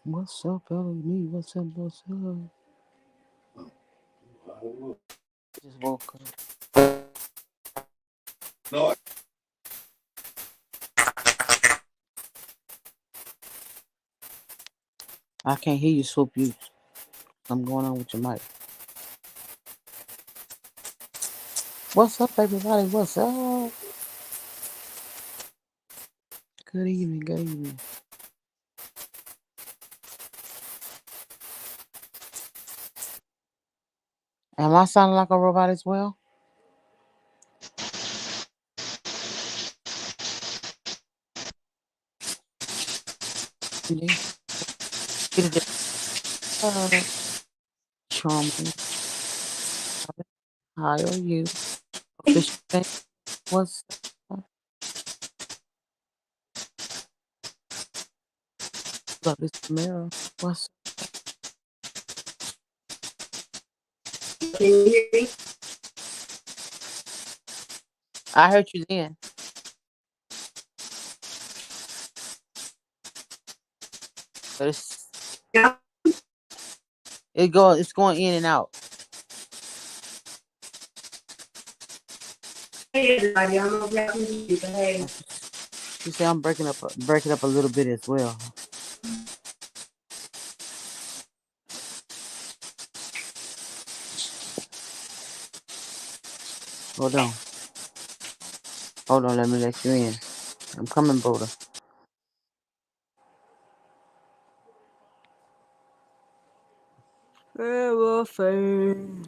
What's up, me? What's up? What's up? Just woke up. I can't hear you, Swoop. You. I'm going on with your mic. What's up, everybody? What's up? Good evening. Good evening. Am I sounding like a robot as well? Indeed. Get it. Charming. How are you? Official name? What's up? Love is the mirror. What's Can you hear me? I heard you then. But Yeah. it's going in and out. Hey everybody, I don't know if y'all can hear me, but hey. You say I'm breaking up a little bit as well. Hold on. Hold on, let me let you in. I'm coming, Buddha. Hey, Wolfie.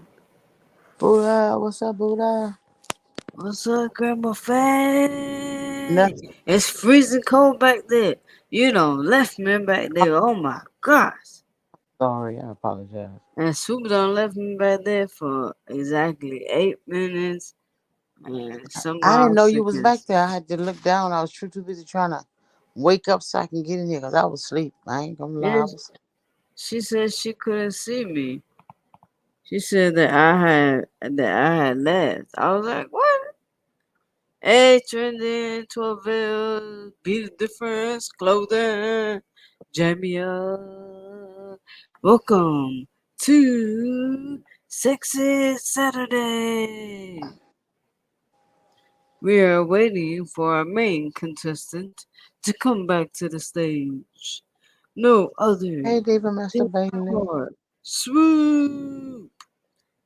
Buddha, what's up, Buddha? What's up, Grandma Faye? Nothing. It's freezing cold back there. You done left me back there. Oh my gosh. Sorry, I apologize. And Swoop done left me back there for exactly 8 minutes and some I didn't odd know you was back seconds. there. I had to look down. I was too busy trying to wake up so I can get in here because I was asleep. I ain't gonna lie. I Yes, was. she said she couldn't see me. She said that I had left. I was like, what? Hey, trending, 12 bills, be the difference, clothing, jam me up. Welcome to Sexy Saturday. We are waiting for our main contestant to come back to the stage. No other Hey, David Master than Bailey. our Swoop.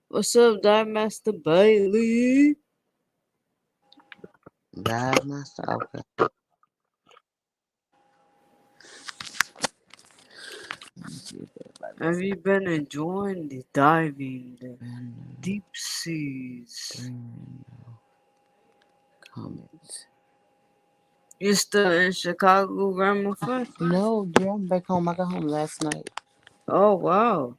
What's up, Dive Master Bailey? Dive Master. Okay. Let me see if Have everybody's you been enjoying the diving, the been deep seas? bringing comments. You still in Chicago, Grandma Foot? No, dear, I'm back home. I got home last night. Oh wow!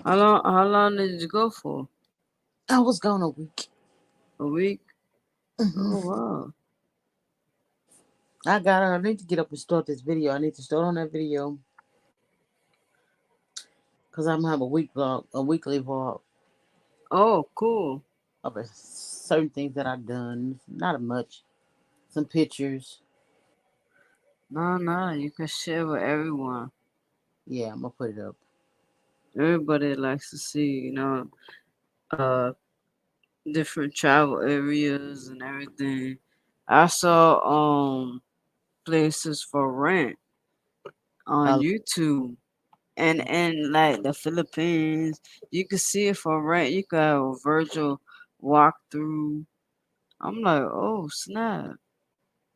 How long did you go for? I was gone a week. A week? Hmm. Oh wow! I got. I need to get up and start this video. I need to start on that video because I'm gonna have a weekly vlog Oh cool! of certain things that I've done. Not much. Some pictures. No, you can share with everyone. Yeah, I'm gonna put it up. Everybody likes to see, uh, different travel areas and everything. I saw places for rent on I, YouTube. And like the Philippines, you can see it for rent. You can have a virtual walkthrough. I'm like, oh snap!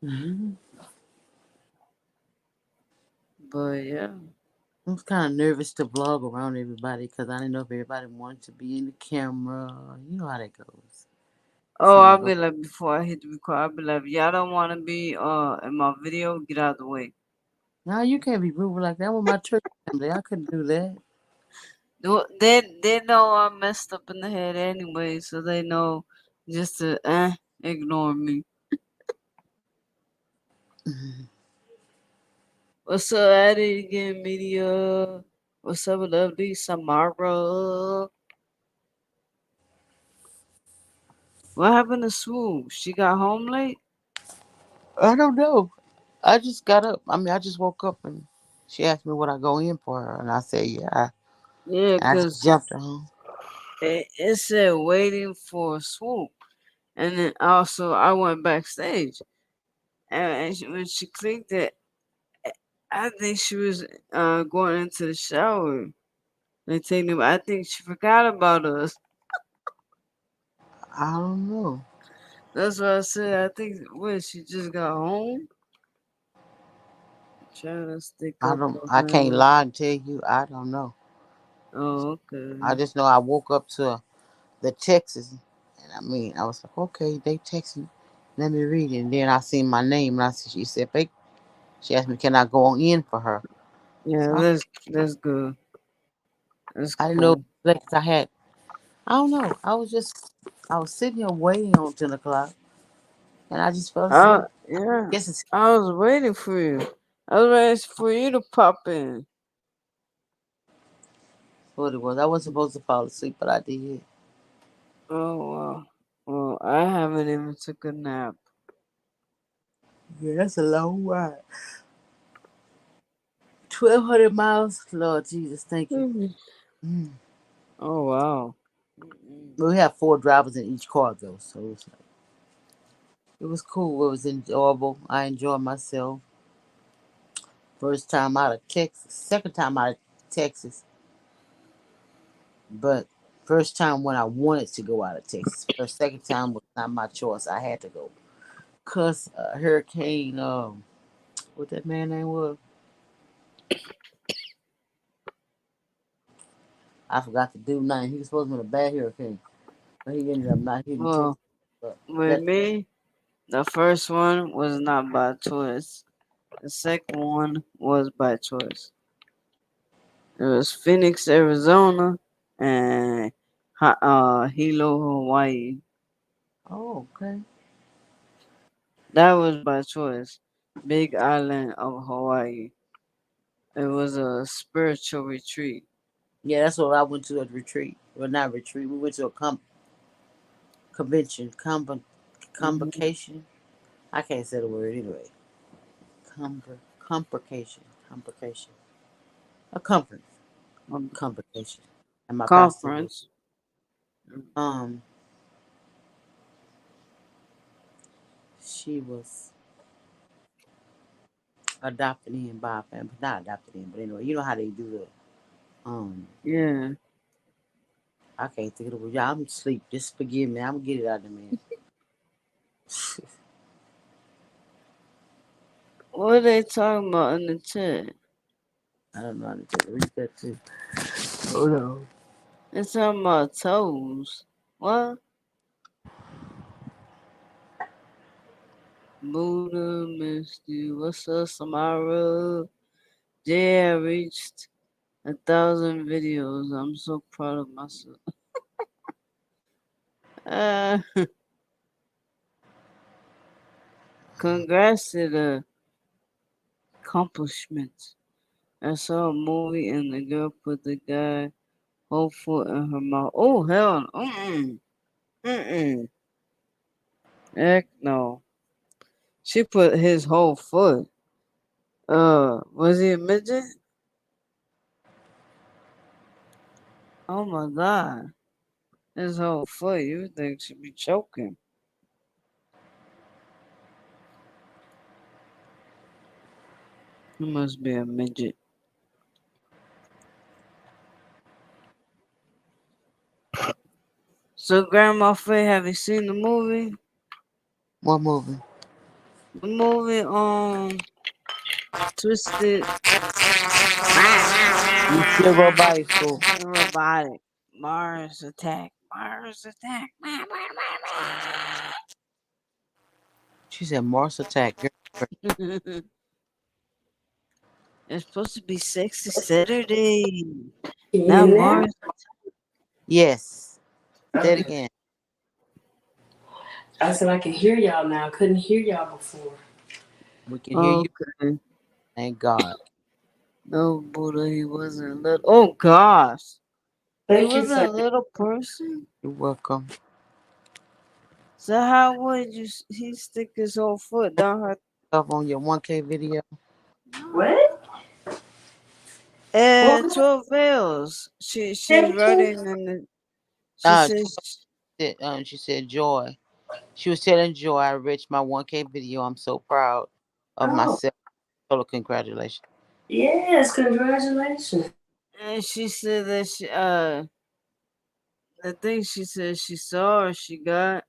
Mhm. But yeah. I was kind of nervous to vlog around everybody because I didn't know if everybody wanted to be in the camera. You know how that goes. Oh, Some I'll of them. be like before I hit the record, I'll be like, y'all don't want to be in my video, get out of the way. Now you can't be rude like that with my church family. I couldn't do that. They know I'm messed up in the head anyway, so they know just to ignore me. Mhm. What's up, Addy again, media? What's up, lovely Samara? What happened to Swoop? She got home late? I don't know. I just got up. I mean, I just woke up and She asked me would I go in for her, and I said yeah. Yeah, And I just cause jumped on. it said waiting for a swoop, and then also I went backstage, and when she clicked it, I think she was going into the shower and taking. I think she forgot about us. I don't know. That's what I said. I think when she just got home, trying to stick I up don't. for I can't her. lie and tell you. I don't know. Oh, I okay. just know I woke up to the Texas, and I mean I was like, okay, they texting. Let me read it, and then I seen my name, and I said, she said, "Babe," she asked me, "Can I go on in for her?" Yeah, So that's good. That's I didn't know. cool. Like I had. I don't know. I was sitting here waiting on 10 o'clock, and I just fell asleep. Yeah, Guess it's I was waiting for you. I was waiting for you to pop in. what it was. I wasn't supposed to fall asleep, but I did. Oh wow. Well, I haven't even took a nap. Yeah, that's a long ride. 1,200 miles. Lord Jesus, thank you. Mhm. Mm. Oh wow. Mm-mm. But we have 4 drivers in each car though, so it was cool. It was enjoyable. I enjoyed myself. First time out of Texas, second time out of Texas, but first time when I wanted to go out of Texas. First, second time was not my choice. I had to go. Cause Hurricane, what that man name was, I forgot the dude name. He was supposed to be a bad hurricane, but he ended up not hitting Texas. Well, But with that me, the first one was not by choice. The second one was by choice. It was Phoenix, Arizona, and Hilo, Hawaii. oh okay. That was by choice. Big Island of Hawaii. It was a spiritual retreat. Yeah, that's what I went to a retreat. Well, not retreat. We went to a convention, Hmm. convocation. I can't say the word anyway. Complication, complication, a conference, complication. And my pastor was, Conference. um, she was adopted in by a family, not adopted in, but anyway, you know how they do Yeah. I can't think of the word. Yeah, I'm asleep. Just forgive me. I'm gonna get it out of the man. What are they talking about in the chat? I don't know how to read that too. Hold on. It's talking about toes. What? Buddha, Misty, what's up, Samara? Yeah, I reached 1,000 videos. I'm so proud of myself. Uh, congrats to the accomplishment. I saw a movie and the girl put the guy whole foot in her mouth. Oh hell, no. Mm. Heck no. She put his whole foot. Was he a midget? Oh my god. His whole foot. You think should be choking. He must be a midget. So Grandma Faye, have you seen the movie? What movie? The movie Twisted You still robotic school. Robotic. Mars Attack. Mars Attack. She said Mars attack. Girl. It's supposed to be Sexy Saturday. Can you Not hear me Mars. Yes. now? Say it Okay. again. I said I can hear y'all now. I couldn't hear y'all before. We can hear you. Okay. Thank God. No, Buddha, he wasn't little. Oh, gosh. He Thank you wasn't for a little person? You're welcome. So how would he stick his whole foot down her? Up on your 1K video. No. what? And What? 12 Veils. She's Hey, Joy. writing in the. She Uh, says, she said joy. She was telling Joy I reached my 1K video. I'm so proud of Oh, myself. Total congratulations. yes, congratulations. and she said that the thing she said she saw or she got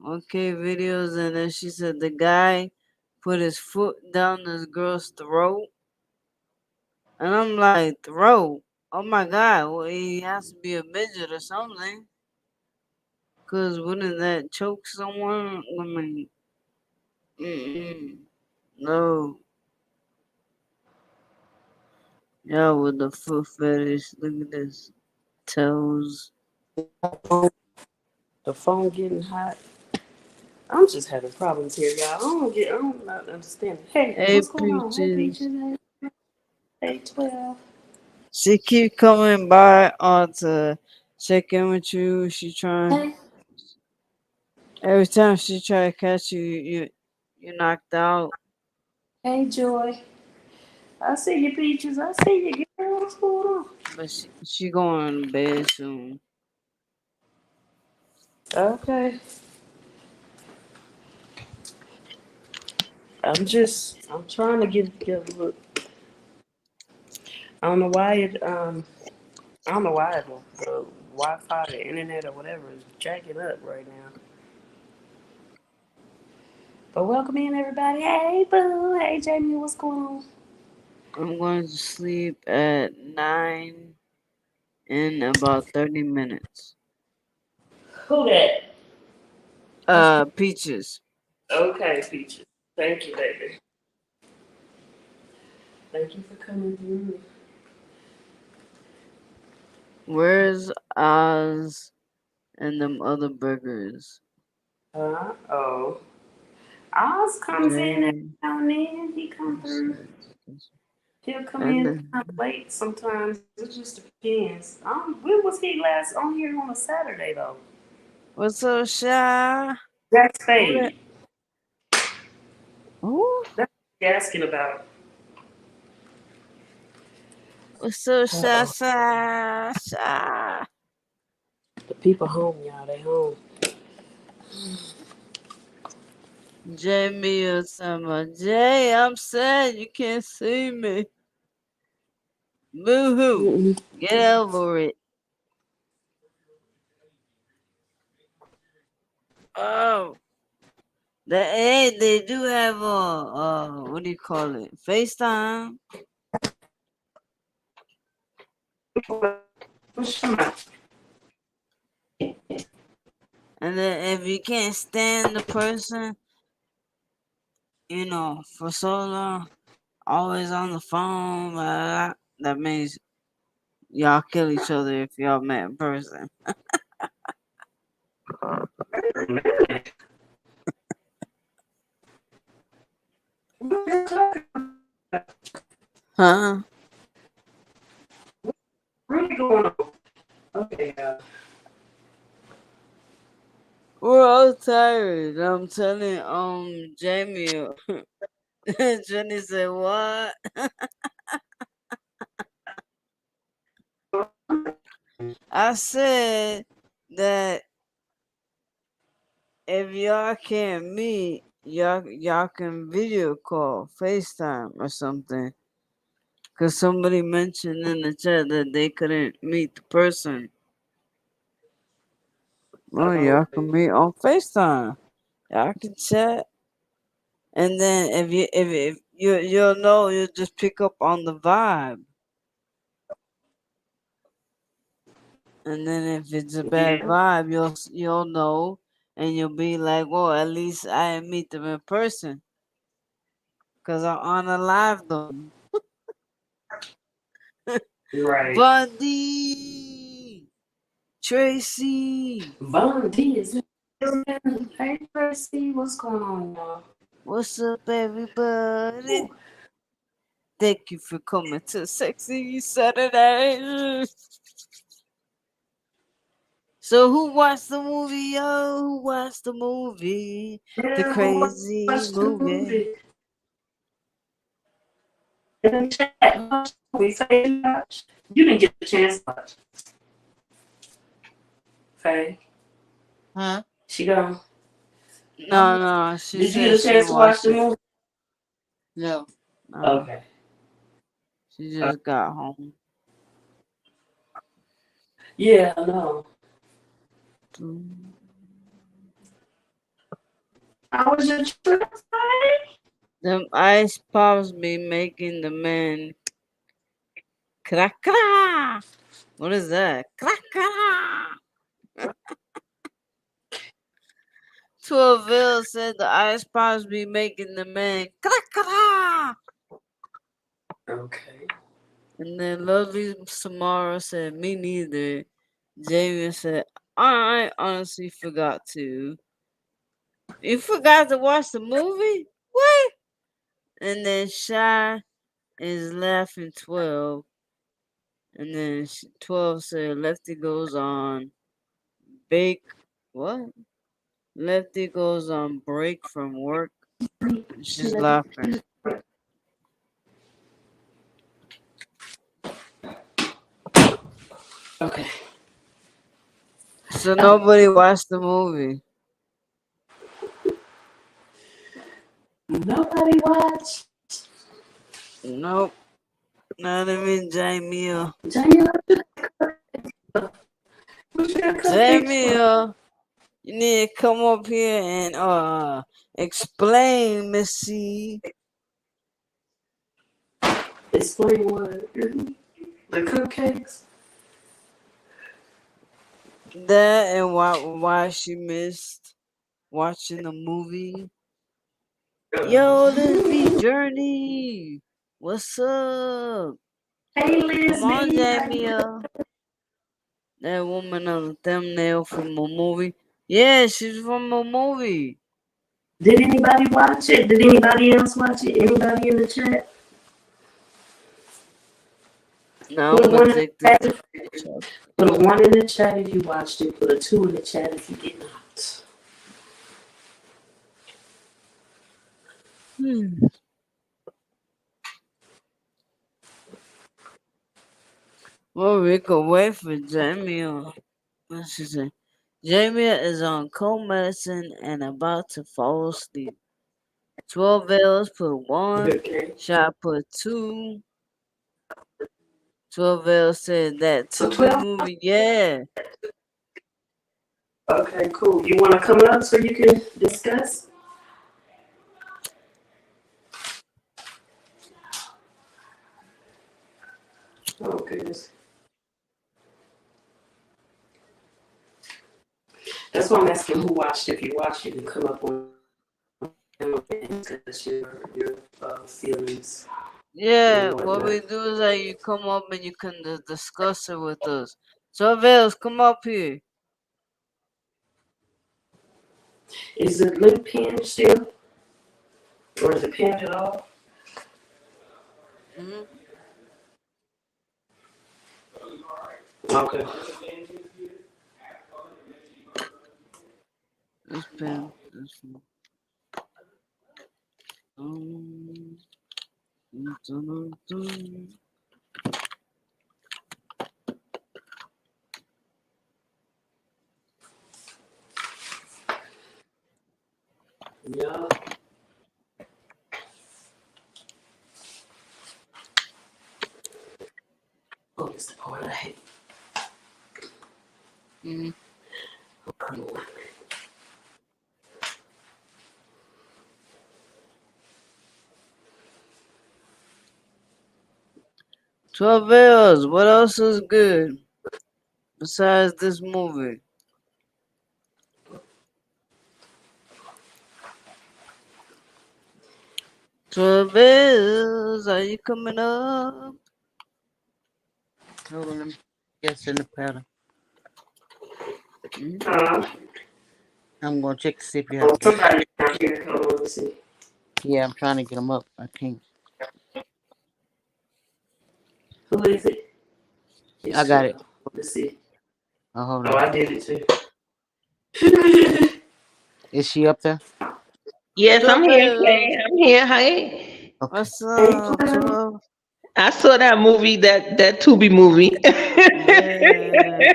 okay videos, and then she said the guy put his foot down this girl's throat, and I'm like, throat? Oh my god, well, he has to be a midget or something, cause wouldn't that choke someone? I mean, mm-mm, no, yeah, with the foot fetish. Look at this toes. The phone getting hot. I'm just having problems here, y'all. I don't not understand. Hey, Hey, what's going on? Hey, peaches. Peaches. Hey, 12. She keep coming by to check in with you. She trying Hey, every time she try to catch you, you knocked out. hey, Joy. I see you, Peaches. I see you, girl. What's going on? But she going to bed soon. Okay. I'm trying to get a look. I don't know why I don't know why the Wi-Fi, the internet, or whatever is jacking up right now. But welcome in, everybody. Hey, Boo. Hey, Jamie. What's going on? I'm going to sleep at 9 in about 30 minutes. Who that? Peaches. Okay, Peaches. Thank you, baby. Thank you for coming through. Where's Oz and them other burgers? Oh. Oz comes in every Jay. now and then. He come through. He'll come And in kind of late sometimes. It just depends. When was he last on here on a Saturday though? what's up, Shy? Jack Who that? Spade. Who? That's what you're asking about. What's up, Shy? Uh-oh. Shy? Shy? The people home, y'all. They home. Jamie or something. Jay, I'm sad you can't see me. Boo hoo. Mm-mm. Get over it. Oh. They do have what do you call it? FaceTime. What's your mouth? And then if you can't stand the person, for so long, always on the phone, blah, blah, blah, that means y'all kill each other if y'all met in person. Huh? Really going on? Okay, We're all tired. I'm telling Jamie. Jenny said what? I said that if y'all can't meet, y'all can video call, FaceTime or something. Cause somebody mentioned in the chat that they couldn't meet the person. Well, y'all okay. can meet on FaceTime. Y'all can chat, and then if you'll know, you'll just pick up on the vibe. And then if it's a bad Yeah. vibe, you'll know, and you'll be like, well, at least I didn't meet them in person, cause I'm on a live them. Right. Bundy, Tracy, Von D is in. Hey, Tracy. What's going on, y'all? what's up, everybody? Ooh. Thank you for coming to Sexy Saturday. So who watched the movie, yo? Who watched the movie? The Yeah, who crazy watched the movie. movie? in the chat, watch the movie. Faye, you watch? You didn't get a chance to watch. Faye, Huh? she gone. No, no, she Did you get said a she chance to watch watched the it. movie? No. No, Okay. she just got home. Yeah, I know. How was your trip, Faye? Them ice pops be making the man crack crack. What is that? Crack crack. 12 said the ice pops be making the man crack crack. Okay. And then Lovely Samara said, me neither. Jamie said, I honestly forgot to. You forgot to watch the movie? What? And then Shy is laughing 12. And then 12 said, Lefty goes on bake. What? Lefty goes on break from work. And she's laughing. Okay. So nobody watched the movie. Nobody watched. Nope. Not even Jamie. Jamie, what you got cupcakes for? Jamie, you need to come up here and explain, Missy. Explain what? The cupcakes? That and why she missed watching the movie. Yo, Leslie Journey. What's up? Hey, Come on, Leslie. Jamie. That woman on the thumbnail from a movie. Yeah, she's from a movie. Did anybody watch it? Did anybody else watch it? Anybody in the chat? Now Put a I'm one in the addicted to chat. Put a one in the chat if you watched it. Put a two in the chat if you did not. Well, we could wait for Jamie. What she say? Jamie is on cold medicine and about to fall asleep. 12 bells put 1. Okay. Shot put 2. 12 bells said that So Tubi 12? movie, yeah. Okay, cool. You want to come up so you can discuss? Oh, goodness. That's why I'm asking who watched it. If you watched it, and come up on and discuss your feelings. Yeah, And what whatnot. we do is that you come up and you can discuss it with us. 12 bells, come up here. Is the link pinned still? Or is it pinned at all? Mm-hmm. Okay. This pen. This one. Um, dun, dun, dun. Yeah. Oh, it's the part I hate. Mm-hmm. Come on. 12 bells, what else is good besides this movie? 12 bells, are you coming up? Hold on, let me guess in the pattern. I'm gonna check to see if you have Oh, to get. somebody down here. Hold on, let's see. Yeah, I'm trying to get them up. I can't. Who is it? I It's got it. 12. Let's see. Oh, hold Oh, on. I did it too. Is she up there? Yes, I'm 12 here, bells, Kay. I'm here. Hey. Okay. what's Hey, up, 12. 12? I saw that movie, that Tubi movie. Yeah,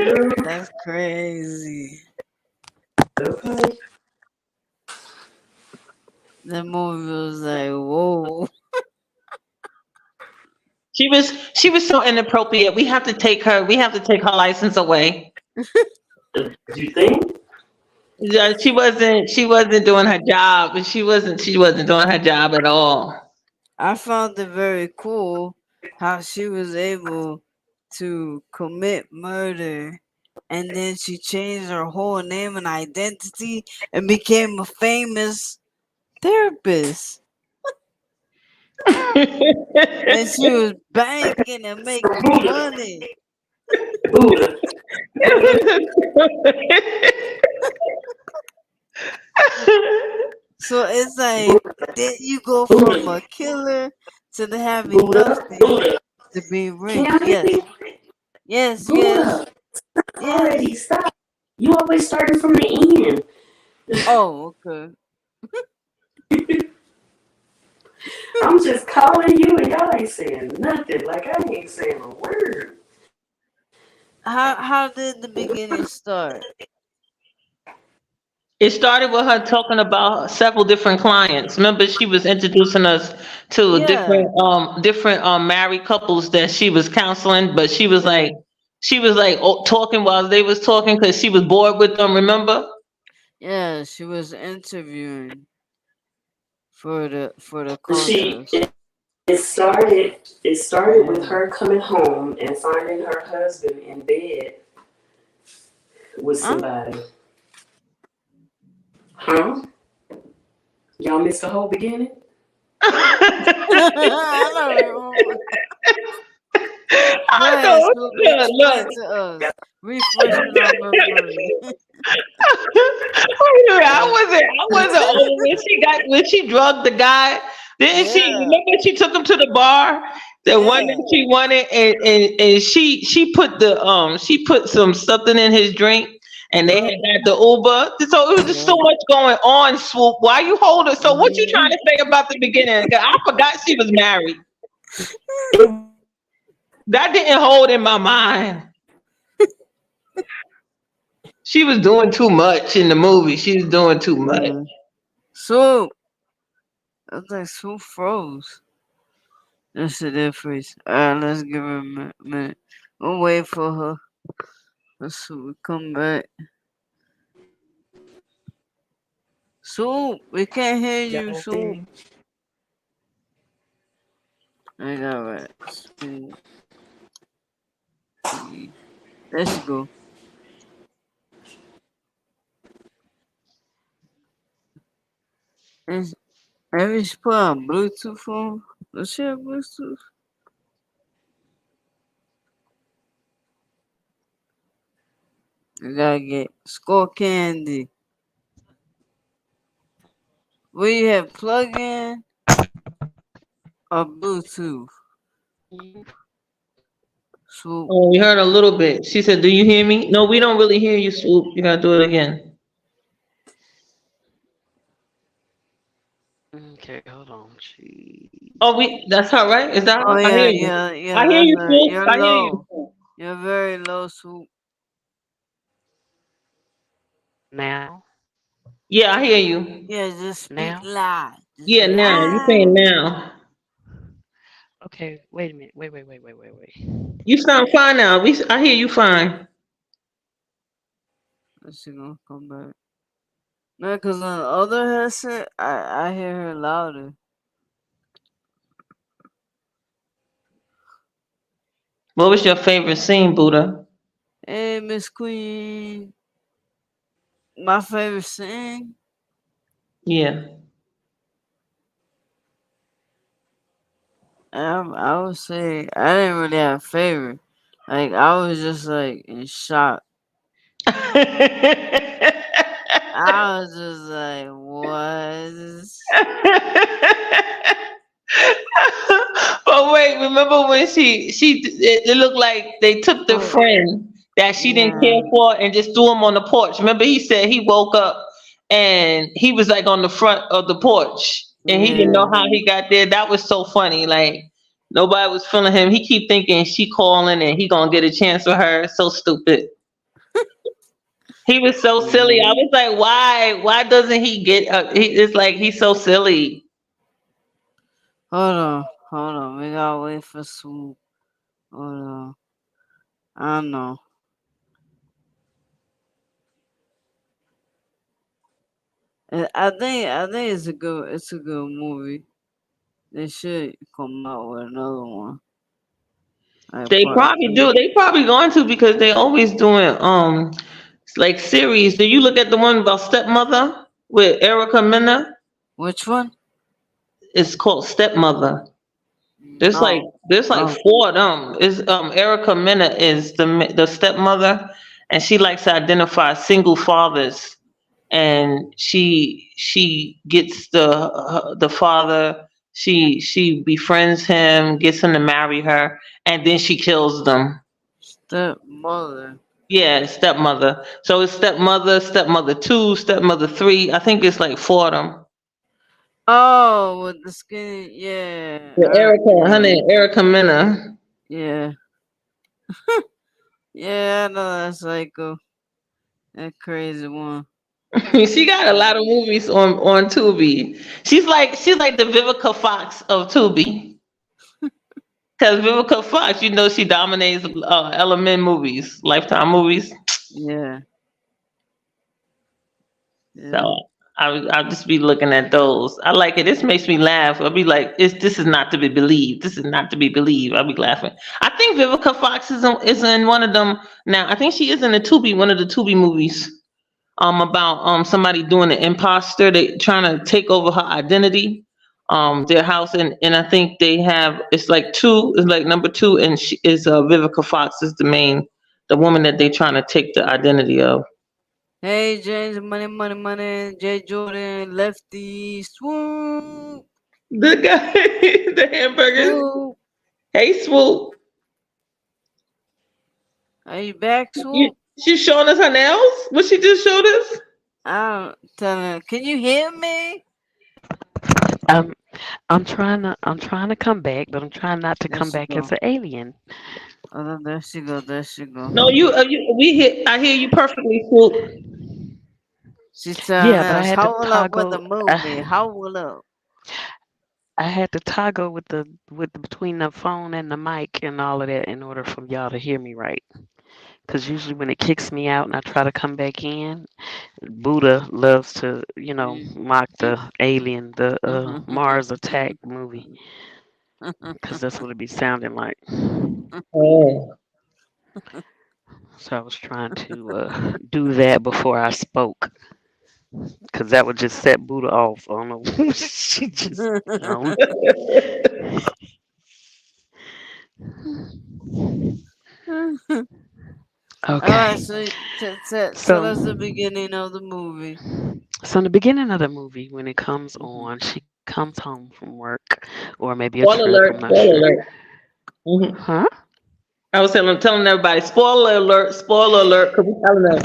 Girl, that's crazy. okay. The movie was like, whoa. She was so inappropriate. We have to take her license away. You think? Yeah, she wasn't doing her job. She wasn't doing her job at all. I found it very cool how she was able to commit murder and then she changed her whole name and identity and became a famous therapist. And she was banking and making Buddha, money. Buddha, Buddha, So it's like, did you go from Buddha, a killer to the having Buddha, nothing Buddha. to being Can rich? y'all hear Yes, me? yes, yes, Buddha, yes. already stop. You always starting from the end. Oh, okay. I'm just calling you and y'all ain't saying nothing. Like I ain't saying a word. How did the beginning start? It started with her talking about several different clients. Remember, she was introducing us to Yeah, different married couples that she was counseling, but yeah, she was like talking while they was talking because she was bored with them. Remember? yeah. She was interviewing for the She courses. it started with Yeah. her coming home and finding her husband in bed with Huh? somebody. Huh? Y'all missed the whole beginning? I don't remember. Go I ahead, know. Scoop. Look, Explain look. to us. Refreshing our memory. Wait a minute, I Uh, wasn't. I wasn't over when she drugged the guy. Didn't she? yeah, Remember she took him to the bar. The one yeah, that she wanted, and she put some something in his drink, and they uh, had got the Uber. So it was just so yeah. much going on. Swoop, why you hold her? So what you trying Mhm. to say about the beginning? 'Cause I forgot she was married. That didn't hold in my mind. She was doing too much in the movie. She was doing too much. Yeah. Swoop. I was like, Swoop froze. That's the difference. Alright, let's give her a minute. We'll wait for her. Let's Swoop come back. Swoop, we can't hear you, Y'all Swoop. see? I got right. Swoop. There she go. Is Maybe she put on Bluetooth on. Does she have Bluetooth? I gotta get Score Candy. Will you have plug in or Bluetooth? Swoop. Oh, we heard a little bit. She said, "Do you hear me?" No, we don't really hear you, Swoop. You gotta do it again. Okay, hold on. She. Oh, that's her, right? Is that Oh her? I yeah, hear you. yeah, yeah. I hear That's you, right. Swoop. You're I hear you. low. You're very low, Swoop. Now? Yeah, I hear you. Yeah, just speak Now? loud. Just Yeah, say now you hi. saying now. Okay, wait a minute. Wait. You sound fine now. I hear you fine. Is she gonna come back? No, cause on the other headset, I hear her louder. What was your favorite scene, Buddha? Hey, Miss Queen. My favorite scene. Yeah. I would say I didn't really have a favorite. Like I was just like in shock. I was just like, what? But wait, remember when it looked like they took the But friend that she didn't care yeah, for and just threw him on the porch. Remember he said he woke up and he was like on the front of the porch. and he didn't know Yeah. how he got there. That was so funny. Like nobody was feeling him. He keep thinking she calling and he gonna get a chance with her. So stupid. He was so silly. I Yeah. was like, why? Why doesn't he get? It's like he's so silly. Hold on. Hold on. We gotta wait for Swoop. Hold on. I know. I think it's a good movie. They should come out with another one. Like They part probably two. do. They probably going to because they always doing like series. Do you look at the one about stepmother with Erica Mena? Which one? It's called Stepmother. There's like No. there's like Oh, four of them. Is Erica Mena is the stepmother, and she likes to identify single fathers, and she gets the father. She befriends him, gets him to marry her, and then she kills them. stepmother. Yeah, stepmother. So it's stepmother, stepmother two, stepmother three. I think it's like four of them. Oh, with the skinny. Yeah. Yeah, Erica, her Yeah. name Erica Mena. Yeah. Yeah. I know that psycho. That crazy one. She got a lot of movies on Tubi. She's like the Vivica Fox of Tubi. Because Vivica Fox, she dominates Element movies, Lifetime movies. Yeah. Yeah. So I'll just be looking at those. I like it. This makes me laugh. I'll be like, this is not to be believed. This is not to be believed. I'll be laughing. I think Vivica Fox is in one of them now. I think she is in the Tubi, one of the Tubi movies. About somebody doing an imposter, they trying to take over her identity, their house, and I think they have it's like two, it's like number two, and she is Vivica Fox is the woman that they trying to take the identity of. Hey, James, money, money, money. Jay Jordan, lefty, swoop, The guy, the hamburgers. swoop. Hey, Swoop. Are you back, You, swoop? she's showing us her nails. What she just showed us? I don't tell him. Can you hear me? Um, I'm trying to come back, but I'm trying not to There come she back as go. an alien. Oh, there she go. There she go. No, we hear. I hear you perfectly, Swoop. She's telling Yeah, but I us, had to hold up with the toggle. movie. Hold up. I had to toggle between the phone and the mic and all of that in order for y'all to hear me right. Because usually when it kicks me out and I try to come back in, Buddha loves to, Mm. mock the Alien, the Mars Attack movie, because that's what it be sounding like. Oh. So I was trying to do that before I spoke, because that would just set Buddha off. I don't know. She just, All right, okay. so tell So, us the beginning of the movie. so in the beginning of the movie, when it comes Mhm. on, she comes home from work or maybe a Spoiler trip. I'm alert! not Spoiler sure. alert! Mhm. Huh? I was telling everybody, spoiler alert, because we telling them.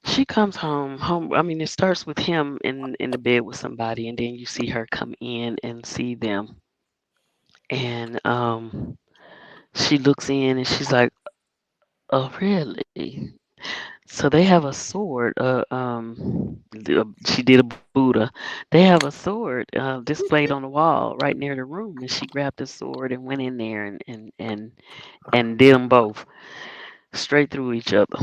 She comes home. I mean, it starts with him in the bed with somebody, and then you see her come in and see them, and she looks in and she's like, "Oh, really?" So they have a sword. She did a Buddha. They have a sword displayed on the wall right near the room, and she grabbed the sword and went in there and did them both straight through each other.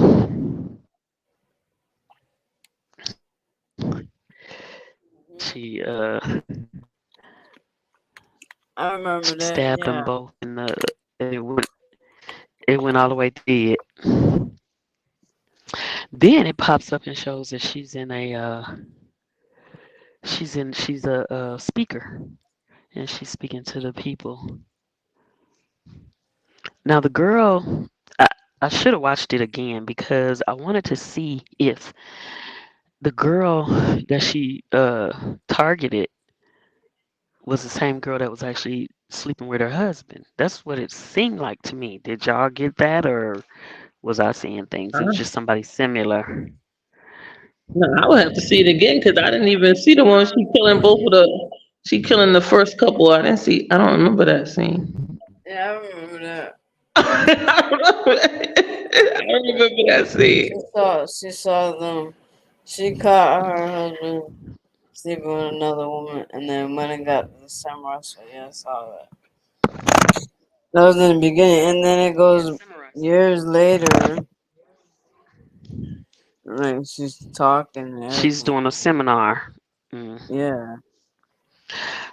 She I remember that. stabbed them Yeah. both in the. It went all the way through the head. Then it pops up and shows that she's a speaker, and she's speaking to the people. Now the girl, I, I should have watched it again because I wanted to see if the girl that she targeted was the same girl that was actually sleeping with her husband. That's what it seemed like to me. Did y'all get that, or Was I seeing things? It was just somebody similar. No, I would have to see it again because I didn't even see the one she killing both of the. She killing the first couple. I didn't see. I don't remember that scene. Yeah, I remember that. I don't remember that scene. She saw them. She caught her husband sleeping with another woman, and then went and got the samurai sword. Yeah, I saw that. That was in the beginning, and then it Yeah, goes samurai sword. years later. Like she's talking and She's everything. doing a seminar. Mm. Yeah.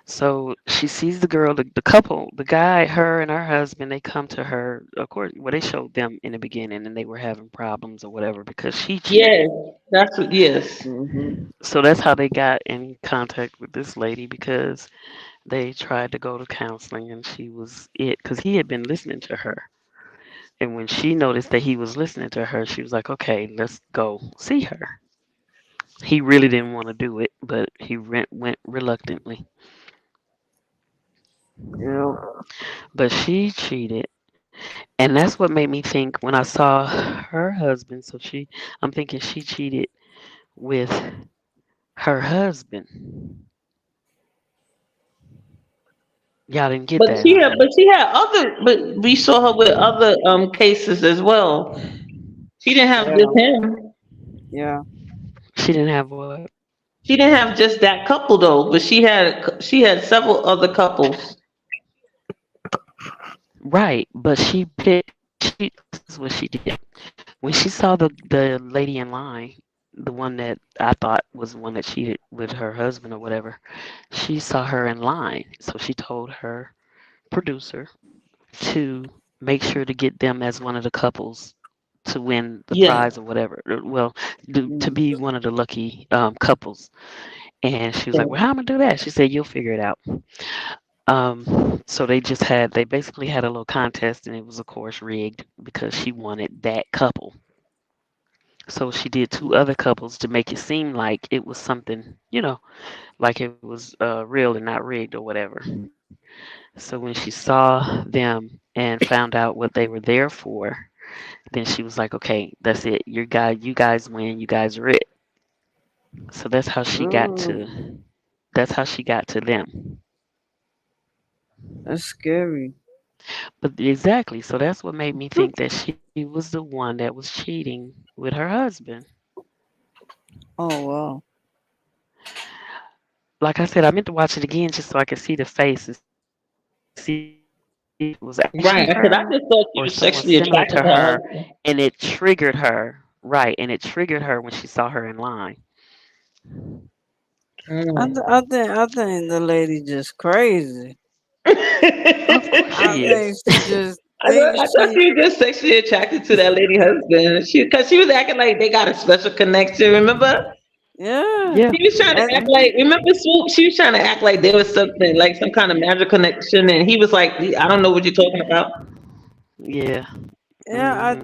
So she sees the girl, the couple, the guy, her and her husband. They come to her. Of course, well, they showed them in the beginning, and they were having problems or whatever because she cheated. Yes, that's what. Yes. Mhm. So that's how they got in contact with this lady because they tried to go to counseling, and she was it because he had been listening to her. And when she noticed that he was listening to her, she was like, "Okay, let's go see her." He really didn't want to do it, but he went reluctantly. Yep. But she cheated, and that's what made me think when I saw her husband. I'm thinking she cheated with her husband. Y'all didn't get But that, she huh? had, but she had other, but we saw her with other cases as well. She didn't have just Yeah. him. Yeah. She didn't have what? She didn't have just that couple though, but she had several other couples. Right, but she picked. She this is what she did. When she saw the lady in line, the one that I thought was the one that cheated with her husband or whatever, she saw her in line. So she told her producer to make sure to get them as one of the couples to win the Yes. prize or whatever. Well, to Mm. be one of the lucky couples. And she was like, Yes. "Well, how am I gonna do that?" She said, "You'll figure it out." So they basically had a little contest, and it was of course rigged because she wanted that couple. So she did two other couples to make it seem like it was something, like it was real and not rigged or whatever. So when she saw them and found out what they were there for, then she was like, "Okay, that's it. You guys win. You guys are it." So Oh, that's how she got to them. that's scary. But exactly, so that's what made me think that she was the one that was cheating with her husband. Oh wow. Like I said, I meant to watch it again just so I could see the face and see if it was actually her or Right. someone Because I similar just to thought she her, was sexually and it attracted to her triggered husband. her. Right, and it triggered her when she saw her in line. Mm. I think the lady just crazy. Of course I she think is. she just I thinks thought she. she was just sexually attracted to that lady husband. Because she was acting like they got a special connection. Remember? Yeah. Yeah. She was trying to And act like. Remember Swoop? She was trying to act like there was something like some kind of magic connection, and he was like, "I don't know what you're talking about." Yeah. yeah, Hmm. I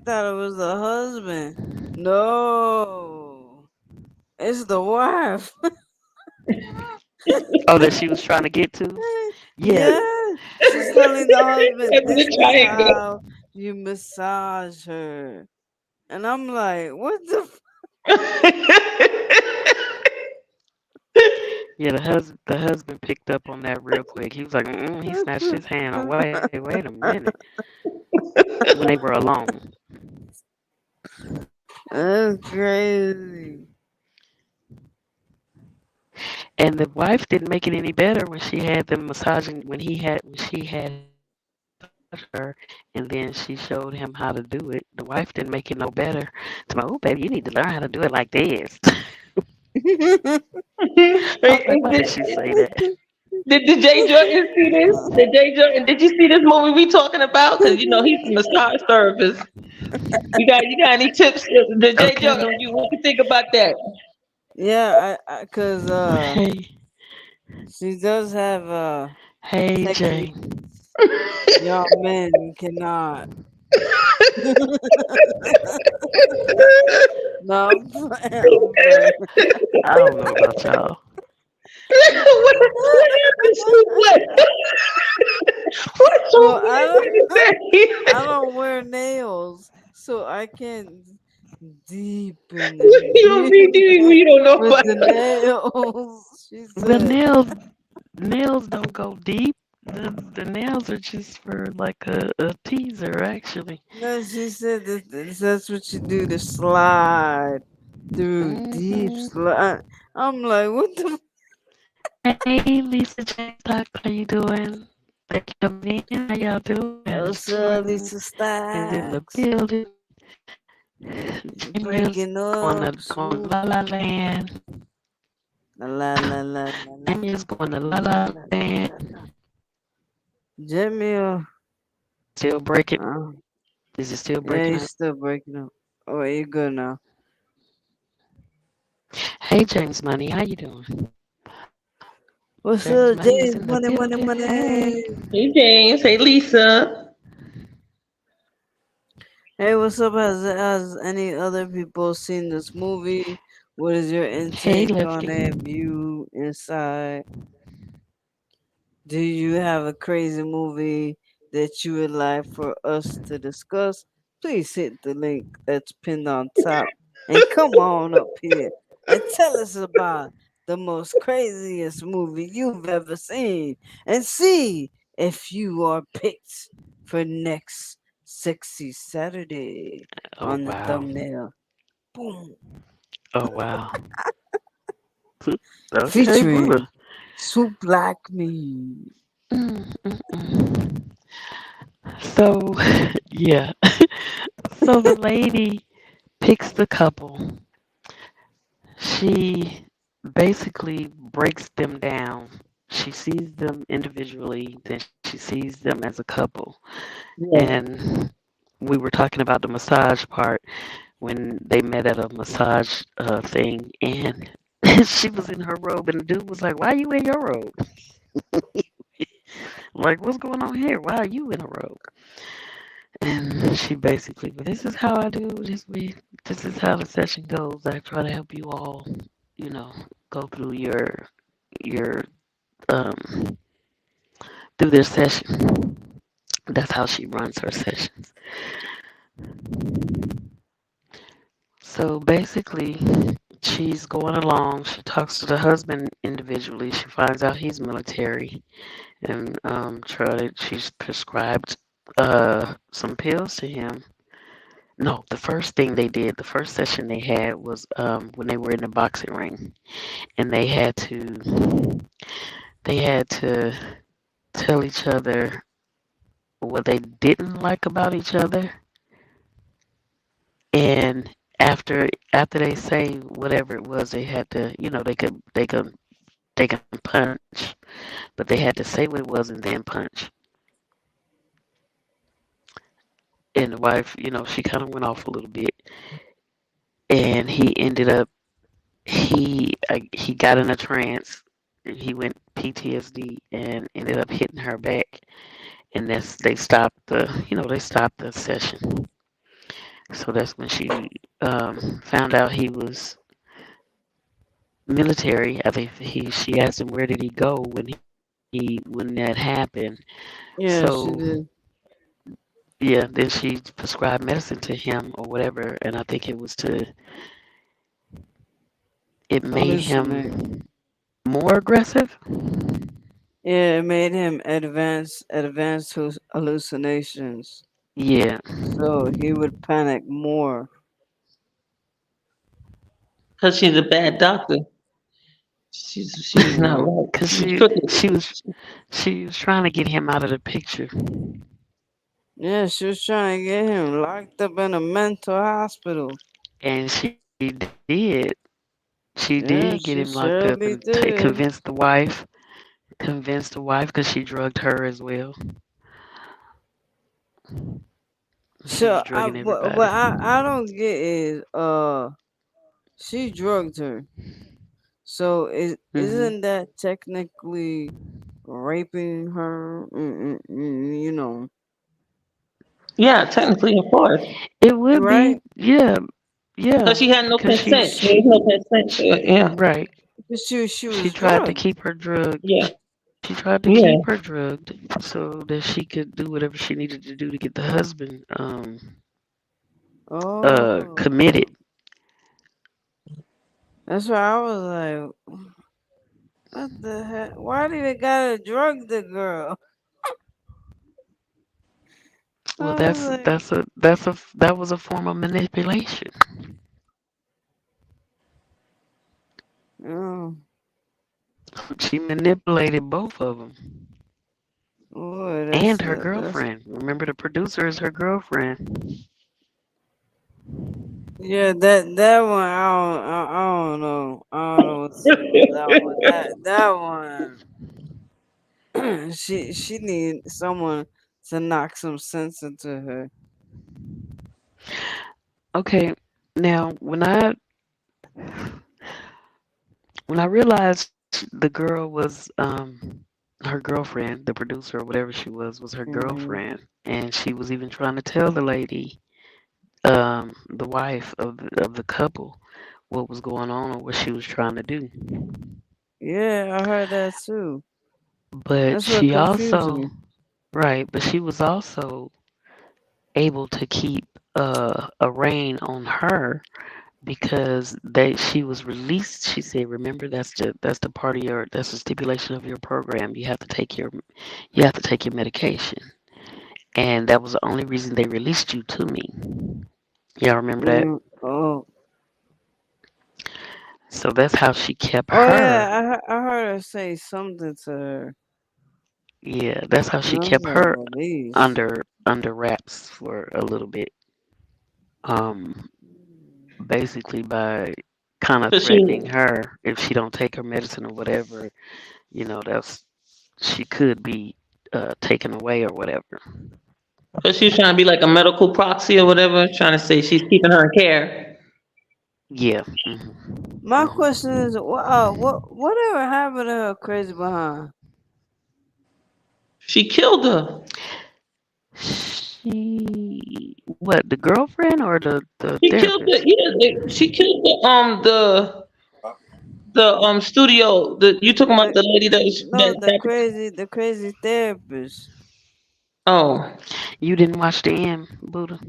thought it was the husband. No, it's the wife. Oh, that she was trying to get to? Yeah. Yeah, she's telling the husband, That's "This the is triangle. how you massage her," and I'm like, "What the?" Yeah, the husband picked up on that real quick. He was like, he snatched his hand away. Wait a minute. When they were alone. That's crazy. And the wife didn't make it any better when she had them massaging when she had him massage her and then she showed him how to do it. The wife didn't make it no better. To my, oh baby, you need to learn how to do it like this. I was like, why did she say that? Did Jay Jordan see this? Did Jay Jordan? Did you see this movie we talking about? Because he's a massage therapist. You got any tips? Did Jay Jordan? Okay. What you think about that? Yeah, cause Hey, she does have hey, Jay. techniques y'all men cannot. No, I'm playing. I'm playing. I don't know about y'all. What happened, Snoop? What? What Snoop? Well, What did he say? I don't wear nails, so I can deepen the You don't nail be doing what you don't know with about. the nails. She The said. nails don't go deep. The nails are just for like a teaser, actually. No, she said that's what you do to slide through deep Hmm. slide. I'm like, what the? Hey, Lisa J. Stock, how you doing? Thank you for coming in. How y'all doing? What's up, Jordan Lisa is in the Stacks? building. Jamie's Breaking going up, to swoop. La La Land. La la la la la la Jamie's going to La la La la la Land. la la. Jamie, Still breaking. uh, Is it still yeah, breaking he's up? still breaking up. Oh, you good now? Hey, James Money, how you doing? What's James up, Money is James? in the Money, money, building. Hey. money. Hey James, hey Lisa. Hey, what's up? Has any other people seen this movie? What is your Hey, intake on Lefty. it? View, inside? Do you have a crazy movie that you would like for us to discuss? Please hit the link that's pinned on top and come on up here and tell us about the most craziest movie you've ever seen and see if you are picked for next Sexy Saturday Oh, on the wow. thumbnail. Boom. Oh, wow. Okay, brother. Featuring Soup Like Me. Mm, mm, mm. So, yeah. So the lady picks the couple. She basically breaks them down. She sees them individually, then she sees them as a couple. Yeah. And we were talking about the massage part when they met at a massage thing, and she was in her robe, and the dude was like, "Why are you in your robe? Like, what's going on here? Why are you in a robe?" And she basically, but this is how I do. This is how the session goes. I try to help you all, you know, go through your um through their session. That's how she runs her sessions. So basically, she's going along. She talks to the husband individually. She finds out he's military, and she's prescribed some pills to him. No, the first thing they did, the first session they had was when they were in the boxing ring, and they had to tell each other what they didn't like about each other, and after they say whatever it was, they had to, they can punch, but they had to say what it was and then punch. And the wife, she kind of went off a little bit, and he got in a trance, and he went PTSD and ended up hitting her back, and they stopped the session. So that's when she found out he was military. I think she asked him where did he go when that happened. So Yeah, she did. yeah, then she prescribed medicine to him or whatever, and I think it made Hallucinate. him more aggressive. Yeah, it made him advanced hallucinations. Yeah, So he would panic more. Cause she's a bad doctor. She was not right. because She was she crooked. she was she was trying to get him out of the picture, Yeah, she was trying to get him locked up in a mental hospital. and she did. She did get Yeah, him she locked up and surely did. convinced the wife because she drugged her as well. She was So drugging what everybody. I don't get is she drugged her. So Hmm. isn't that technically raping her? You know, Yeah, technically, of course. It would be, right? yeah, Cause yeah, she had no because she consent. There was no consent to it. Yeah. right. Because she She was tried to drugged. keep her drugged. Yeah. She tried to Yeah. keep her drugged so that she could do whatever she needed to do to get the husband Oh, committed. that's why I was like, what the heck? Why do they gotta drug the girl? Well, I was like, that was a form of manipulation. oh, She manipulated both of them boy, and her that's girlfriend. Remember, the producer is her girlfriend. yeah. That one, I don't know. I don't know what to say about that one. That one, she need someone to knock some sense into her. Okay, now when I realized the girl was her girlfriend, the producer or whatever she was her Hmm. girlfriend, and she was even trying to tell the lady, the wife of the couple, what was going on or what she was trying to do. Yeah, I heard that too. But That's what she confused also, me. right, but she was also able to keep a reign on her because she was released. She said, "Remember, that's the part of your that's the stipulation of your program. You have to take your medication." And that was the only reason they released you to me. Y'all remember that? Mm, oh, So that's how she kept oh her. yeah, I heard her say something to her, Yeah, that's how and she I was kept like, her release. under wraps for a little bit. Um, Basically by kind of So she, threatening her if she don't take her medicine or whatever. That's she could be taken away or whatever. so she's trying to be like a medical proxy or whatever, trying to say she's keeping her in care. Yeah. My Hmm. question is, whatever happened to her crazy behind? She killed her. She what the girlfriend or the She killed the therapist? yeah. She killed the studio. The you talking about The, the lady that was no, that got the, the crazy therapist. oh. You didn't watch the end, Buddha?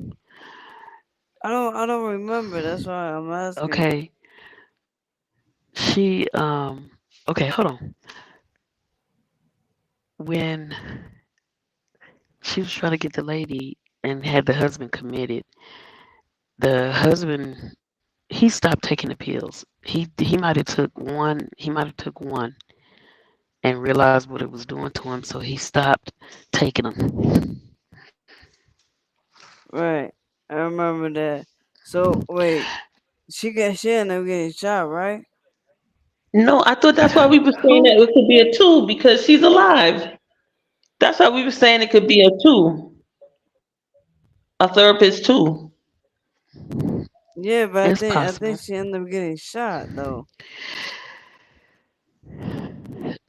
I don't remember. That's why I'm asking. Okay. She okay, hold on. When she was trying to get the lady and had the husband committed, the husband he stopped taking the pills. He might have took one. He might have took one and realized what it was doing to him, so he stopped taking them. Right, I remember that. So wait, she ended up getting shot, right? No, I thought that's why we were saying that Who? it could be a two because she's alive. That's why we were saying it could be a two, a therapist too. Yeah, but It's I think possible. she ended up getting shot though.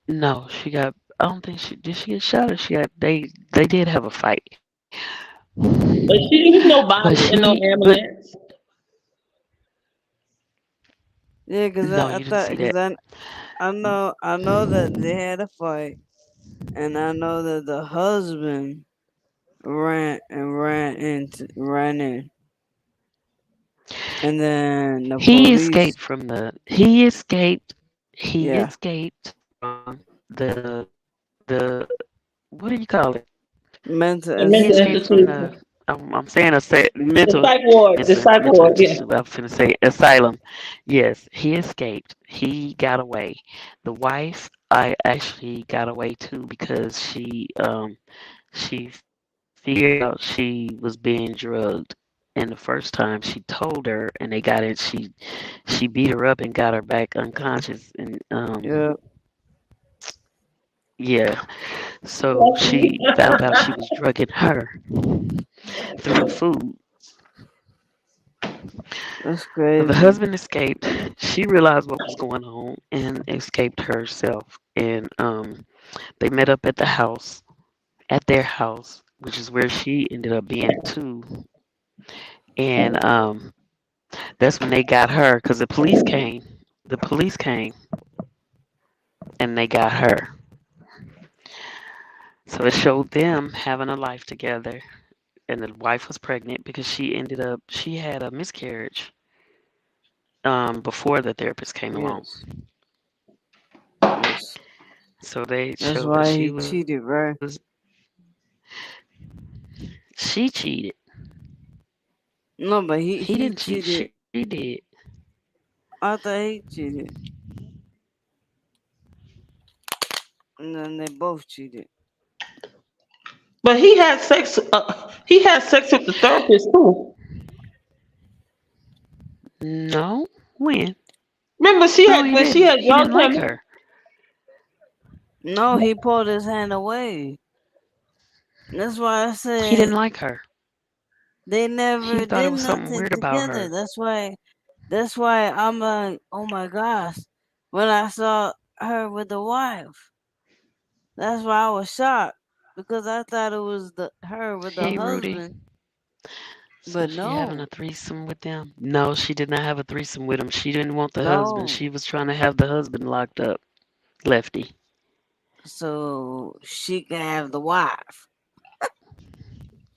No, she got. I don't think she did. She get shot or she got. They did have a fight, But she there was no but body and no she but ambulance. Yeah, no, I you didn't thought, see that. I know that they had a fight, and I know that the husband ran in, and then the He police, escaped from the. He escaped. He yeah, escaped from the. What do you call it? mental The He mental escaped from the. institution. I'm saying The mental. psych ward. It's The a psych mental ward, yeah. institute. I was going to say asylum. Yes, he escaped. He got away. The wife, I actually got away too because she figured out she was being drugged. And the first time she told her, and they got it. She beat her up and got her back unconscious. And yeah, yeah, so she found out she was drugging her through the food. that's The crazy. husband escaped. She realized what was going on and escaped herself. And they met up at the house, at their house, which is where she ended up being too. And that's when they got her because the police came. The police came and they got her. So it showed them having a life together. and the wife was pregnant because she had a miscarriage before the therapist came along. Yes. Yes. So they That's showed that why she he was cheated, right? she cheated. No, but He he didn't cheat. cheated. She did. I thought he cheated, and then they both cheated. But he had sex. He had sex with the therapist too. No, when? Remember, No, he when she didn't. had He didn't drugged like him. her. No, he pulled his hand away. That's why I He didn't said like her. they He never thought it did was something nothing weird about together. her. That's why I'm like, oh my gosh, when I saw her with the wife, that's why I was shocked because I thought it was the her with the Hey, Rudy. husband, So but she having no, a threesome with them? No, she did not have a threesome with him. She didn't want the husband. no. She was trying to have the husband locked up. Lefty. So she can have the wife.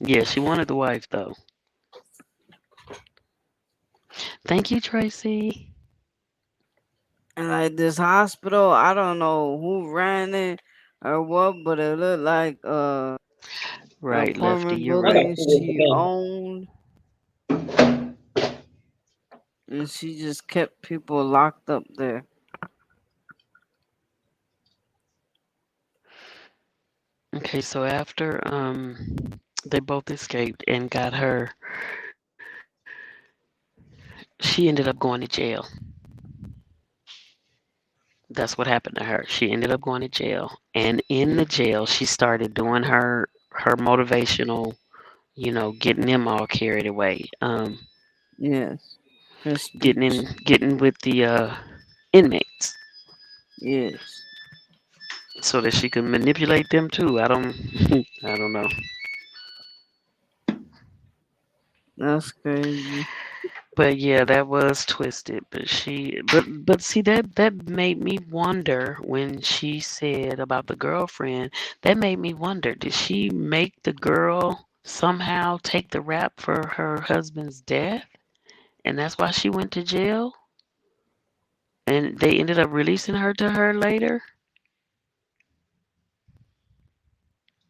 Yeah, she wanted the wife though. Thank you, Tracy. And like this hospital, I don't know who ran it or what, but it looked like an Right, Lefty, apartment you're I got right. building to do it she again. owned, and she just kept people locked up there. Okay, so after they both escaped and got her, she ended up going to jail. That's what happened to her. She ended up going to jail, and in the jail, she started doing her motivational, getting them all carried away. Yes, her Getting speech. getting with the inmates Yes, so that she could manipulate them too. I don't I don't know. that's crazy. But yeah, that was twisted. But see that made me wonder when she said about the girlfriend. That made me wonder, did she make the girl somehow take the rap for her husband's death? And that's why she went to jail? And they ended up releasing her to her later?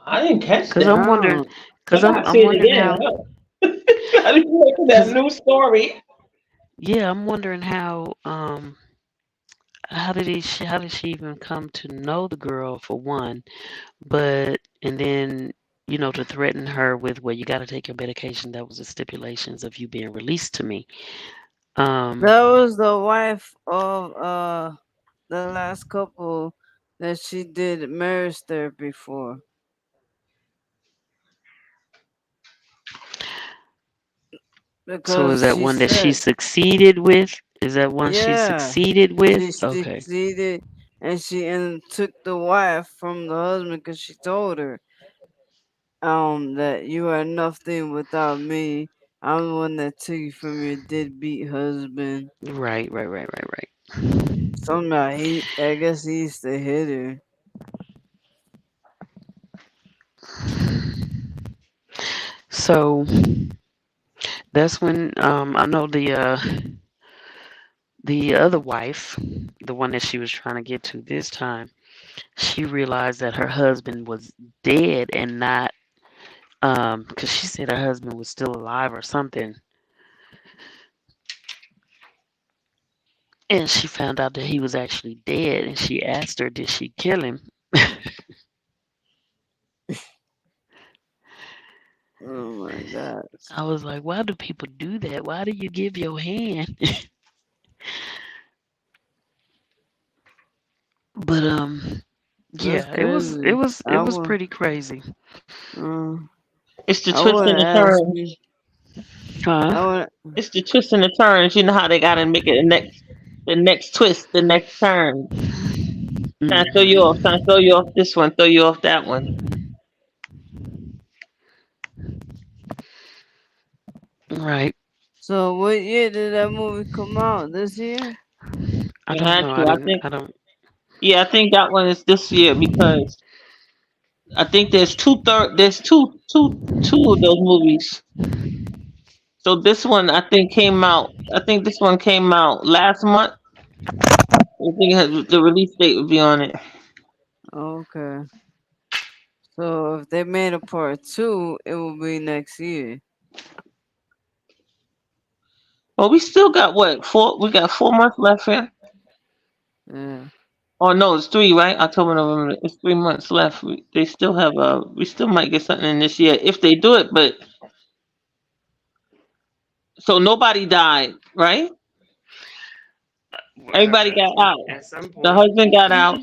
I didn't catch Cuz that. I'm wondering Oh, I cuz I'm gotta see I'm it wondering again. how I didn't look at that cuz new story. yeah, I'm wondering how did she even come to know the girl for one? But and then to threaten her with, well, you got to take your medication. That was the stipulations of you being released to me. Um, that was the wife of the last couple that she did marriage therapy for so is because that she one that she said, succeeded with? Is that one she yeah, succeeded with? she Okay, succeeded, and she and took the wife from the husband because she told her that you are nothing without me. I'm the one that took you from your deadbeat husband. right. Somehow I guess he used to hit her. So that's when I know the other wife, the one that she was trying to get to this time, she realized that her husband was dead and not because she said her husband was still alive or something. And she found out that he was actually dead, and she asked her, did she kill him? Oh my god. I was like, why do people do that? Why do you give your hand? But That's yeah, crazy. it was pretty crazy. Uh, It's the I twists would and the ask turns. me. Huh? I would. It's the twists and the turns. You know how they gotta make it the next twist, the next turn. Trying to throw you off, trying to throw you off this one, throw you off that one. Right. So what year did that movie come out? This year? I It don't had know. to. I think. I don't Yeah, I think that one is this year because I think there's two of those movies. So this one I think came out. I think this one came out last month. I think the release date would be on it. Okay. So if they made a part two, it will be next year. Well, we still got what 4? We got 4 months left here. Yeah. Oh no, it's three, right? October, November. It's 3 months left. They still have we still might get something in this year if they do it. But so nobody died, right? Well, her Everybody got husband out. at some The point. husband got out.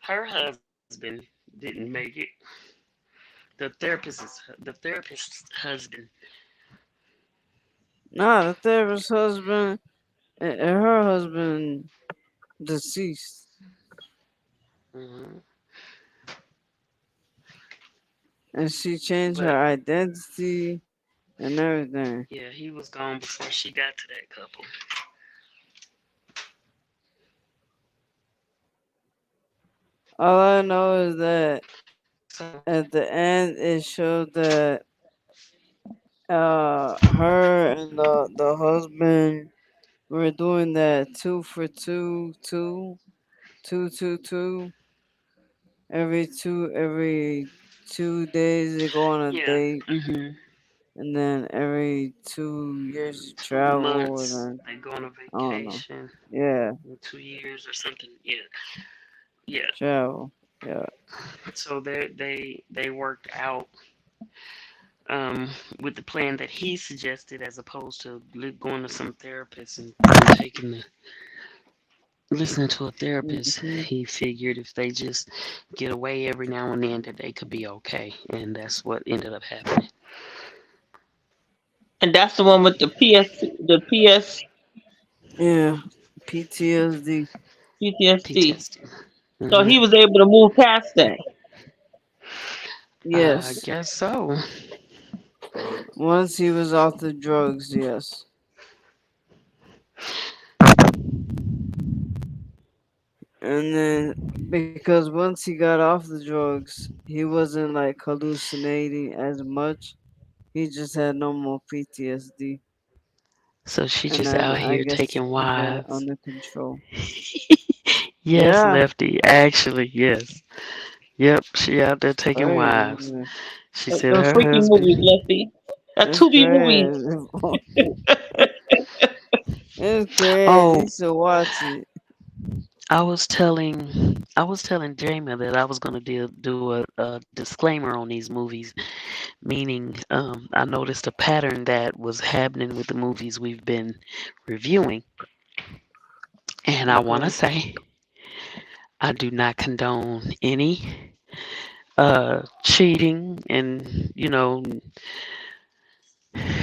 Her husband didn't make it. The therapist's husband. Nah, the therapist's husband and her husband deceased. Hmm. And she changed her But identity and everything. yeah, he was gone before she got to that couple. All I know is that So at the end it showed that her and the husband were doing that 2 for 2 every 2 days they go on a yeah. date, Hmm. and then every 2 years you travel, and Months then they go on a I don't know. vacation Yeah, in 2 years or something. Yeah, yeah. travel. Yeah. So they worked out with the plan that he suggested, as opposed to going to some therapist and taking the listening to a therapist. Hmm. He figured if they just get away every now and then, that they could be okay, and that's what ended up happening. And that's the one with the Yeah. PTSD. PTSD. PTSD. So Hmm. he was able to move past that. I Yes. guess so. Once he was off the drugs, yes. And then because once he got off the drugs, he wasn't like hallucinating as much. He just had no more PTSD. So she And just then out I here guess taking he got it wives. under control. Yes, Yeah, Lefty. Actually, yes. Yep, she out there taking wives. crazy. She said Them her freaky movies, husband. Lefty. That It's Tubi movie. crazy. It's crazy. Oh, You should watch it. I was telling Jamie that I was gonna do a disclaimer on these movies, meaning I noticed a pattern that was happening with the movies we've been reviewing, and I want to Okay. say I do not condone any cheating and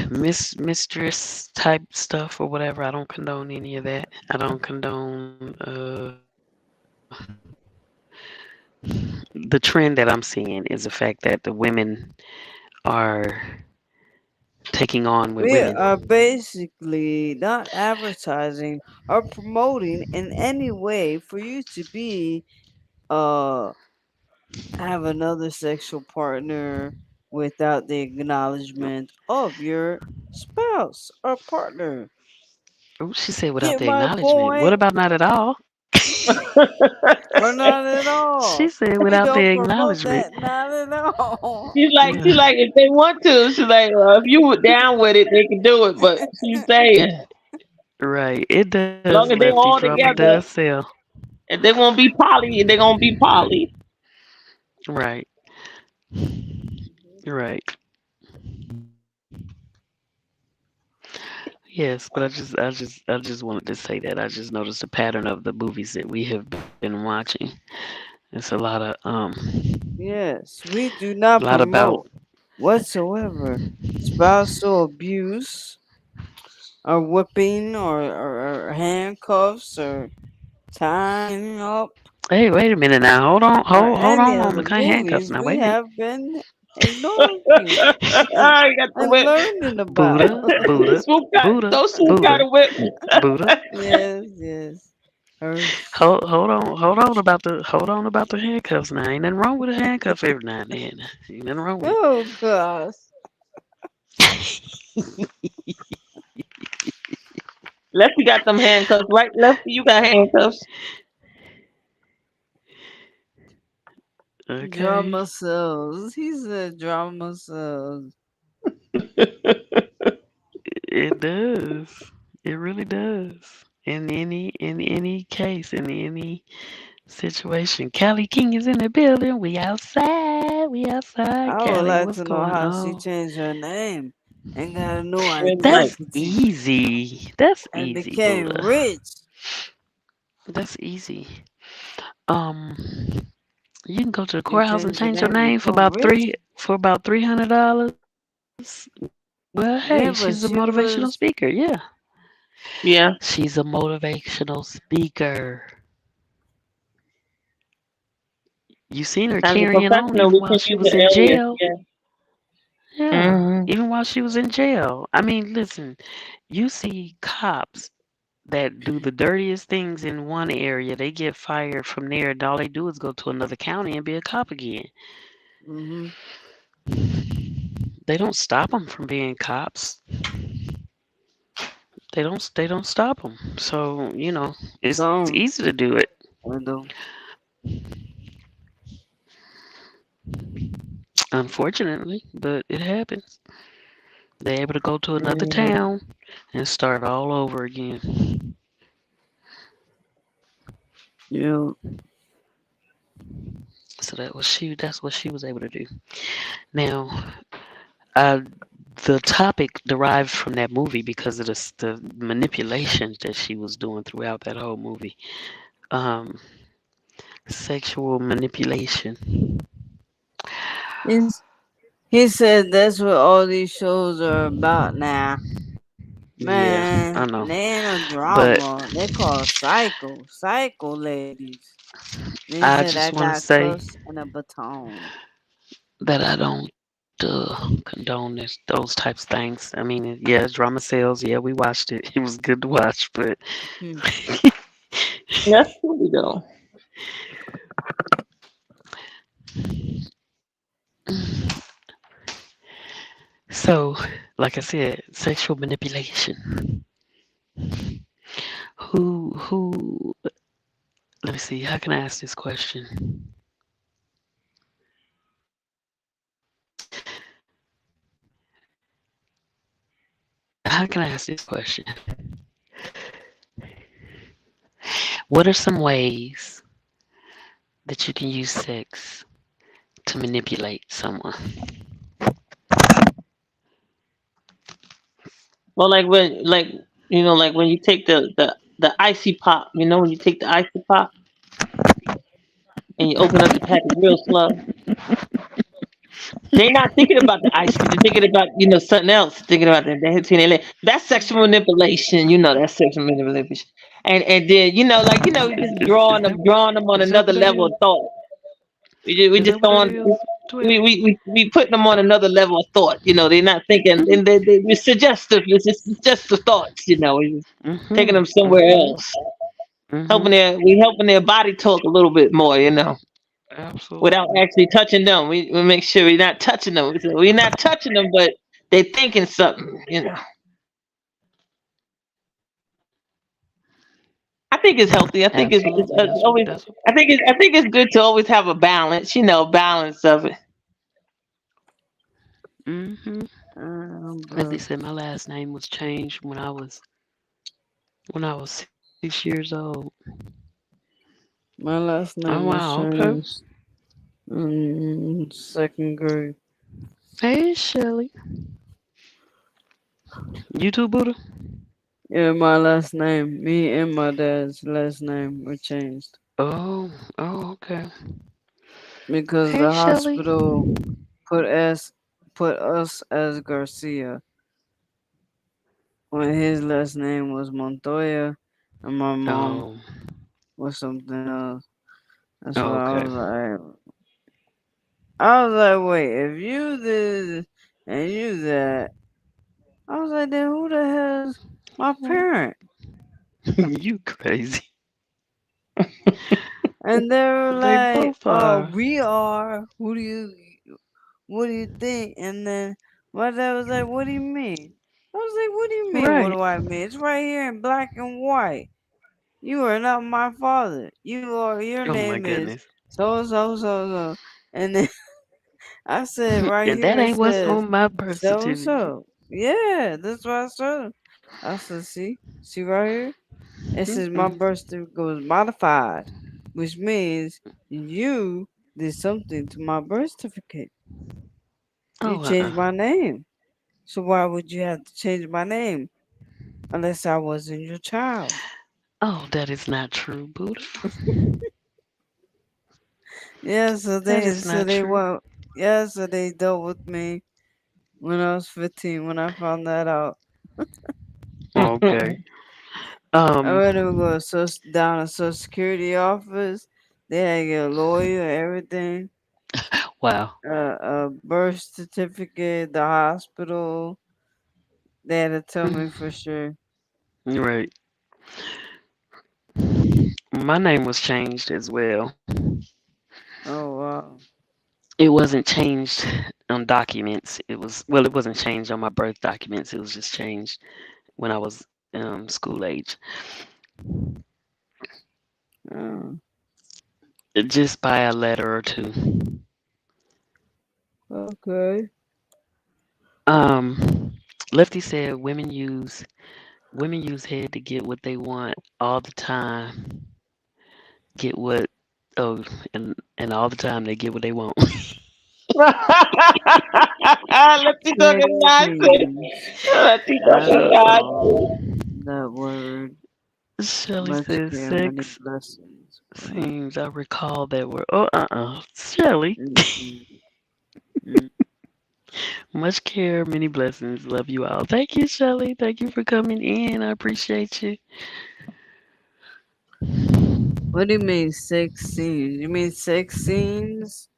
mistress type stuff or whatever. I don't condone any of that. I don't condone the trend that I'm seeing is the fact that the women are taking on with We women. are basically not advertising or promoting in any way for you to be uh have another sexual partner without the acknowledgement of your spouse or partner. Oh, she said without Get the my acknowledgement. What point? about not at all? Or not at She all. said We without the don't promote acknowledgement. that. Not at all. She's Yeah. like, if they want to, she's like, if you were down with it, they can do it. But she's saying, as Right. It does, long as they Lefty. all Drama does together, sell. if they won't be poly, they're gonna be poly. Right. Right. Yes, but I just wanted to say that I just noticed a pattern of the movies that we have been watching. It's a lot of Yes, we do a not lot about. promote whatsoever spousal abuse or whipping or handcuffs or tying up Hey, wait a minute now. Hold on. or Hold any on. of The the kind of handcuffs movies now. we Wait a minute. have been indulging and, I got the and whip. learning about. Buddha, Buddha, Swoop got Buddha, those swoop got Buddha, a whip. Buddha. Yes, yes. Hers. hold on about the handcuffs now. Ain't nothing wrong with a handcuff every now and then. Ain't nothing wrong with Oh gosh. it. Lefty got them handcuffs, right? Lefty, you got handcuffs. Okay. Drama cells. He said drama cells. It does. It really does. In any case, in any situation. Callie King is in the building. We outside. We outside. I would Callie, like what's to know going how she on? changed her name and got a new Red light. That's identity easy. That's and easy, became Buddha. rich. That's easy. Um, you can go to the She courthouse and changed her change your name and name became rich. for about $300. Well, hey, she's a Yeah, but she motivational speaker. was Yeah, Yeah. she's a motivational speaker. You seen her As a carrying on professional, even we while can she use was the in alias. jail. Yeah. Yeah, Hmm. even while she was in jail. I mean, listen, you see cops that do the dirtiest things in one area, they get fired from there, and all they do is go to another county and be a cop again. hmm They don't stop them from being cops. They don't stop them. So it's easy to some do it. though. Unfortunately, but it happens. They're able to go to another Hmm. town and start all over again. Yeah. So that's what she was able to do. Now, uh, the topic derived from that movie because of the manipulations that she was doing throughout that whole movie. Um, Sexual manipulation. He's, he said that's what all these shows are about now. Yeah, I Man, know. they ain't no But drama. They call psycho. Psycho ladies. Then he I said just I want to got say cuffs and a baton. that I don't condone those types of things. I mean, yeah, drama sales. Yeah, we watched it. It was good to watch, but Hmm. That's true, though. so, like I said, sexual manipulation. Who? Let me see. How can I ask this question? How can I ask this question? What are some ways that you can use sex to manipulate someone? Well, like when, like when you take the icy pop, when you take the icy pop and you open up the package real slow, they're not thinking about the ice cream. They're thinking about something else. Thinking about that. That's sexual manipulation. That's sexual manipulation. And then just Is that drawing them on is that another what that level is? of thought. We Is just that what that throwing is, twin? we putting them on another level of thought. They're not thinking, and we're suggestive. It's just suggestive thoughts. We're just taking Mhm. them somewhere Mhm. else, Mhm. helping their body talk a little bit more. Without Absolutely. actually touching them. We make sure we're not touching them. We're not touching them, but they're thinking something. I think it's healthy. I think Absolutely. it's That's what. always. That's what. I think it's good to always have a balance. Balance of it. Mhm. As they Bro. said, my last name was changed when I was 6 years old. My last Oh name was wow. Okay. changed in second grade. Hey, Shelly. You too, Buddha. Yeah, my last name, me and my dad's last name were changed Oh. Oh. Okay. because Hey, the Shelly. hospital put us as Garcia when his last name was Montoya and my mom Oh. was something else. That's why Okay. I was like, wait, if you this and you that, I was like, then who the hell's my parent? You crazy. And they were They like, both "Oh, are. we are. What do you think?" And then my dad was like, "What do you mean?" I was like, "What do you mean? What Right. do I mean? It's right here in black and white. You are not my father. Your Oh my name is goodness. so so so so." And then I said, right And here that it ain't what's says on my birth so and certificate. so. Yeah, that's what I said. I said, see right here. It says my Mm-mm. birth certificate was modified, which means you did something to my birth certificate. You Oh, changed my name. So why would you have to change my name unless I wasn't your child? oh, that is not true, Buddha. Yeah, That is so not they true. went yeah, so they dealt with me when I was 15 when I found that out. Okay. I went to Um. go down a social security office. They had to get a lawyer, everything. Wow. A birth certificate, the hospital. They had to tell me Mm, for sure. right. My name was changed as well. Oh wow. It wasn't changed on documents. It wasn't changed on my birth documents. It was just changed when I was school age, Oh, just by a letter or two. okay. Um, Lefty said women use head to get what they want all the time. Get what oh and all the time they get what they want. Let's be talking nonsense. Seems Let's be I talking recall nonsense. that word. Shelly Much says care, many sex blessings. Wow. seems I recall that word. Oh Shelly. Mm-mm. Mm. Much care, many blessings. Love you all. Thank you, Shelly. Thank you for coming in. I appreciate you. What do you mean sex scenes? You mean sex scenes?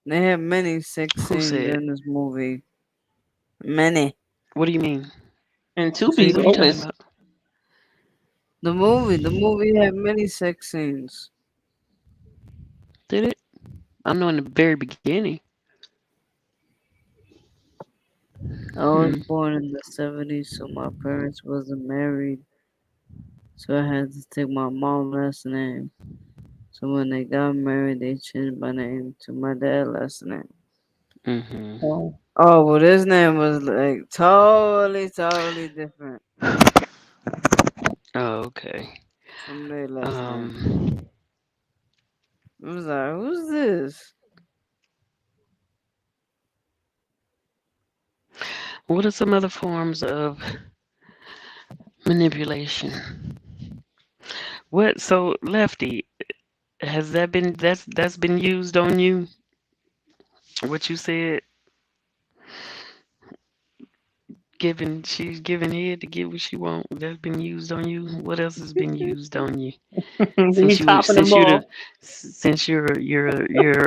They have many sex Who scenes said? in this movie. Many. What do you mean? And to be See What are you the talking honest, about? the movie had many sex scenes. Did it? I know in the very beginning. I was Hmm. born in the 70s, so my parents wasn't married, so I had to take my mom's last name. So when they got married, they changed my name to my dad's last name. Mm-hmm. oh, Oh, well, his name was like totally different Oh, okay. from their last name. Um, I was like, who's this? what are some other forms of manipulation? What? So, Lefty, has that's been used on you? What you said, she's giving head to get what she want. That's been used on you. What else has been used on you you topping them off. since you're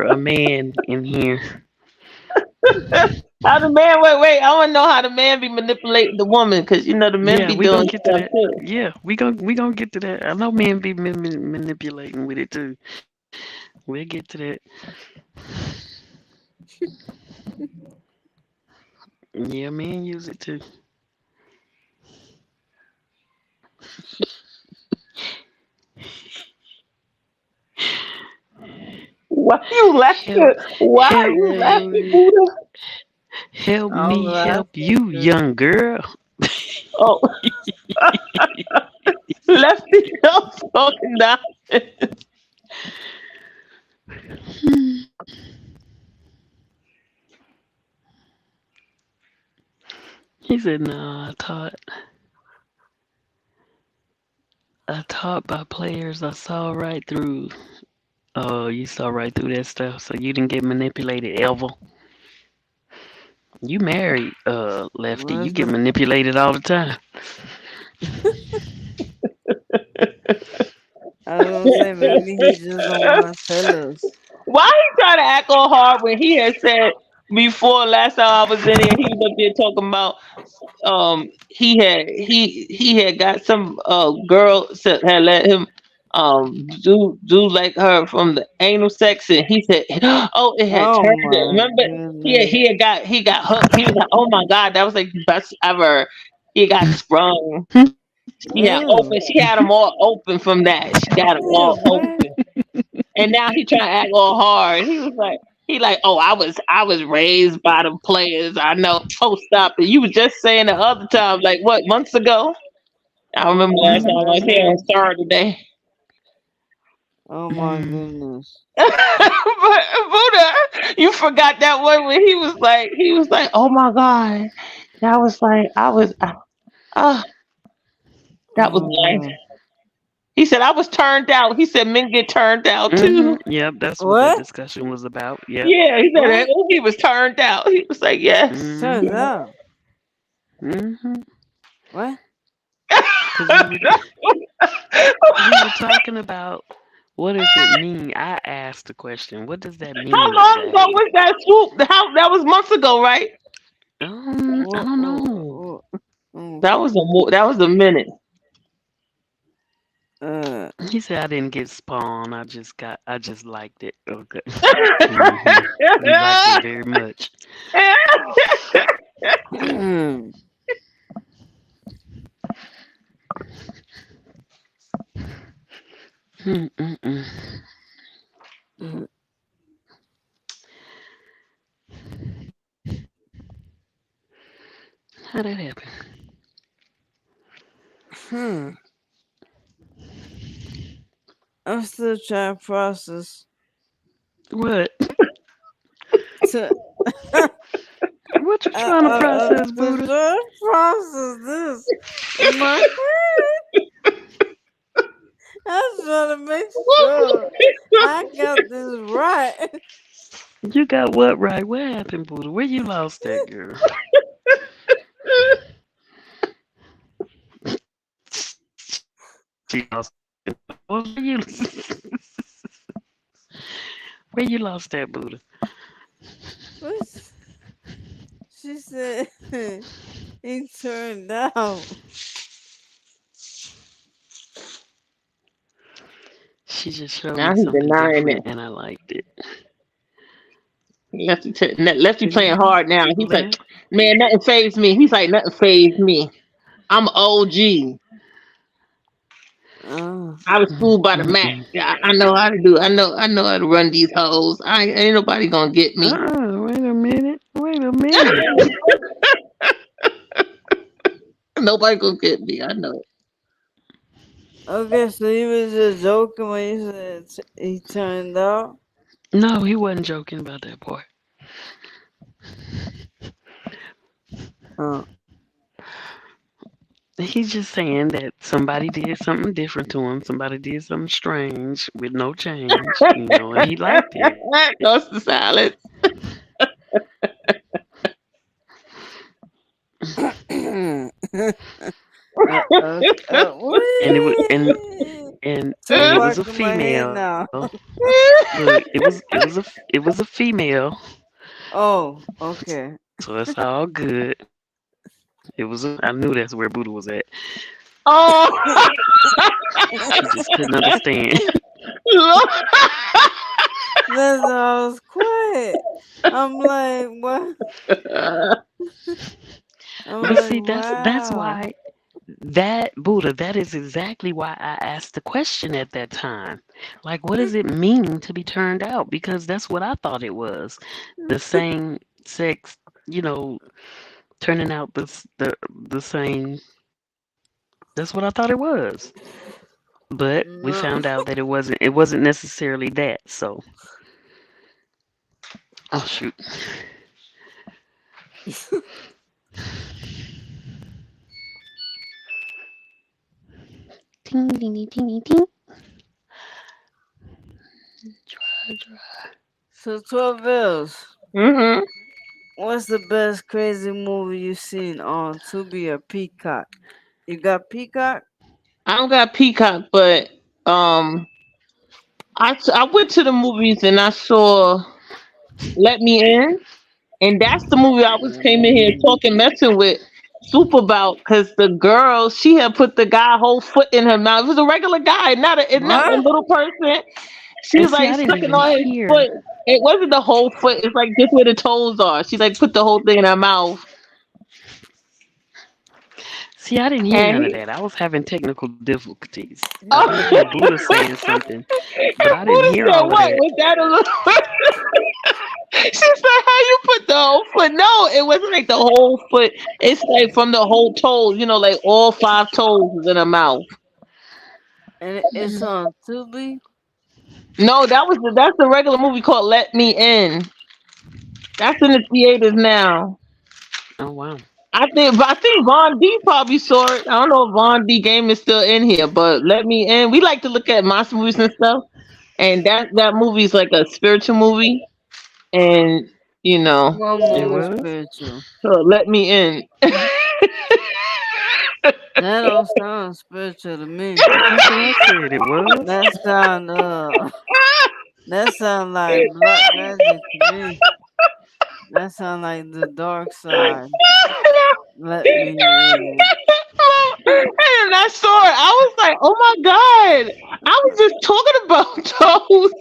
a man in here? How the man? Wait. I want to know how the man be manipulating the woman, because the men Yeah, be we doing gonna get to stuff that. too. Yeah, we gonna get to that. I know men be manipulating with it too. We'll get to that. Yeah, men use it too. Why you Help, laughing? Why help, you laughing, Hey, Buddha? help I'm me help laughing you, 'cause young girl. Oh, Lefty, I'm talking now. He said, "Nah, I taught by players. I saw right through. Oh, you saw right through that stuff. So you didn't get manipulated ever. You married, Lefty. You where's get the manipulated all the time. I was gonna say maybe he just don't wanna tell us. Why he trying to act all hard when he has said? before last time I was in here, he was up there talking about he had got some girl had let him do like her from the anal sex, and he said oh it had Oh turned it. my Remember goodness. he got hooked. He was like, oh my god, that was like the best ever. He got sprung. Ew. She had them all open from that. She got them Yeah, all what? open. And now he trying to act all hard. He was like, oh, I was raised by the players. I know. Oh, stop it. You was just saying the other time, like what, months ago? I Oh remember my last time I was here on goodness. Saturday. Oh my Mm. goodness. But Buddha, you forgot that one when he was like, oh my god, that was like, uh, that was Oh nice. my. He said I was turned out. He said men get turned out too. Mhm. Yep, that's what that What? discussion was about. Yep. Yeah, he said that What? he was turned out. He was like, yes. Turns Mhm. out. Mhm. What? Cuz we were talking about what does it mean? I asked the question, what does that How mean long ago exactly? was that swoop? How that was months ago, right? I What? don't know. That was a minute. Uh, He said I didn't get spawn. I just liked it. Okay. Mhm. You liked it very much. Mm-mm-mm. How that happen? hmm. I'm still trying to process. What? To, What you trying to process, to Buddha? try to process this in my head. I'm trying to make sure I got this right. You got what right? What happened, Buddha? Where you lost that girl? She lost it. Where you where you lost that, Buddha? What's, she said he turned out. She just showed Now me he's something denying it. different, and I liked it. Lefty Did he playing do hard now. He's like, that? man, nothing phased me. He's like, nothing phased me. I'm OG. Oh. I was fooled by the Mac. Mm-mm. I know how to do. I know how to run these hoes. Ain't nobody gonna get me. Wait a minute. Wait a minute. Nobody gonna get me. I know. Okay, so he was just joking when he said he turned out. No, he wasn't joking about that part. Oh. He's just saying that somebody did something different to him. Somebody did something strange with no change, and he liked it. Goes to silence. And it was Wait. and Too it was far a to my head female. now. Look, it was a female, Oh, okay. so that's all good. It was I knew that's where Buddha was at. Oh, He just couldn't understand. Lord. That's why I was quiet. I'm like, what? I'm But like, see, that's wow. why that Buddha, that is exactly why I asked the question at that time. Like, what does it mean to be turned out? Because that's what I thought it was. The same sex, you know, turning out the same. That's what I thought it was. But we No. found out that it wasn't necessarily that. So, oh shoot. Ting ding ding ding ding. Dry, dry. So 12 bills. hmm What's the best crazy movie you seen on Tubi or Peacock? You got Peacock? I don't got Peacock, but um, I went to the movies and I saw Let Me In. And that's the movie I was came in here Mm. talking, messing with Soup about, because the girl, she had put the guy whole foot in her mouth. It was a regular guy, not a What? little person. She And was see, like I didn't sucking even on his foot. hear. It wasn't the whole foot. It's like just where the toes are. She like put the whole thing in her mouth. See, I didn't hear And none of he, that. I was having technical difficulties. I did hear oh, Buddha saying something, but I didn't Buddha hear said, all of "What that. was that? A little?" She said, "How you put the whole foot?" No, it wasn't like the whole foot. It's like from the whole toes. Like all five toes is in her mouth. And it's on Tubi. No, that's the regular movie called Let Me In. That's in the theaters now. Oh wow. I think Von D probably saw it. I don't know if Von D Game is still in here, but Let Me In. We like to look at monster movies and stuff, and that movie is like a spiritual movie, and you know, What It movie was. spiritual? so Let Me In. That don't sound spiritual to me. That's what I said. It was. That sound that sound like black magic to me. That sound like the dark side. Let me in. And I saw it. I was like, "Oh my god!" I was just talking about those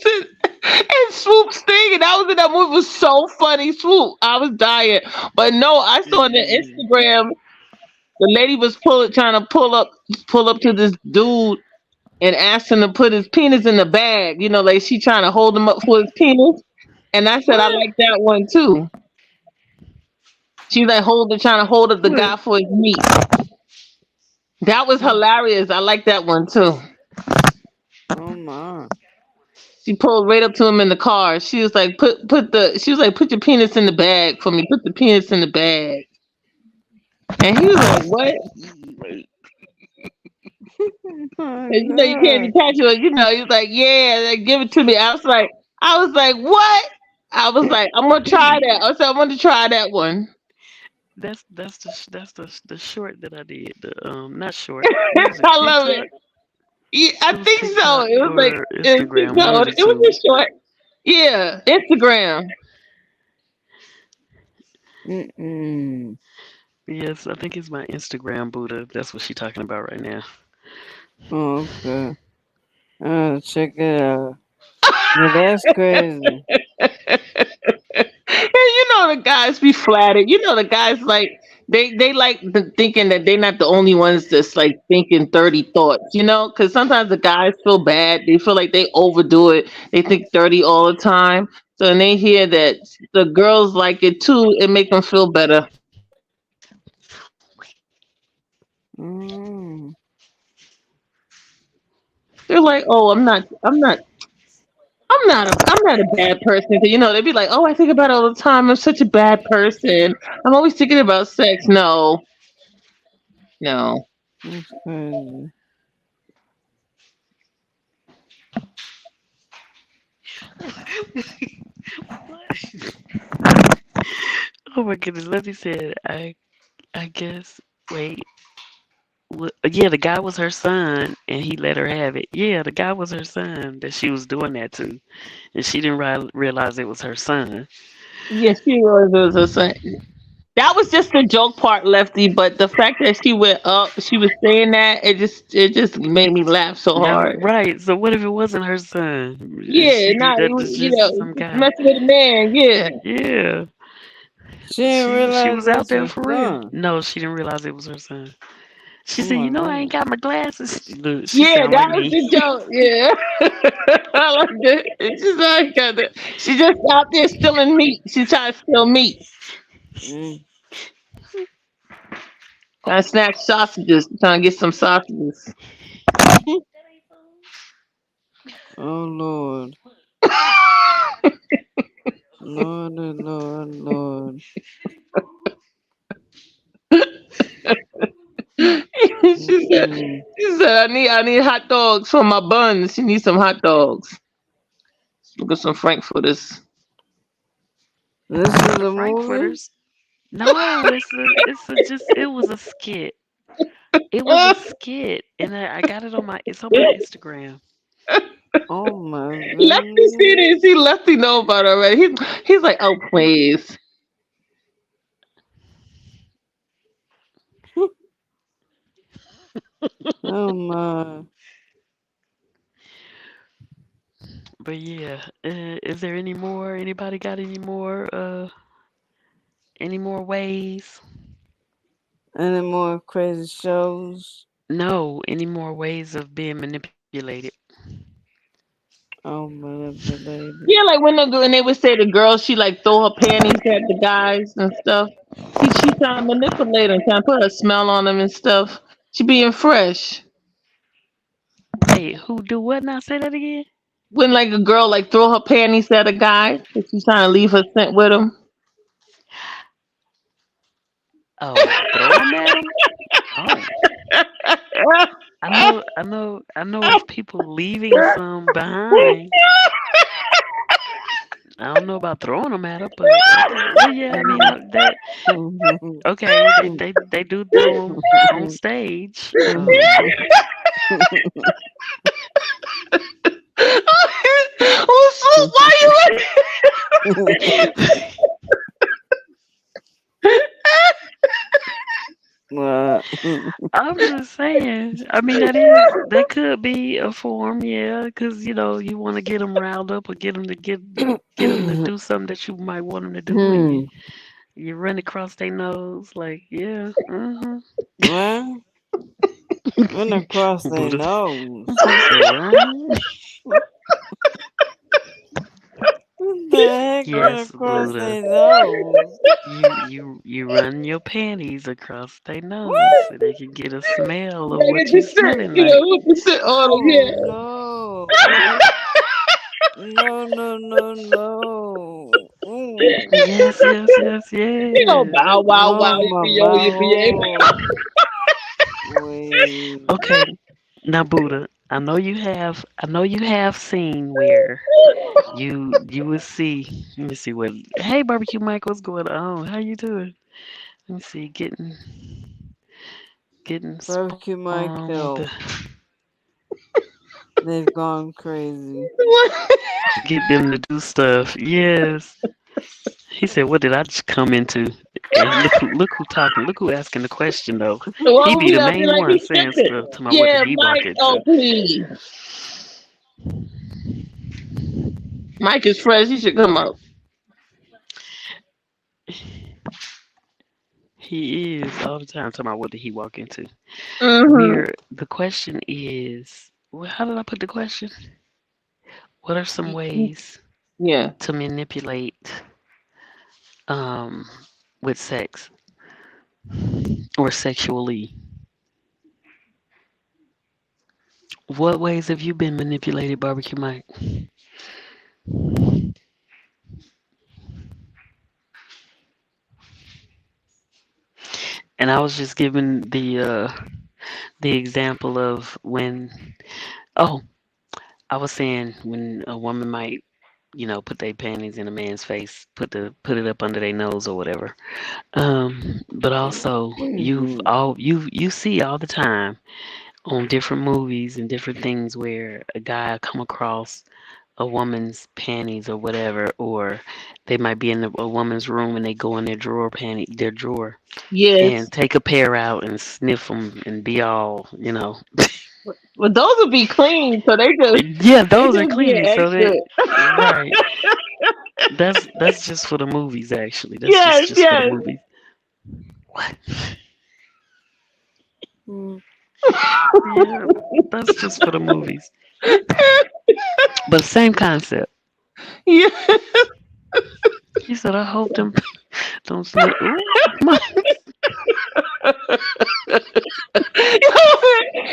and Swoop's thing, and that was in that movie. It was so funny, Swoop. I was dying, but no, I saw on the Mm-mm. Instagram the lady was trying to pull up to this dude and asked him to put his penis in the bag. Like she trying to hold him up for his penis. And I said I What? like that one too. She's like trying to hold up the What? guy for his meat. That was hilarious. I like that one too. Oh my. She pulled right up to him in the car. She was like, she was like, put your penis in the bag for me. Put the penis in the bag. And he was like, what? Oh And you can't God. detach it. He was like, yeah, like, give it to me. I was like, what? I was like, I'm gonna try that. I said, I'm gonna try that one. That's the short that I did. The not short. What was it? I love it. TikTok. Yeah, I It was think so. TikTok It was like or Instagram. One of TikTok. the It was two. just short. Yeah, Instagram. Mm-mm. Yes, I think it's my Instagram Buddha. That's what she's talking about right now. Okay. Check it out. Yeah, that's crazy. And the guys be flattered. The guys like they like thinking that they're not the only ones that's like thinking 30 thoughts. Because sometimes the guys feel bad. They feel like they overdo it. They think 30 all the time. So when they hear that the girls like it too, it make them feel better. Mm. They're like, oh, I'm not a bad person. They'd be like, oh, I think about it all the time. I'm such a bad person. I'm always thinking about sex. No, no. That's crazy. Oh my goodness. Let me say it. I guess. Wait. Yeah, the guy was her son, and he let her have it. Yeah, the guy was her son that she was doing that to, and she didn't realize it was her son. Yes, she was a son. That was just the joke part, Lefty. But the fact that she went up, she was saying that it just made me laugh so Now, hard. right. So what if it wasn't her son? And Yeah, she did not that to just some just guy. messing with a man. Yeah, Yeah, She didn't she realize was out that's there her for real. son. No, she didn't realize it was her son. She Oh said, my I ain't goodness. got my glasses." Look, she yeah, sound that like was me. the joke. Yeah, I like that. She's like, she just out there stealing meat. She's trying to steal meat. Mm. Trying to snatch sausages. Trying to get some sausages. Oh Lord. Lord, Lord, Lord. she said, Mm-mm. she said, I need hot dogs for my buns. She needs some hot dogs. Look at some frankfurters. This is a movie? Frankfurters. No, it was a skit. It was a skit, and I got it on my. It's on my Instagram. Oh my Lefty see goodness. this. He Lefty know about it already. He's like, oh please. Oh my. But yeah, is there any more? Anybody got any more ways? Any more crazy shows? No, any more ways of being manipulated? Oh, manipulated. Yeah, like when they would say the girl, she like throw her panties at the guys and stuff. She trying to manipulate them, trying to put her smell on them and stuff. She being fresh. Wait, who do what now? Say that again. When like a girl like throw her panties at a guy, 'cause she's trying to leave her scent with him. Oh, throw them at them. Oh, I know of people leaving some behind. I don't know about throwing them at her, but okay. Well, yeah, I mean that. Okay, they do throw them on stage. Oh, Swoop, why What? I'm just saying. I mean, that could be a form, yeah, because you want to get them riled up or get them to do something that you might want them to do, and you run across their nose, like, yeah, Well, run across their Buddha. nose. He said, what? What the heck run Yes, across Buddha. their nose? You run your panties across their nose What? so they can get a smell of you what you get the scent, smelling like. with the scent on them, Oh yeah. no. No, no, no, no. Yes, yes, yes, You know, yes. bow, wow, Oh wow, my yippee-yo. bow. Wait. Okay, now Buddha, I know you have seen where you would see. Let me see what. Hey, barbecue Mike, what's going on? How you doing? Let me see, getting Barbecue spawned with the Michael. They've gone crazy. get them to do stuff. Yes. He said, "What did I just come into?" And look who talking. Look who asking the question though. Why He would be we the gotta be main like one he's saying tripping? stuff to my what did Yeah, he walk Mike, oh into. please. Mike is fresh, he should come up. He is all the time talking about what did he walk into. Mm-hmm. Where the question is, well, how did I put the question? What are some ways Yeah. to manipulate um with sex or sexually? What ways have you been manipulated, barbecue Mike? And I was just giving the example of when oh, I was saying when a woman might, put their panties in a man's face, put it up under their nose or whatever. But also you see all the time on different movies and different things where a guy come across a woman's panties or whatever, or they might be in a woman's room and they go in their drawer, Yes. and take a pair out and sniff them and be all. But those would be clean, so Yeah, they those are just being clean. So extra. that right. That's just for the movies. Actually, that's Yes, just for the yes. movies. What? Hmm. Yeah, that's just for the movies. But same concept. Yeah. He said, "I hope them don't sniff." Ooh, my.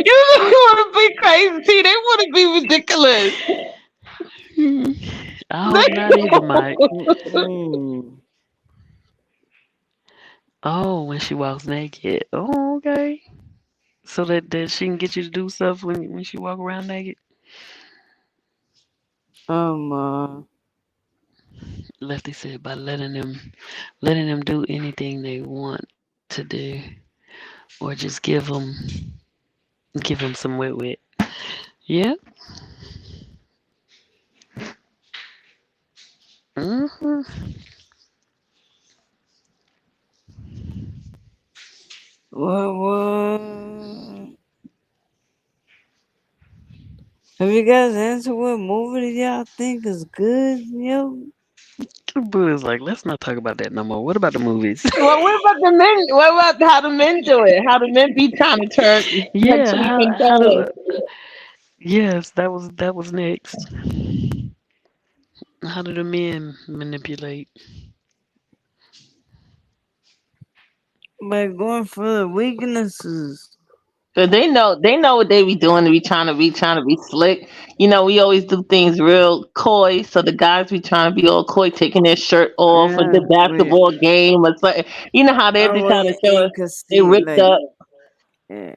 You want to be crazy. They want to be ridiculous. I hope not either, Mike. They Mm-mm. Oh, when she walks naked. Oh, okay. So that she can get you to do stuff when she walk around naked. Um. Lefty said by letting them do anything they want to do, or just give them some wet wet. Yeah. Hmm. What? Have you guys answered what movie y'all think is good, yo? Buddha's like, let's not talk about that no more. What about the movies? Well, what about the men? What about how the men do it? How the men be trying to turn, like, Yeah, trying to how control do? us? Yes, that was next. How do the men manipulate? By going for the weaknesses. Cause they know what they be doing to be trying to be slick. You know, we always do things real coy. So the guys be trying to be all coy, taking their shirt off at Yeah, the basketball game or something. You know how they be trying to always show us they inconsistent. ripped Like, up. yeah,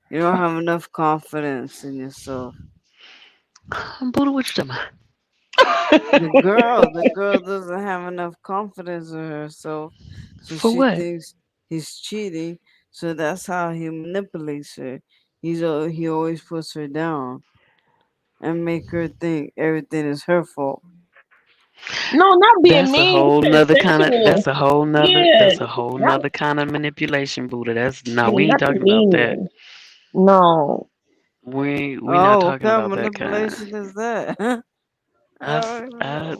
you don't have enough confidence in yourself. Buddha, what you talking about? The girl doesn't have enough confidence in herself, so For she what? thinks he's cheating. So that's how he manipulates her. He always puts her down and make her think everything is her fault. No, not being That's a mean. whole He said nother kind of. sexual. Yeah, That's a whole not nother kind of manipulation, Buddha. That's no. We ain't nothing talking about that. mean. No. We not Oh, what talking kind of about that kind. manipulation is that? I, I don't know.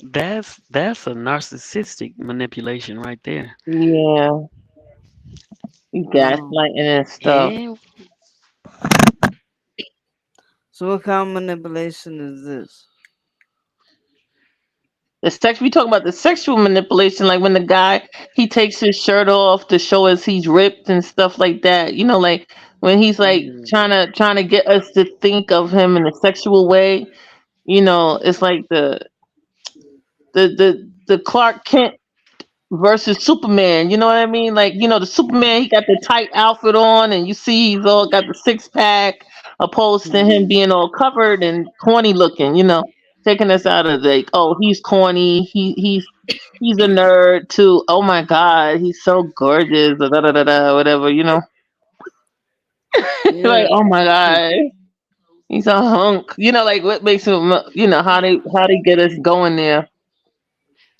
that's a narcissistic manipulation right there. Yeah, you Oh. gaslighting and stuff. Yeah, So what kind of manipulation is this? The sex we talk about the sexual manipulation, like when the guy he takes his shirt off to show us he's ripped and stuff like that. You know, like when he's like Hmm. trying to get us to think of him in a sexual way. You know, it's like the Clark Kent versus Superman. You know what I mean? Like, you know, the Superman, he got the tight outfit on, and you see he's all got the six pack, opposed to him Hmm. being all covered and corny looking. You know, taking us out of like, oh, he's corny. He's a nerd too. Oh my God, he's so gorgeous. Da da da da, da, whatever. You know, like, Yeah. oh my God, he's a hunk. You know, like what makes him. You know how they get us going there.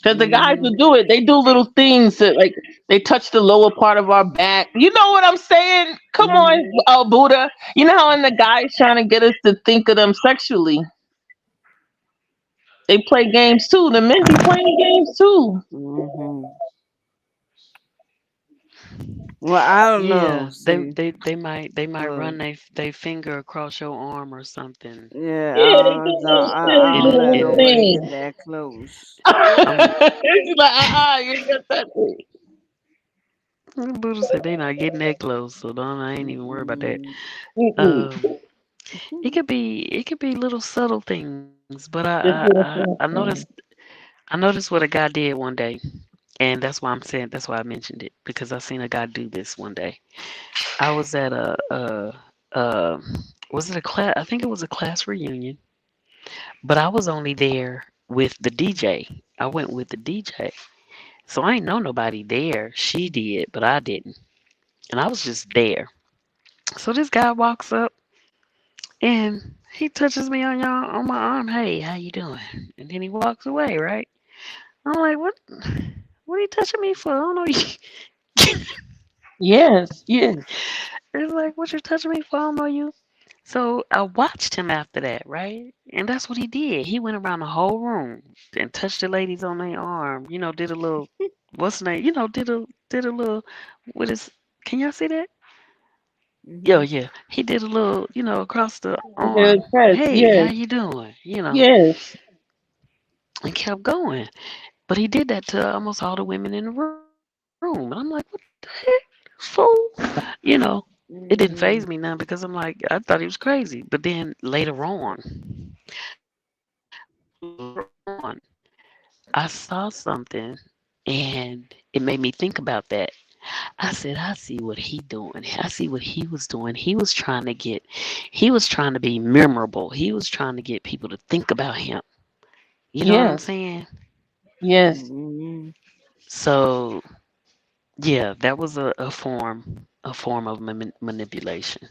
Because the guys Hmm. who do it, they do little things that like they touch the lower part of our back. You know what I'm saying? Come Hmm. on, oh Buddha. You know how when the guys trying to get us to think of them sexually, they play games too. The men be playing games too. Hmm. Well, I don't know. yeah. See, They might uh, run they finger across your arm or something. yeah, Yeah, they do little I shit, don't And let little nobody and get things. that close. I'm It's like, you ain't got that thing. Buddha said they not getting that close, so don't I ain't even worried about that. Mm-mm. Mm-mm. Um, it could be little subtle things, but Just little things. I noticed what a guy did one day, and that's why I mentioned it because I seen a guy do this one day. I was at a was it a class? I think it was a class reunion, but I was only there with the DJ. I went with the DJ, so I ain't know nobody there. She did, but I didn't, and I was just there. So this guy walks up and he touches me on my arm. Hey, how you doing? And then he walks away. Right? I'm like, what? What are you touching me for? I don't know. Yes, yes. It's like, what you touching me for? I don't know you. So I watched him after that, right? And that's what he did. He went around the whole room and touched the ladies on their arm. You know, did a little, what's the name? You know, did a little, what is? Can y'all see that? Yo, Hmm. yeah. He did a little, you know, across the Good arm. press. Hey, how Yes, you doing? You know, yes, and kept going. But he did that to almost all the women in the room. And I'm like, what the heck, fool? You know, it didn't phase me none because I'm like, I thought he was crazy. But then later on, I saw something and it made me think about that. I said, I see what he doing. I see what he was doing. He was trying to be memorable. He was trying to get people to think about him. You know what I'm yes, saying? yes. Hmm. So yeah, that was a form of manipulation.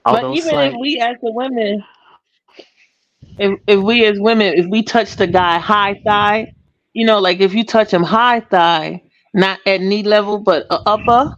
But Although even if slight. we as the women, if we as women, if we touch the guy high thigh, you know, like if you touch him high thigh, not at knee level, but upper,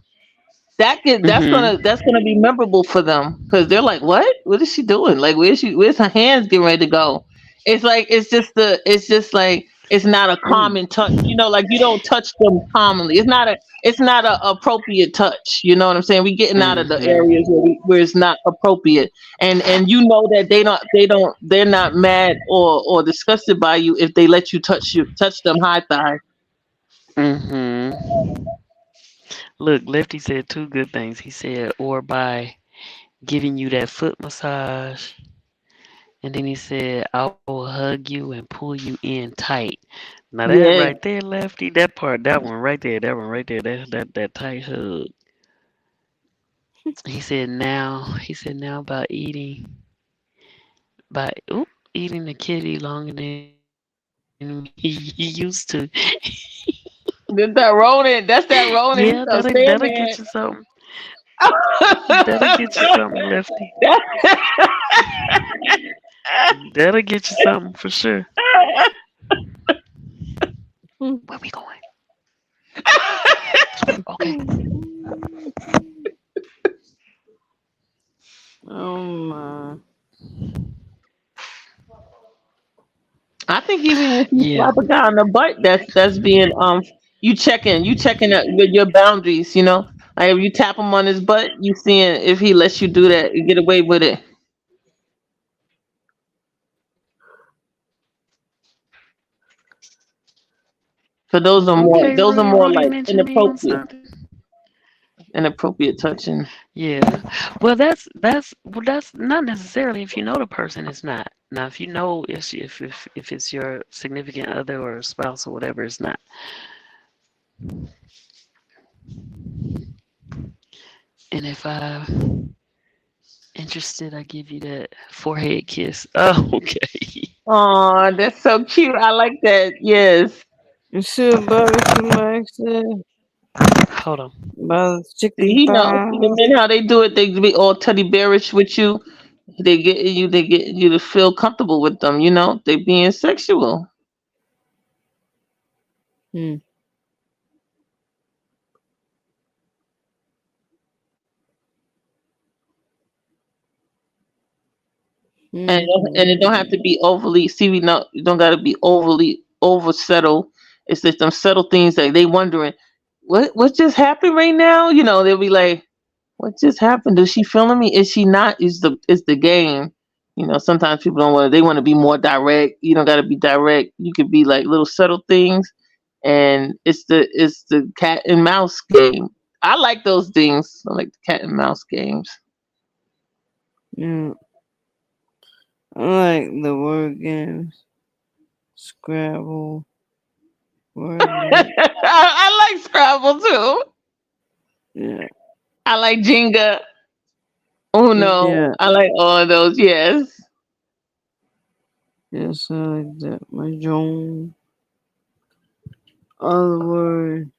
That's Mhm. gonna be memorable for them because they're like, what is she doing? Like, where's her hands getting ready to go? It's like it's just like it's not a Mm. common touch, like you don't touch them commonly. It's not a appropriate touch. You know what I'm saying? We getting out of the Mhm. areas where it's not appropriate, and that they're not mad or disgusted by you if they let you touch them high thigh. Mhm. Look, Lefty said two good things. He said, or by giving you that foot massage, and then he said, I will hug you and pull you in tight. Now that Yeah. right there, Lefty, that part, that one right there, that one right there, that tight hug. He said now about eating the kitty longer than he used to. That Ronan, that's that Yeah, Ronan that'll get you Sandman. something. That'll get you something, Lefty. That'll get you something for sure. Where we going? Okay. Oh my. I think even if you Yeah. slap a guy on the butt, that's being you checking your boundaries. Like if you tap him on his butt, you seeing if he lets you do that, you get away with it. So Okay, those are Ronnie. more Ronnie like mentioned me on something. inappropriate touching. Yeah. Well, that's not necessarily if you know the person. It's not. Now, if you know if it's your significant other or spouse or whatever, it's not. And if I'm interested, I give you that forehead kiss. Oh, okay. Oh, that's so cute. I like that. Yes. You see what barbecue Mike said Hold on. about See, chicken he knows. See the thighs? men how they do it. They be all teddy bearish with you. They get you to feel comfortable with them. They being sexual. Hmm. And it don't have to Hmm. be overly. See, we know you don't got to be overly over settle. It's just them subtle things that they wondering what just happened right now. They'll be like, what just happened? Is she feeling me? Is she not? Is the game? Sometimes people don't want to. They want to be more direct. You don't got to be direct. You could be like little subtle things, and it's the cat and mouse game. I like those things. I like the cat and mouse games. Yeah. I like the word games. Scrabble, Wordle. I like Scrabble too. Yeah. I like Jenga. Uno. Yeah. I like all of those. Yes. Yes, I like that. My Joan. All the word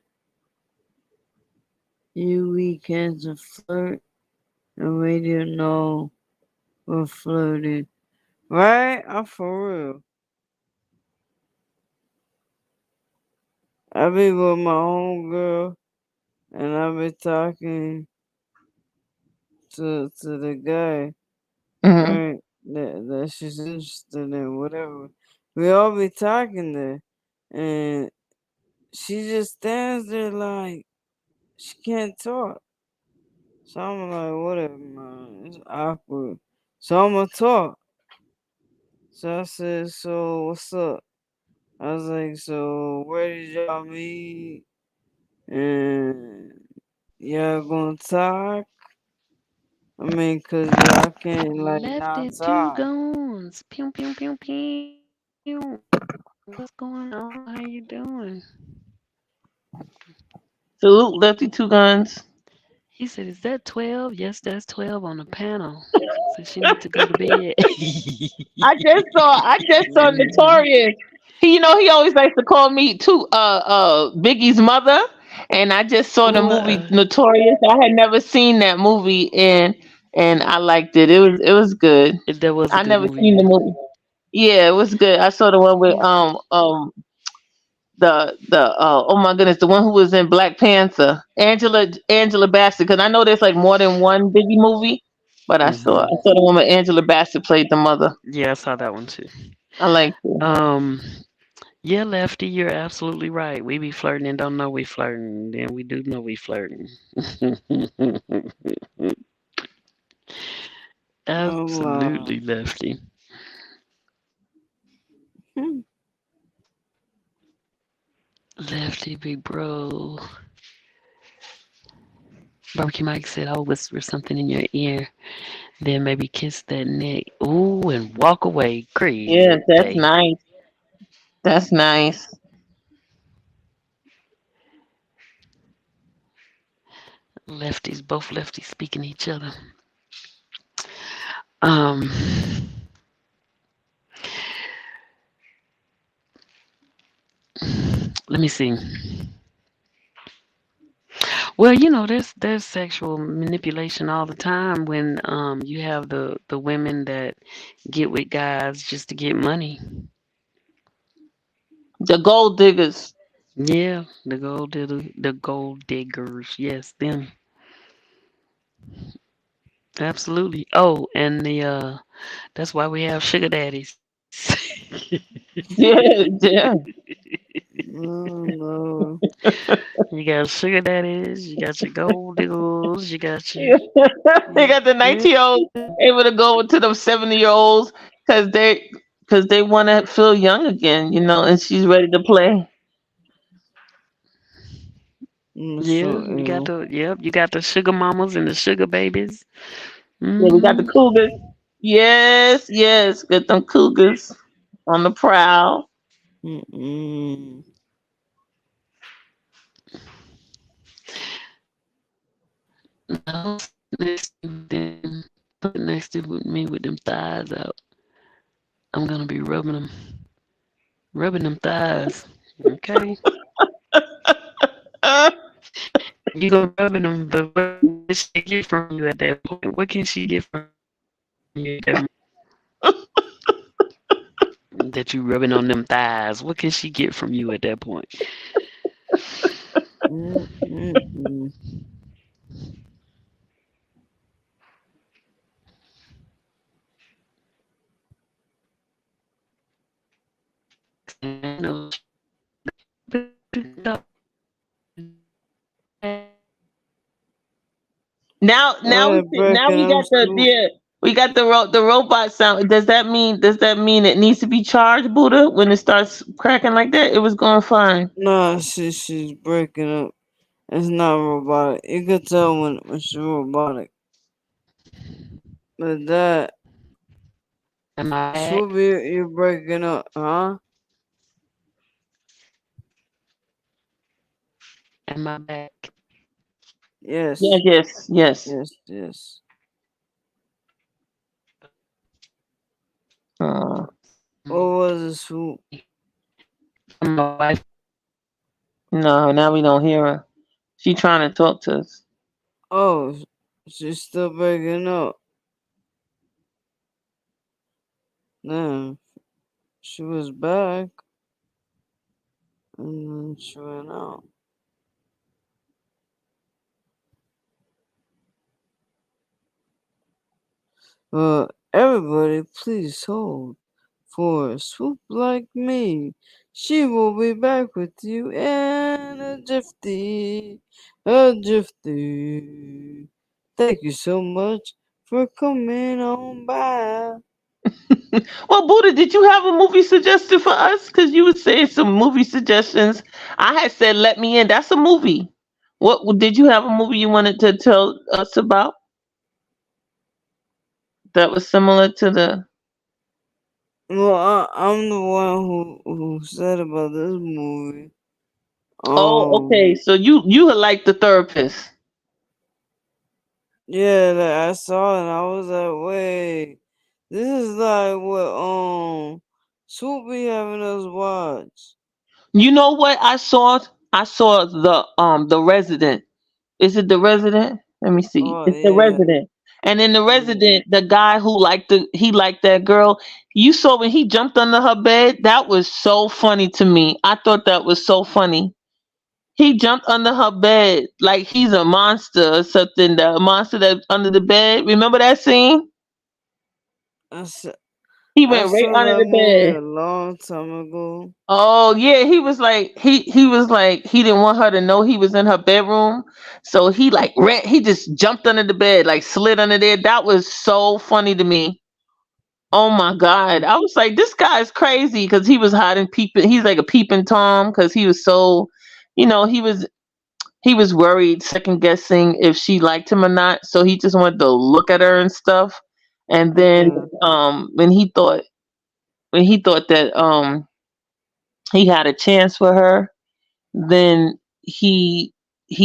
you weekends and flirt and radio know we're flirting. Right? I'm for real. I be with my own girl and I be talking to the guy, Hmm. right? That she's interested in, whatever. We all be talking there, and she just stands there like she can't talk. So I'm like, whatever, man. It's awkward. So I'm gonna talk. So I said, so what's up? I was like, so where did y'all meet? And y'all gonna talk? I mean, cause y'all can't like not Lefty two talk. guns. Pew pew pew pew. What's going on? How you doing? Salute Lefty Two Guns. He said, "Is that 12?" Yes, that's 12 on the panel. So she need to go to bed. I just saw Hmm. Notorious. He always likes to call me too Biggie's mother. And I just saw the movie What? Notorious. I had never seen that movie and I liked it. It was good. That was a I good never movie. seen the movie. Yeah, it was good. I saw the one with oh my goodness, the one who was in Black Panther, Angela Bassett. Because I know there's like more than one Biggie movie, but Hmm. I saw the one where Angela Bassett played the mother. Yeah, I saw that one too. I like it. Um, yeah, Lefty, you're absolutely right. We be flirting and don't know we flirting. Then we do know we flirting. Oh Absolutely, wow. Lefty. Hmm. Lefty, big bro. Barbecue Mike said, "I'll whisper something in your ear, then maybe kiss that neck. Ooh, and walk away. Yes, that's Crazy. nice. That's nice. Lefties, both lefties speaking to each other. Um, let me see. Well, there's sexual manipulation all the time when you have the women that get with guys just to get money. The gold diggers. Yeah, the gold diggers. Yes, them. Absolutely. Oh, and the that's why we have sugar daddies. Yeah, yeah. Oh no. You got sugar daddies, you got your gold diggers, you got your They got the yeah. 19-year-olds able to go to them 70-year-olds because they want to feel young again, and she's ready to play. So Yeah, ill. you got the sugar mamas and the sugar babies. Yeah, we got the Hmm. cougars. Yes, yes, get them cougars on the prowl. Mm-mm. Now next to them, put next to me with them thighs out. I'm gonna be rubbing them thighs. Okay, Uh, you gonna be rubbing them, but what can she get from you at that point? What can she get from you at that that you rubbing on them thighs? What can she get from you at that point? Mm-mm. now They're now breaking we up got the soup. yeah, we got the robot sound. Does that mean it needs to be charged, Buddha, when it starts cracking like that? It was going fine. No, she's breaking up. It's not robotic. You can tell when she's robotic. But that Am I swoop, back? you're breaking up, huh? Am I back? Yes, Yes, yes, yes. yes, yes. Uh, What was the swoop? My wife. no, now we don't hear her. She trying to talk to us. Oh, she's still breaking up. Then she was back, and then she went out. Everybody, please hold. For a swoop like me, she will be back with you in a jifty. Thank you so much for coming on by. Well, Buddha, did you have a movie suggested for us? Because you were saying some movie suggestions. I had said "Let Me In." That's a movie. What did you have a movie you wanted to tell us about that was similar to the? Well, I'm the one who said about this movie. Oh, okay. Um, So you would like the therapist. yeah, like I saw it and I was like, wait, this is like what Swoop be having us watch. You know what I saw? I saw the Resident. Is it the Resident? Let me see. Oh It's the yeah, Resident. And in the yeah. Resident, the guy who liked that girl, You saw when he jumped under her bed? That was so funny to me. I thought that was so funny. He jumped under her bed like he's a monster or something. The monster that's under the bed. Remember that scene? I saw, He I went right saw under that the movie bed. a long time ago. Oh yeah, he was like he didn't want her to know he was in her bedroom, so he like ran. He just jumped under the bed, like slid under there. That was so funny to me. Oh my god, I was like, this guy's crazy because he was hiding peeping. He's like a peeping tom because he was so, he was worried, second guessing if she liked him or not. So he just wanted to look at her and stuff. And then Yeah. when he thought that he had a chance for her, then he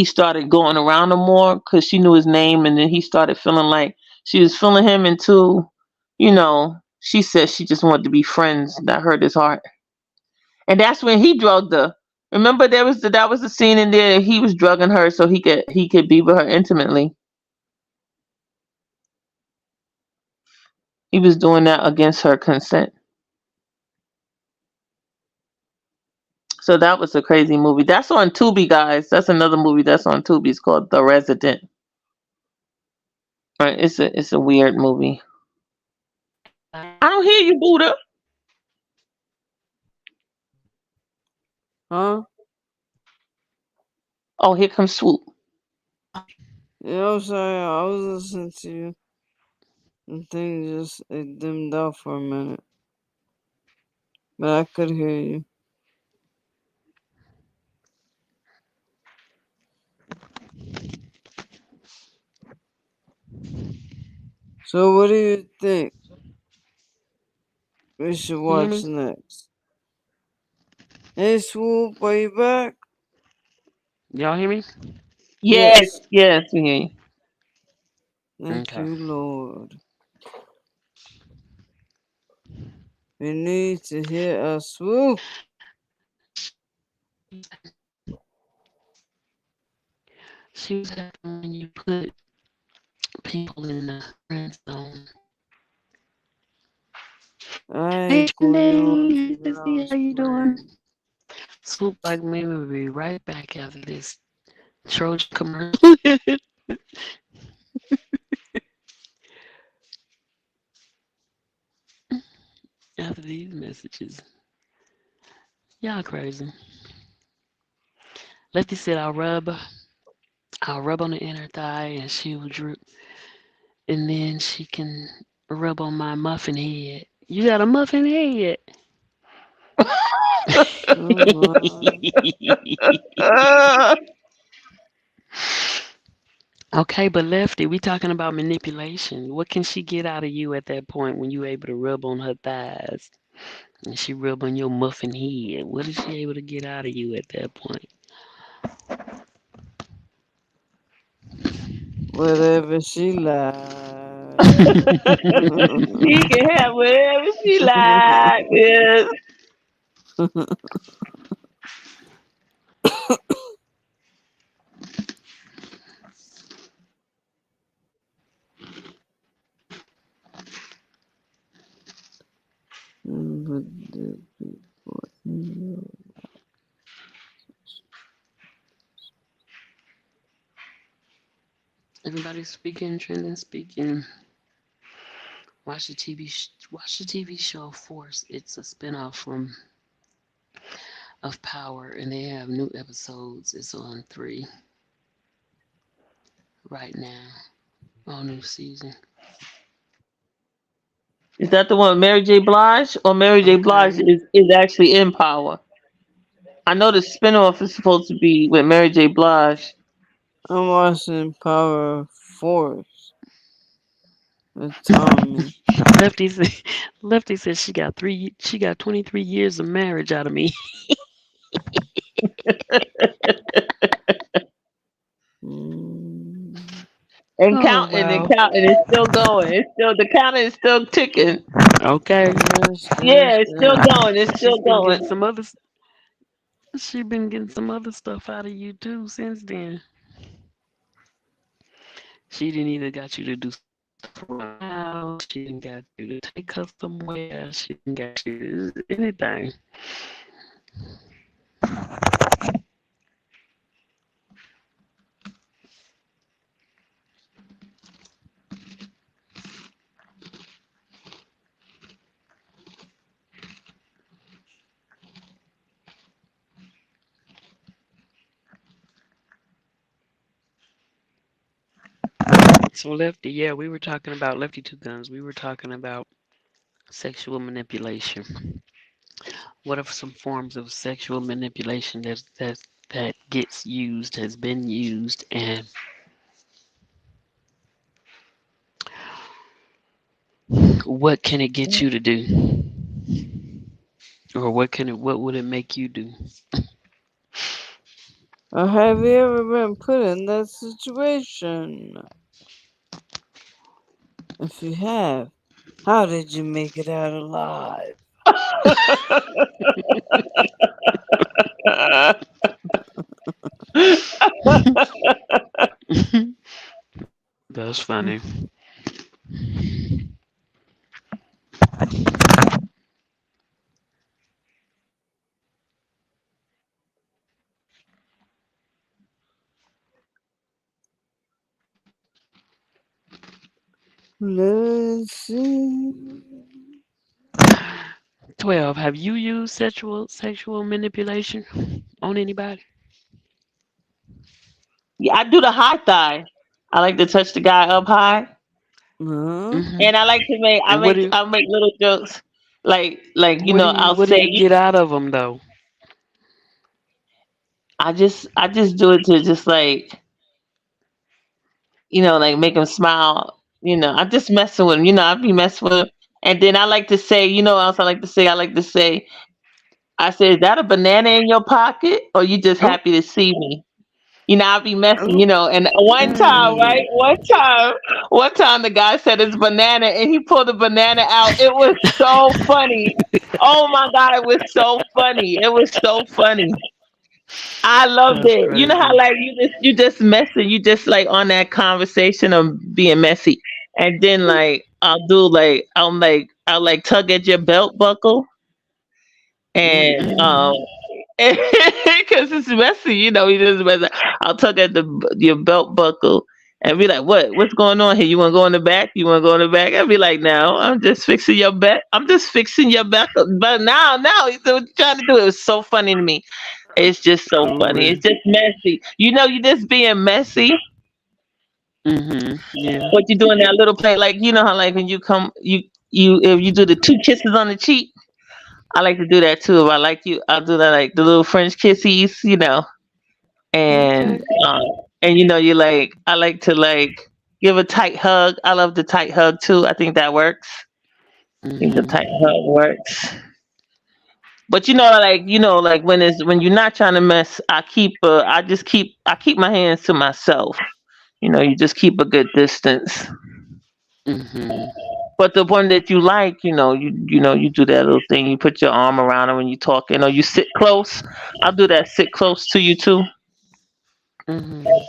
started going around her more because she knew his name, and then he started feeling like she was feeling him into, she said she just wanted to be friends. That hurt his heart, and that's when he drugged her. Remember, that was the scene in there. He was drugging her so he could be with her intimately. He was doing that against her consent. So that was a crazy movie. That's on Tubi, guys. That's another movie that's on Tubi. It's called The Resident. Right? It's a weird movie. I don't hear you, Buddha. Huh? Oh, here comes Swoop. Yeah, I'm sorry. I was listening to you. And things just it dimmed out for a minute. But I could hear you. So what do you think we should You hear watch me? next? Hey Swoop, are you back? Y'all hear me? Yes, Yes. yes, we hear you. Thank Okay. you, Lord. We need to hear a swoop. She was happy when you put people in the friend zone. I Hey, ain't put no Trendy, one when I Sissy, how was you doing? playing. Swoop like me will be right back after this Trojan commercial. After these messages. Y'all crazy. Lefty said I'll rub on the inner thigh and she will drip, and then she can rub on my muffin head. You got a muffin head. Oh my. Okay, but Lefty, we talking about manipulation. What can she get out of you at that point when you able to rub on her thighs and she rub on your muffin head? What is she able to get out of you at that point? Whatever she like. She can have whatever she like. Yes. But the people in your Everybody's speaking, trending, speaking. Watch the TV show Force. It's a spinoff from of Power, and they have new episodes. It's on 3 right now. All new season. Is that the one with Mary J. Blige? Or Mary J. Blige Okay. is actually in Power? I know the spinoff is supposed to be with Mary J. Blige. I'm watching Power Force with Tommy. Lefty said, Lefty said she got 23 years of marriage out of me. Mm, Oh wow. And it's still going. It's still the counter is still ticking. Okay. yes, Yeah, yes, it's still yes. going. It's still She's been going. getting some other she been getting some other stuff out of you too since then. She didn't either got you to do some throw her out. She didn't got you to take her somewhere. She didn't got you to anything. So Lefty, yeah, we were talking about Lefty Two Guns. We were talking about sexual manipulation. What are some forms of sexual manipulation that gets used, has been used, and what can it get you to do, or what would it make you do? Or have you ever been put in that situation? If you have, how did you make it out alive? That's funny. Let's see. 12. Have you used sexual manipulation on anybody? Yeah, I do the high thigh. I like to touch the guy up high, Huh? Hmm. and I like to make And what do I make little jokes, like you know I'll what do say you get out of them though? I just do it to just like like make him smile. I'm just messing with him. I be messing with him, and then I like to say, what else I like to say. I say, is that a banana in your pocket, or you just Oh, happy to see me? I'll be messing, Oh, and one time, right? hey. One time the guy said it's banana and he pulled the banana out. It was so funny. Oh my God, it was so funny. It was so funny. I loved that's it. You know how crazy. like you just messing, you just like on that conversation of being messy. And then like I'll like tug at your belt buckle and Hmm. because it's messy, you just messy. I'll tug at your belt buckle and be like, What's going on here? You want to go in the back? You want to go in the back?" I'll be like, "No, I'm just fixing your back. I'm just fixing your back." But now, he's what you trying to do. It was so funny to me. It's just so Oh, funny. well. It's just messy. You just being messy. Hmm. Yeah. What you doing that little play? Like how like when you come, you if you do the two kisses on the cheek. I like to do that too. If I like you, I'll do that like the little French kissies. And Okay. um, and you like I like to like give a tight hug. I love the tight hug too. I think that works. I think the tight Hmm. hug works. But like when you're not trying to mess, I keep my hands to myself. You just keep a good distance. Hmm. But the one that you like, you do that little thing. You put your arm around her when you're talking, or you sit close. I'll do that. Sit close to you too. Hmm.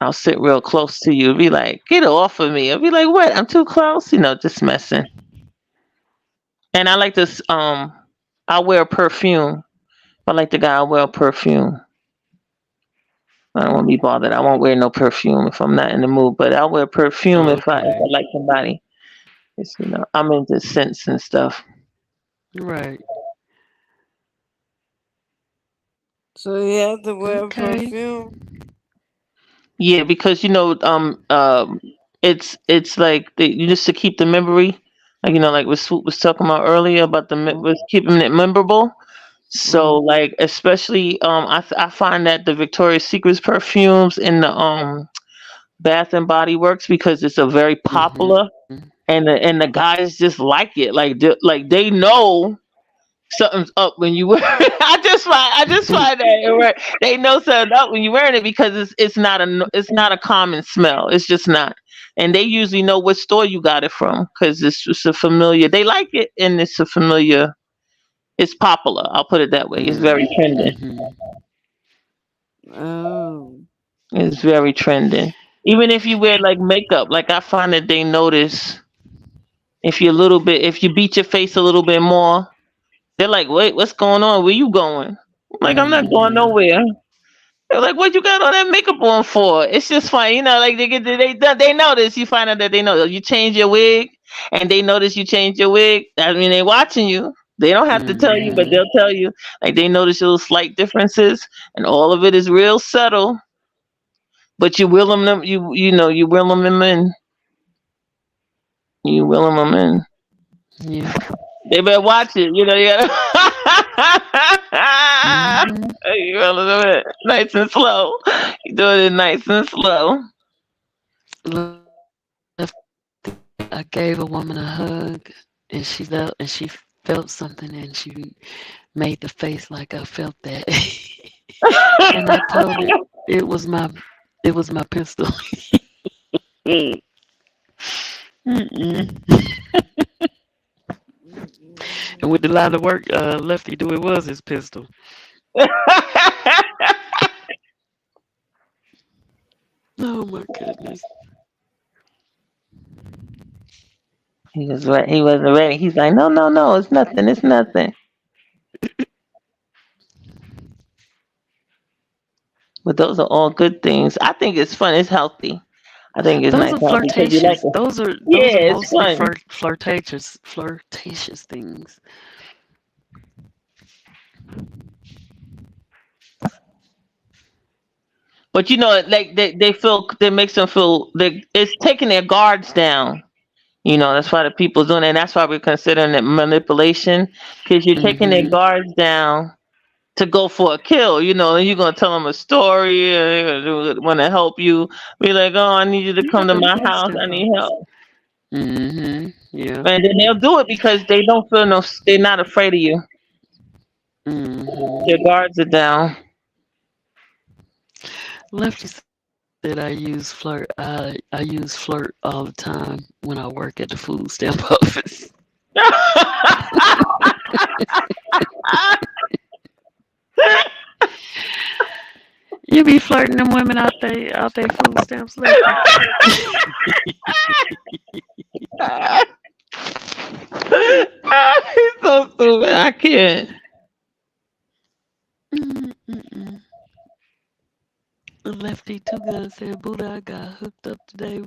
I'll sit real close to you. Be like, get off of me. I'll be like, what? I'm too close. Just messing. And I like this. I wear perfume. If I like the guy, I wear perfume. I don't want to be bothered. I won't wear no perfume if I'm not in the mood. But I'll wear perfume if I Okay. like somebody. It's, I'm into scents and stuff. Right. So you have to wear Okay. perfume? Yeah, because it's like just to keep the memory, like like what Swoop was talking about earlier about was keeping it memorable. So Mm. like especially I find that the Victoria's Secrets perfumes in the Bath and Body Works because it's a very Hmm. popular and the guys just like it like they know something's up when you wear it. I just find that right. They know something up when you're wearing it because it's not a common smell. It's just not. And they usually know what store you got it from because it's just a familiar. They like it and it's a familiar. It's popular. I'll put it that way. It's very trending. Hmm. Oh. It's very trending. Even if you wear like makeup, like I find that they notice if you're a little bit, if you beat your face a little bit more, they're like, "Wait, what's going on? Where you going?" I'm like, "I'm not going Mm-hmm. nowhere." They're like, "What you got all that makeup on for?" It's just fine, you know. Like they notice. You find out that they know you change your wig, and they notice you change your wig. I mean, they watching you. They don't have to tell you, but Mm-hmm. they'll tell you. Like they notice little slight differences, and all of it is real subtle. But you will them, you know, you will them in. You will them in. Yeah. They better watch it. You know, you gotta. Mm-hmm. You will them in nice and slow. You doing it nice and slow. Lefty, I gave a woman a hug, and she felt something, and she made the face like I felt that, and I told it it was my it was my pistol. Mm-mm. And with the line of work Lefty do, it was his pistol. Oh my goodness. He was right. He wasn't ready. He's like, no, no, no, it's nothing. It's nothing. But those are all good things. I think it's fun. It's healthy. I think it's Those nice, are healthy because you like flirtatious. it. Those are Yeah, it's mostly fun. flirtatious things. But you know, like they feel, that makes them feel, they, it's taking their guards down. You know, that's why the people's doing it. And that's why we're considering it manipulation, because you're taking their Mm-hmm. guards down to go for a kill. You know, and you're gonna tell them a story, and they're gonna want to help you. Be like, oh, I need you to Yeah, come to them my food house. stamp I need offers. help. Mm-hmm. Yeah. And then they'll do it because they don't feel no. They're not afraid of you. Mm-hmm. Their guards are down. Lefty said I use flirt all the time when I work at the food stamp office. You be flirting them women out they food stamps, Lefty. He's so stupid. I can't. Mm-mm. Lefty Two Guns said, Buddha, I got hooked up today.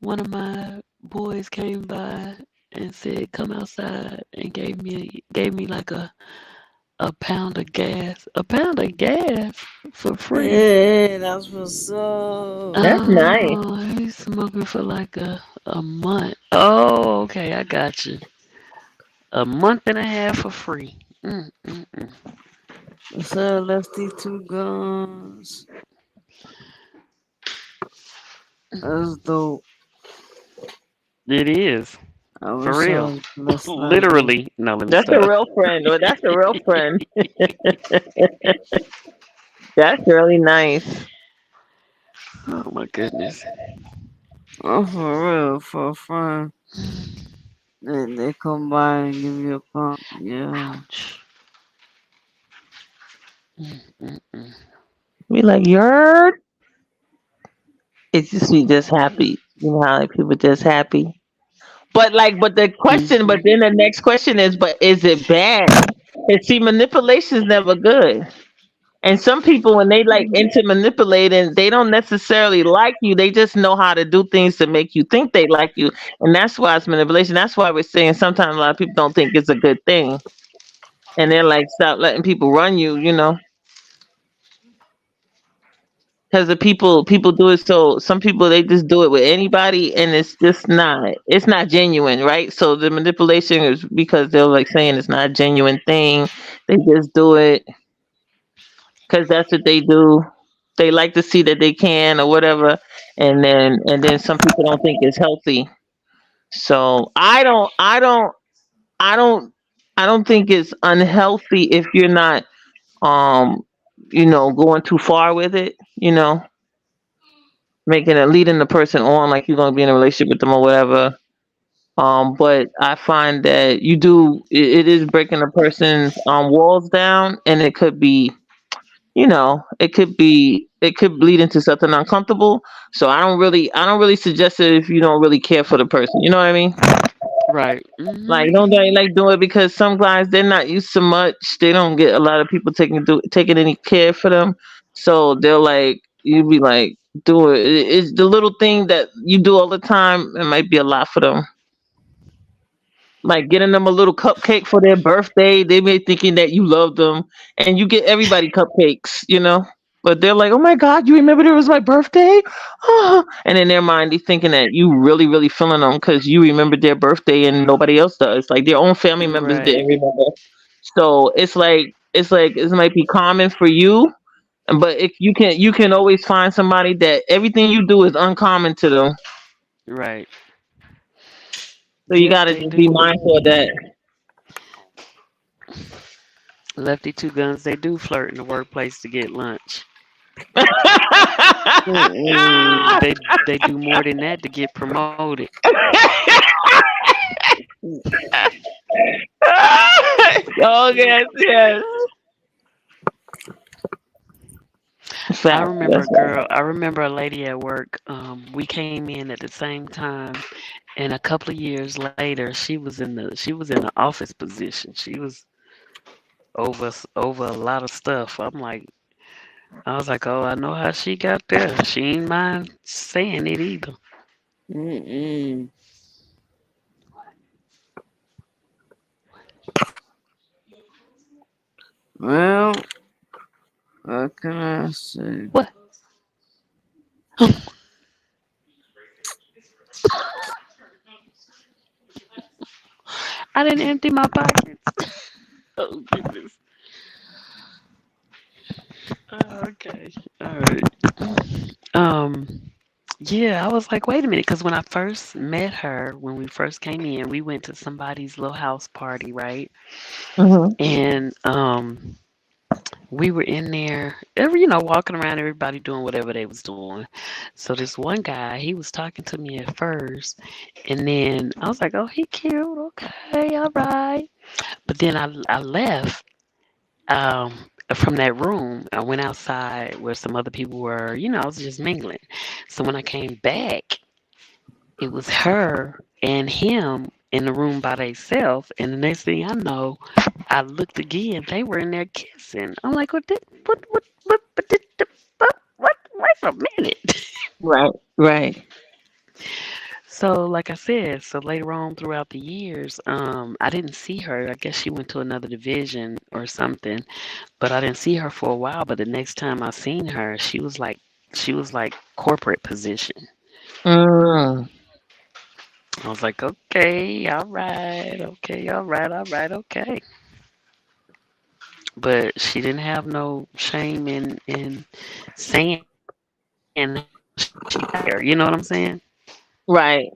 One of my boys came by and said, "Come outside," and gave me like a pound of gas. A pound of gas for free. Hey, that's what's up. That's nice. Oh, he's smoking for like a month. Oh, okay, I got you. A month and a half for free. Mm. What's up, Lefty Two Guns? That's dope. It is. I For wish I real. was blessed like that. Literally. No, let me That's a stop. real friend. Well, that's a real friend. That's really nice. Oh my goodness. Oh, for real, for fun. They come by and give you a pump. Yeah. Ouch. Mm. Be like, you're. It's just we just happy. You know how like people just happy. But like, but the question, but Mhm. then the next question is, but is it bad? And see, manipulation is never good. And some people, when they like into manipulating, they don't necessarily like you. They just know how to do things to make you think they like you, and that's why it's manipulation. That's why we're saying sometimes a lot of people don't think it's a good thing, and they're like, stop letting people run you. You know, because the people do it. So some people they just do it with anybody, and it's not genuine, right? So the manipulation is because they're like saying it's not a genuine thing. They just do it because that's what they do. They like to see that they can or whatever, and then some people don't think it's healthy. So I don't think it's unhealthy if you're not um going too far with it. Making it leading the person on like you're gonna be in a relationship with them or whatever. But I find that it is breaking a person's walls down, and it could be it could bleed into something uncomfortable. So I don't really suggest it if you don't really care for the person. You know what I mean? Right. Like, Mhm. don't they like do it because some guys they're not used to much. They don't get a lot of people taking any care for them. So they'll like you be like do it. It's the little thing that you do all the time. It might be a lot for them. Like getting them a little cupcake for their birthday. They may thinking that you love them, and you get everybody cupcakes. But they're like, "Oh my God, you remember it was my birthday?" And in their mind, they thinking that you really, really feeling them because you remembered their birthday and nobody else does. Like their own family members Right. didn't remember. So it's like it might be common for you, but if you can always find somebody that everything you do is uncommon to them. Right. So you Yes, gotta they just be do. mindful of that. Lefty two guns, they do flirt in the workplace to get lunch. Mm-mm. They do more than that to get promoted. Oh yes, yes. Fact. That's right. I remember a lady at work. We came in at the same time, and a couple of years later, she was in the office position. She was over a lot of stuff. I was like, oh, I know how she got there. She ain't mind saying it either. Mm-mm. Well, what can I say? What? I didn't empty my pockets. Oh goodness. Okay. All right. Yeah, I was like, wait a minute, because when I first met her, when we first came in, we went to somebody's little house party, right? Hmm. And we were in there, walking around, everybody doing whatever they was doing. So this one guy, he was talking to me at first, and then I was like, oh, he cute, okay, all right. But then I left from that room. I went outside where some other people were, I was just mingling. So when I came back, it was her and him in the room by themselves. And the next thing I know, I looked again. They were in there kissing. I'm like, what? Wait a minute. Right. Right. So, like I said, so later on throughout the years, I didn't see her. I guess she went to another division or something, but I didn't see her for a while. But the next time I seen her, she was like corporate position. Mm. I was like, okay, all right, okay, all right, okay. But she didn't have no shame in saying she there. You know what I'm saying? Right.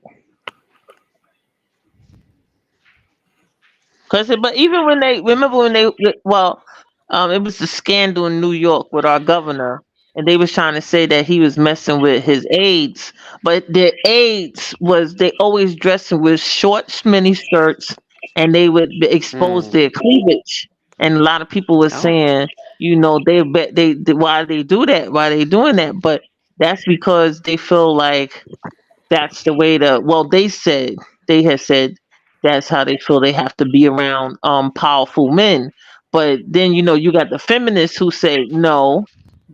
But even when they remember when they well, it was the scandal in New York with our governor, and they was trying to say that he was messing with his aides, but their aides was they always dressing with short, mini skirts, and they would expose Mm. their cleavage, and a lot of people were Oh, saying, they bet why they do that, why they doing that, but that's because they feel like that's the way to they had said that's how they feel they have to be around powerful men. But then you got the feminists who say no,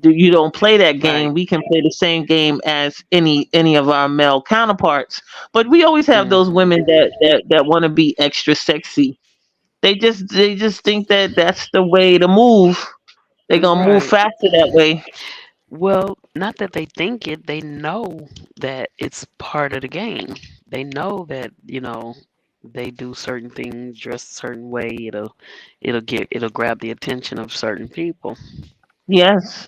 you don't play that right. game. We can play the same game as any of our male counterparts. But we always have those Hmm. women that want to be extra sexy. They just think that that's the way to move. They're gonna move Right. faster that way. Well, not that they think it, they know that it's part of the game. They know that, they do certain things, dress a certain way, it'll grab the attention of certain people. Yes.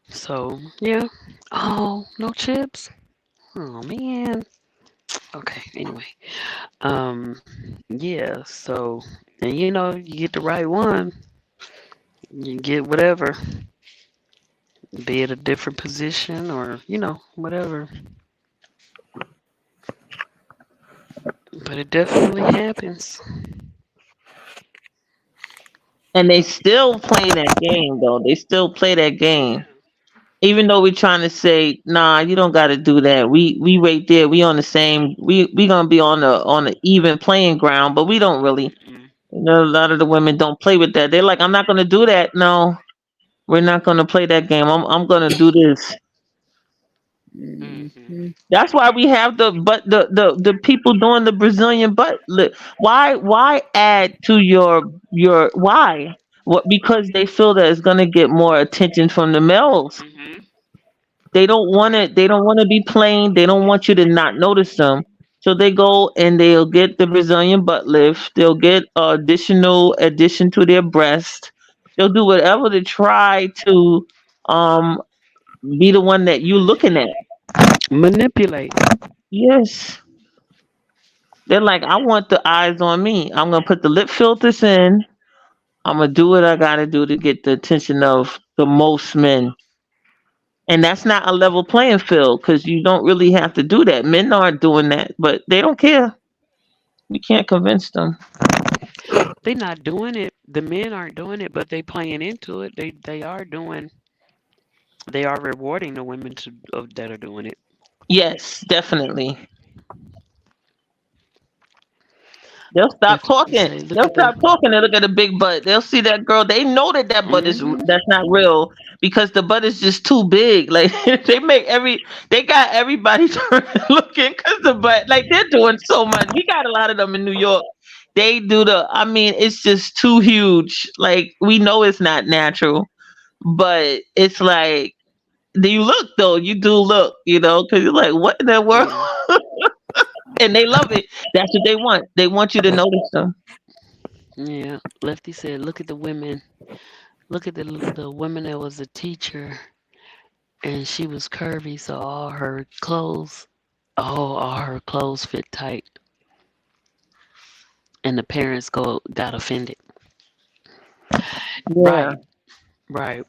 So, yeah. Oh, no chips? Oh man. Okay, anyway. Um, yeah, so and you get the right one, you get whatever, be it a different position or, whatever. But it definitely happens. And they still play that game though. They still play that game. Even though we're trying to say, nah, you don't gotta do that. We right there, we on the same we gonna be on the even playing ground, but we don't really. Mm, You know, a lot of the women don't play with that. They're like, I'm not gonna do that. No, we're not gonna play that game. I'm gonna do this. mm-hmm. That's why we have the people doing the Brazilian butt lift. Why add to your why? What because they feel that it's gonna get more attention from the males. Mm-hmm. They don't want to be plain. They don't want you to not notice them. So they go and they'll get the Brazilian butt lift. They'll get additional addition to their breast. They'll do whatever to try to um be the one that you looking at. Manipulate. Yes. They're like, I want the eyes on me. I'm gonna put the lip filters in. I'm gonna do what I gotta do to get the attention of the most men. And that's not a level playing field because you don't really have to do that. Men aren't doing that, but they don't care. You can't convince them. They not doing it. The men aren't doing it, but they playing into it. They are doing. They are rewarding the women that are doing it. Yes, definitely. They'll stop Lefty talking. say, look They'll at the. stop talking and look at the big butt. They'll see that girl. They know that that butt is Mm-hmm. that's not real because the butt is just too big. Like they got everybody turning looking because the butt like they're doing so much. We got a lot of them in New York. They do I mean, it's just too huge. Like we know it's not natural, but it's like, do you look though? You do look, because you're like, what in the world? Yeah. And they love it. That's what they want. They want you to notice them. Yeah. Lefty said, look at the women. Look at the woman that was a teacher, and she was curvy, so all her clothes fit tight, and the parents got offended. Yeah. Right. Right.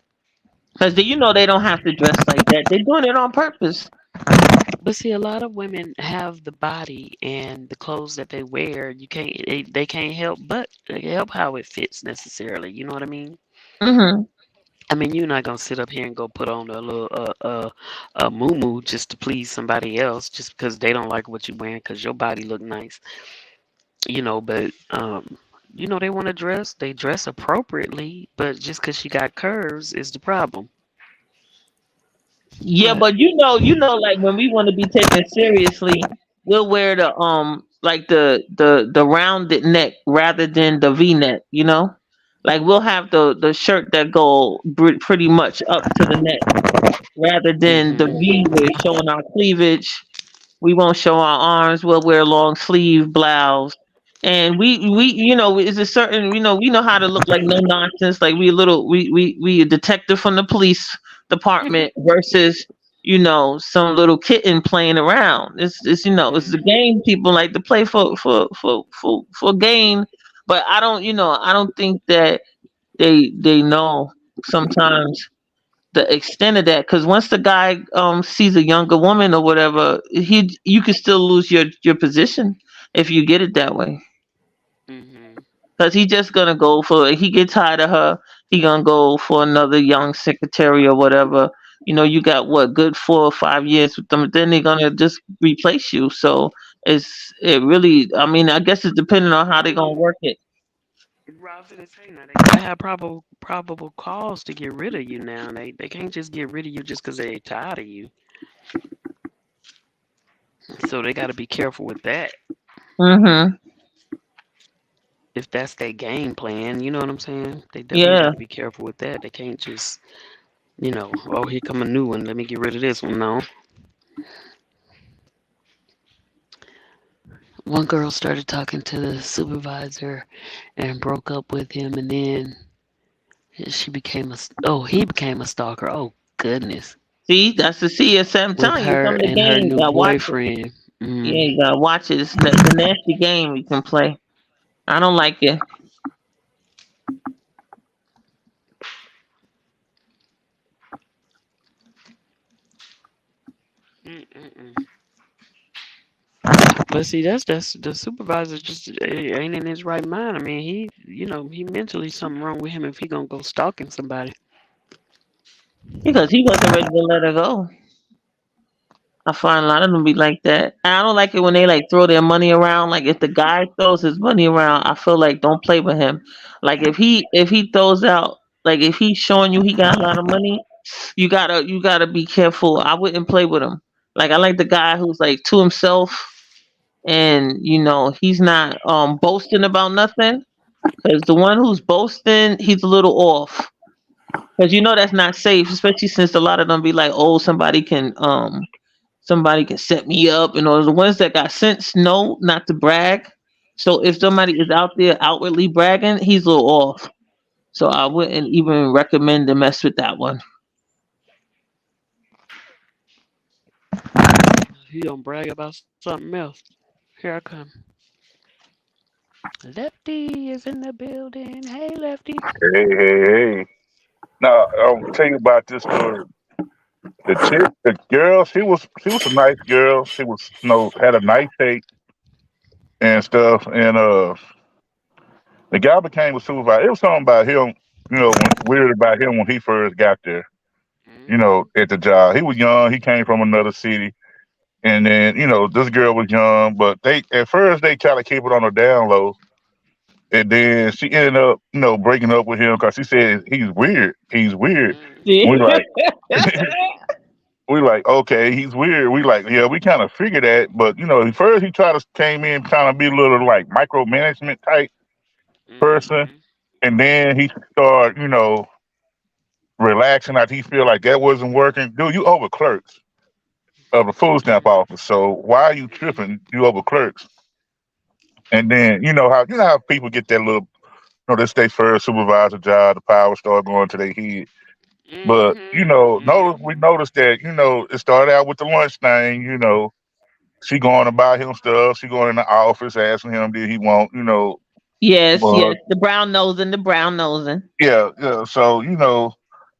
Because they don't have to dress like that. They're doing it on purpose. But see, a lot of women have the body and the clothes that they wear. You can't, they can't help but they help how it fits necessarily. You know what I mean? Hmm. I mean, you're not gonna sit up here and go put on a little a moo just to please somebody else, just because they don't like what you're wearing, because your body look nice. But they want to dress. They dress appropriately, but just because she got curves is the problem. Yeah, But but like when we want to be taken seriously, we'll wear the like the rounded neck rather than the V neck. Like we'll have the shirt that go pretty much up to the neck rather than the V hmm where it's showing our cleavage. We won't show our arms. We'll wear long sleeve blouse. And it's a certain, we know how to look like no nonsense. Like we a detective from the police department versus, some little kitten playing around. It's the hmm game people like to play for gain. But I don't think that they know sometimes the extent of that because once the guy sees a younger woman or whatever you can still lose your position if you get it that way hmm because he just gonna go for he get tired of her he gonna go for another young secretary or whatever. You got what good 4 or 5 years with them, then they're gonna just replace you. So it really, I mean, I guess it's depending on how I they don't gonna know. work it. Rob's gonna say now they gotta have probable cause to get rid of you now. They can't just get rid of you just because they tired of you. So they gotta be careful with that. Mm-hmm. If that's their game plan, you know what I'm saying? They definitely Yeah. gotta be careful with that. They can't just, oh, here come a new one. Let me get rid of this one. No. One girl started talking to the supervisor and broke up with him, and then he became a stalker. Oh goodness. See, that's the see. I'm With telling you, some her of the and her games you new gotta watch it. boyfriend. Yeah, Mm. you gotta watch it. It's a nasty game you can play. I don't like it. Mm-mm-mm. But see, that's the supervisor just ain't in his right mind. I mean, he mentally something wrong with him if he gonna go stalking somebody. Because he wasn't ready to let her go. I find a lot of them be like that. And I don't like it when they like throw their money around. Like if the guy throws his money around, I feel like don't play with him. Like if he throws out, like if he's showing you he got a lot of money, you gotta be careful. I wouldn't play with him. Like I like the guy who's like to himself, and he's not boasting about nothing. Because the one who's boasting, he's a little off. Because that's not safe, especially since a lot of them be like, oh, somebody can set me up, and all the ones that got sense know not to brag. So if somebody is out there outwardly bragging, he's a little off. So I wouldn't even recommend to mess with that one. He don't brag about something else. Here I come. Lefty is in the building. Hey, Lefty. Hey, hey, hey. Now, I'll tell you about this story. The chick, the girl, she was a nice girl. She was, had a nice shape and stuff. And the guy became a supervisor. It was something about him, weird about him when he first got there. At the job. He was young. He came from another city. And then, this girl was young, but they at first they tried to keep it on the down low. And then she ended up, breaking up with him because she said he's weird. He's weird. See? We like, we like, okay, he's weird. We like, yeah, we kind of figured that, but at first he tried to came in trying to be a little like micromanagement type person, Mm-hmm. and then he started, relaxing. Like he feel like that wasn't working. Dude, you over clerks of the food stamp Mm-hmm. office, so why are you tripping? You over clerks, and then you know how people get that little, this their first supervisor job, the power start going to their head. But we Mm-hmm. noticed that it started out with the lunch thing. She going to buy him stuff. She going in the office asking him did he want Yes, mug. yes. The brown nosing, the brown nosing. Yeah, yeah. So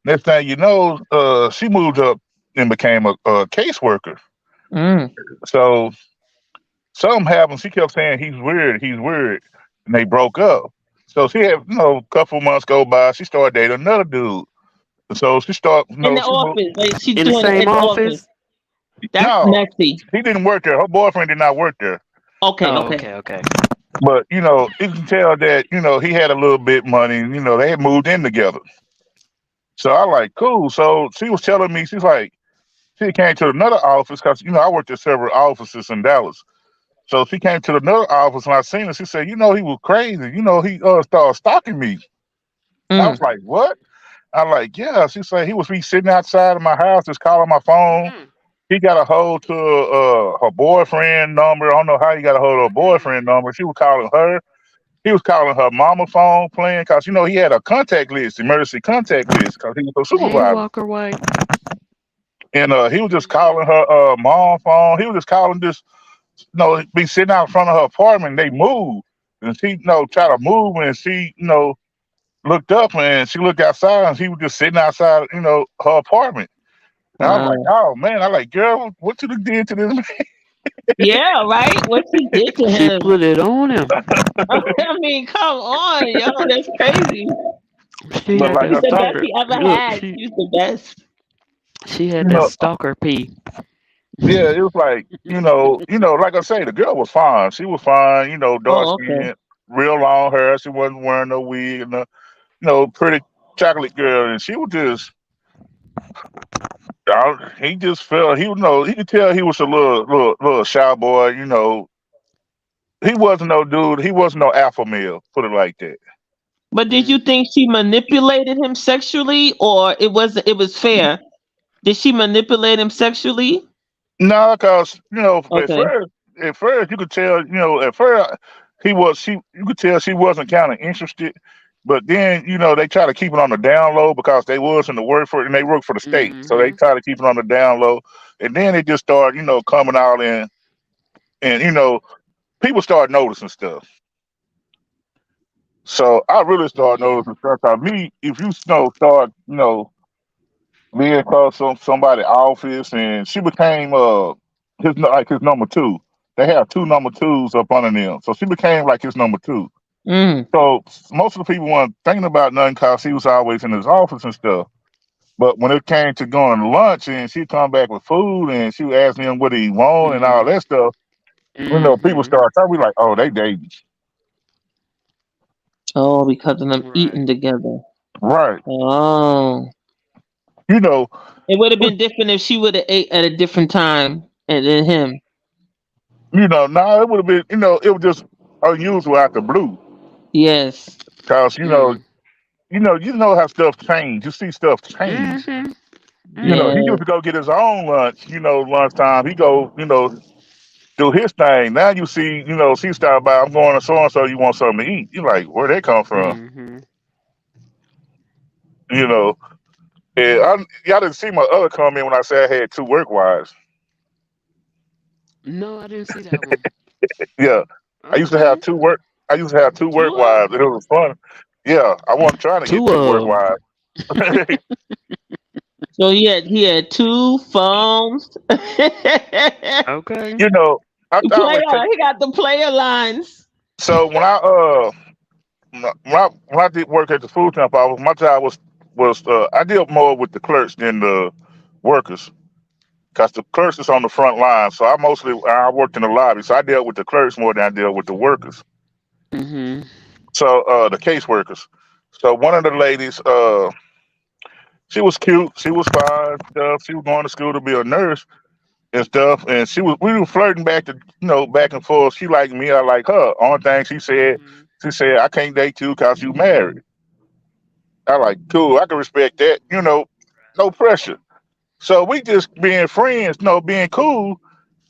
next thing you know, she moved up and became a caseworker. Mm. So something happened. She kept saying he's weird, and they broke up. So she had a couple months go by. She started dating another dude. So she started In the she moved. office. Like she's In the doing it same in the office. office? That's No, messy. he didn't work there. Her boyfriend did not work there. Okay, Oh, okay. okay, okay. But you can tell that he had a little bit money. They had moved in together. So I like cool. So she was telling me she's like she came to another office because I worked at several offices in Dallas. So she came to another office and I seen her. She said, he was crazy. He started stalking me. I was Mm. like, what? I like, yeah. She said he was be sitting outside of my house, just calling my phone. Mm, He got a hold to her boyfriend number. I don't know how he got a hold of her mm-mm. boyfriend number. She was calling her. He was calling her mama phone, playing because he had a contact list, emergency contact list, because he was a Hey, supervisor. Walker White. And he was just Mm-hmm. calling her mom phone. He was just calling this, be sitting out in front of her apartment. They moved, and she, try to move, and she, looked up and she looked outside, and he was just sitting outside, her apartment. And I was like, Wow. oh man, I like, girl, what you done did to this man? Yeah, right? What she did to She him. put it on him. I mean, come on, yo, that's crazy. She But had like that She's I the said, best stalker. he ever Look, had. She's the best. she had you that know, stalker pee. yeah, it was like, like I say, the girl was fine. She was fine, dark Oh, okay. skin, real long hair. She wasn't wearing no wig, and pretty chocolate girl, and she was just. He just felt he was no. He could tell he was a little shy boy. He wasn't no dude. He wasn't no alpha male. Put it like that. But did you Mm-hmm. think she manipulated him sexually, or it was fair? Did she manipulate him sexually? No, because Okay. at first you could tell. At first you could tell she wasn't kind of interested. But then they try to keep it on the down low because they was in the work for it and they work for the state, so they Mm-hmm. try to keep it on the down low. And then it just started coming out and people start noticing stuff. So I really started noticing stuff. Cause me, if you start being across somebody office, and she became his number two. they have two number twos up under them. So she became like his number two. Mm. So most of the people weren't thinking about nothing because he was always in his office and stuff. But when it came to going to lunch and she'd come back with food and she would ask him what he want and all Mm. that stuff, people Mhm. start talking like, oh, they dating. Oh, because of them Right. eating together. Right. Oh. You know, It would have but, been different if she would have ate at a different time and then him. now it would have been, it was just unusual out the blue. Yes. Cause, Mm. you know how stuff change. You see stuff change. Mhm. He Mhm. Yeah. used to go get his own lunch, lunchtime. He go, do his thing. Now you see, she start by, I'm going to so and so, you want something to eat. You like, where they come from? Mhm. You know. And y'all didn't see my other comment when I said I had two work wives. No, I didn't see that one. Yeah. I used to have Okay. two work I used to have two work Two of wives and it was fun. Yeah, I wasn't trying to get two two work of 'em. wives. So he had two phones. Okay. you know, I always take Player. He got the player lines. so when I did work at the food temp office, my job was I dealt more with the clerks than the workers. Cause the clerks is on the front line, so I worked in the lobby, so I dealt with the clerks more than I dealt with the workers. Mhm. So the caseworkers. So one of the ladies, she was cute, she was fine, stuff. She was going to school to be a nurse and stuff, and we were flirting back and forth. She liked me, I like her. Only thing Mhm. she said, I can't date you cause you married. I like, cool, I can respect that, no pressure. So we just being friends, being cool.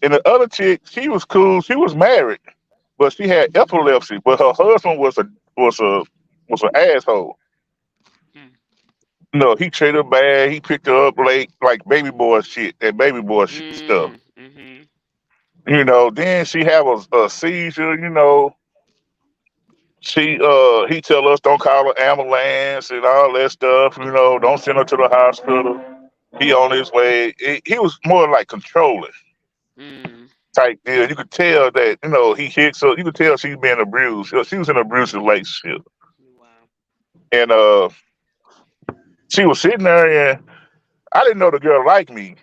And the other chick, she was cool. She was married, but she had epilepsy. But her husband was a was an asshole. Mm. No, he treated her bad. He picked her up late, like baby boy shit, that baby boy stuff. Mm. Mhm. Then she have a seizure. He tell us don't call an ambulance and all that stuff. Don't send her to the hospital. He on his way. He was more like controlling Mm. type deal. You could tell that he hits her. You could tell she's being abused. She was in an abusive relationship, Wow. and she was sitting there, and I didn't know the girl liked me.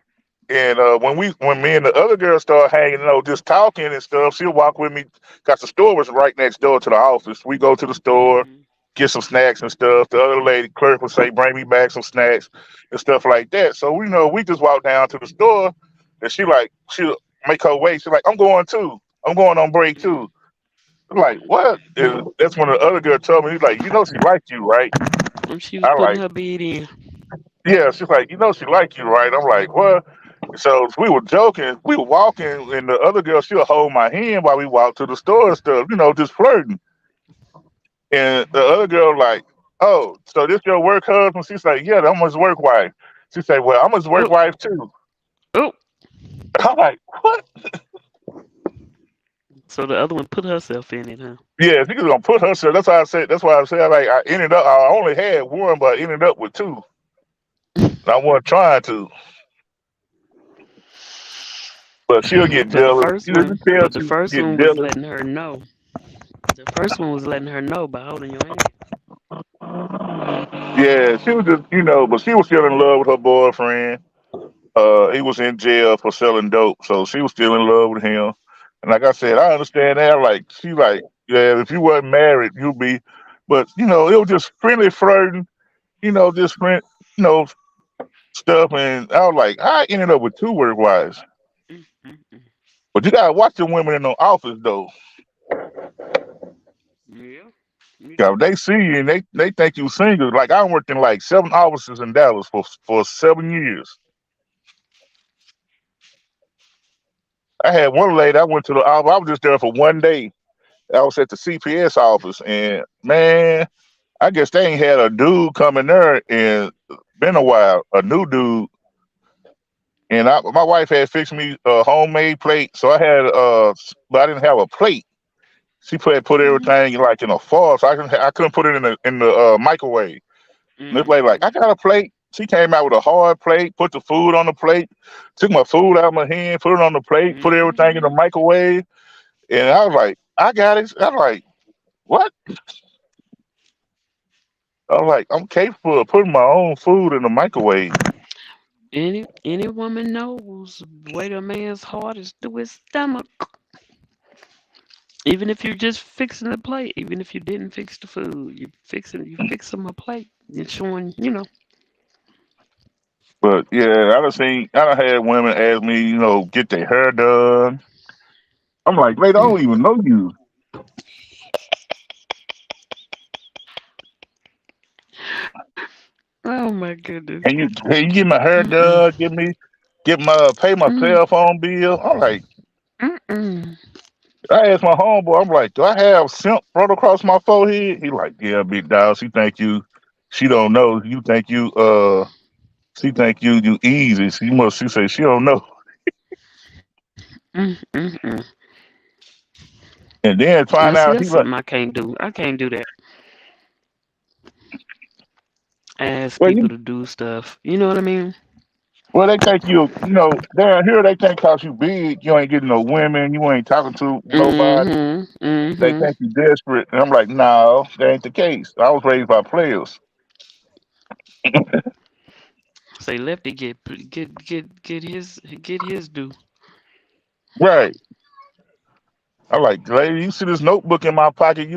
And when me and the other girl started hanging, just talking and stuff, she'll walk with me. Cause the store was right next door to the office. We go to the store, Mhm. get some snacks and stuff. The other lady clerk would say, "Bring me back some snacks and stuff like that." So we just walk down to the store, and she'll make her way. She's like, "I'm going too. I'm going on break Mm. too." I'm like, "What?" And that's when the other girl told me, he's like, she liked you, right? She was I putting like, her bid in. yeah. She's like, she liked you, right? I'm like, what? So we were joking, we were walking, and the other girl, she'll hold my hand while we walk to the store and stuff, just flirting. And the other girl, like, oh, so this your work husband? She's like, yeah, I'm his work wife. She said, well, I'm his work Oh. wife too. Oh. I'm like, what? So the other one put herself in it, huh? Yeah, she was gonna put herself. That's why I said. That's why I said like I ended up. I only had one, but I ended up with two. And I wasn't trying to, but she'll get But the jealous. first You one, can tell but the she first get one was jealous. letting her know. The first one was letting her know by holding your hand. Yeah, she was just, but she was still in love with her boyfriend. He was in jail for selling dope, so she was still in love with him. And like I said, I understand that. Yeah, if you wasn't married, you'd be. But it was just friendly flirting. Just friend, you know, stuff. And I was like, I ended up with two work wives. Mm, mm, mm. But you gotta watch the women in the office though. Yeah, you 'Cause do. they see you and they think you single. Like I worked in like 7 offices in Dallas for 7 years. I had one lady. I went to the office. I was just there for one day. I was at the CPS office, and man, I guess they ain't had a dude coming there in been a while. A new dude, and my wife had fixed me a homemade plate, so I had but I didn't have a plate. She put Mhm. everything like in a foil, so I couldn't put it in the microwave. And this lady like, Mhm. I got a plate. She came out with a hard plate, put the food on the plate, took my food out of my hand, put it on the plate, put everything in the Mhm. microwave. And I was like, I got it. I was like, what? I was like, I'm capable of putting my own food in the microwave. Any woman knows the way a man's heart is through his stomach. Even if you're just fixing the plate, even if you didn't fix the food, you fix them a plate. You're showing, But yeah, I done had women ask me, get their hair done. I'm like, mate, I don't even know you. Oh my goodness. Can you get my hair Mm-mm. done? Pay my Mm, cell phone bill? I'm like, mm-mm. I asked my homeboy, I'm like, do I have simp right across my forehead? He like, yeah, big dog. She don't know. She think you easy. She say she don't know. Mm-mm. And then Now find see, out that's he like, something I can't do. I can't do that. Ask well, people to do stuff. You know what I mean? they think down here they think cause you big, you ain't getting no women, you ain't talking to nobody. Mm-hmm. They Mm-hmm. think you desperate. And I'm like, no, that ain't the case. I was raised by players. Say Lefty get his due. Right. I'm like, lady, you see this notebook in my pocket,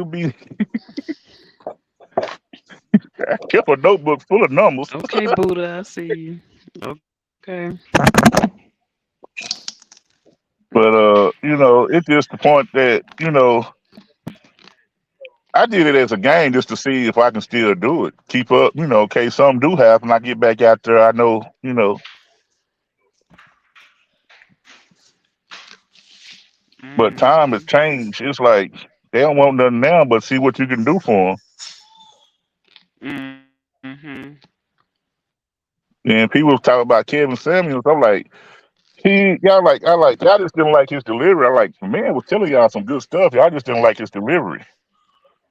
I kept a notebook full of numbers. Okay, Buddha, I see you. Okay. But it's just the point that, I did it as a game just to see if I can still do it. Keep up, in case something do happen, I get back out there, I know. But time has Mm-hmm. changed. It's like they don't want nothing now but see what you can do for Mm-hmm. them. And people talk about Kevin Samuels. I'm like, y'all just didn't like his delivery. I like, man was telling y'all some good stuff. Y'all just didn't like his delivery.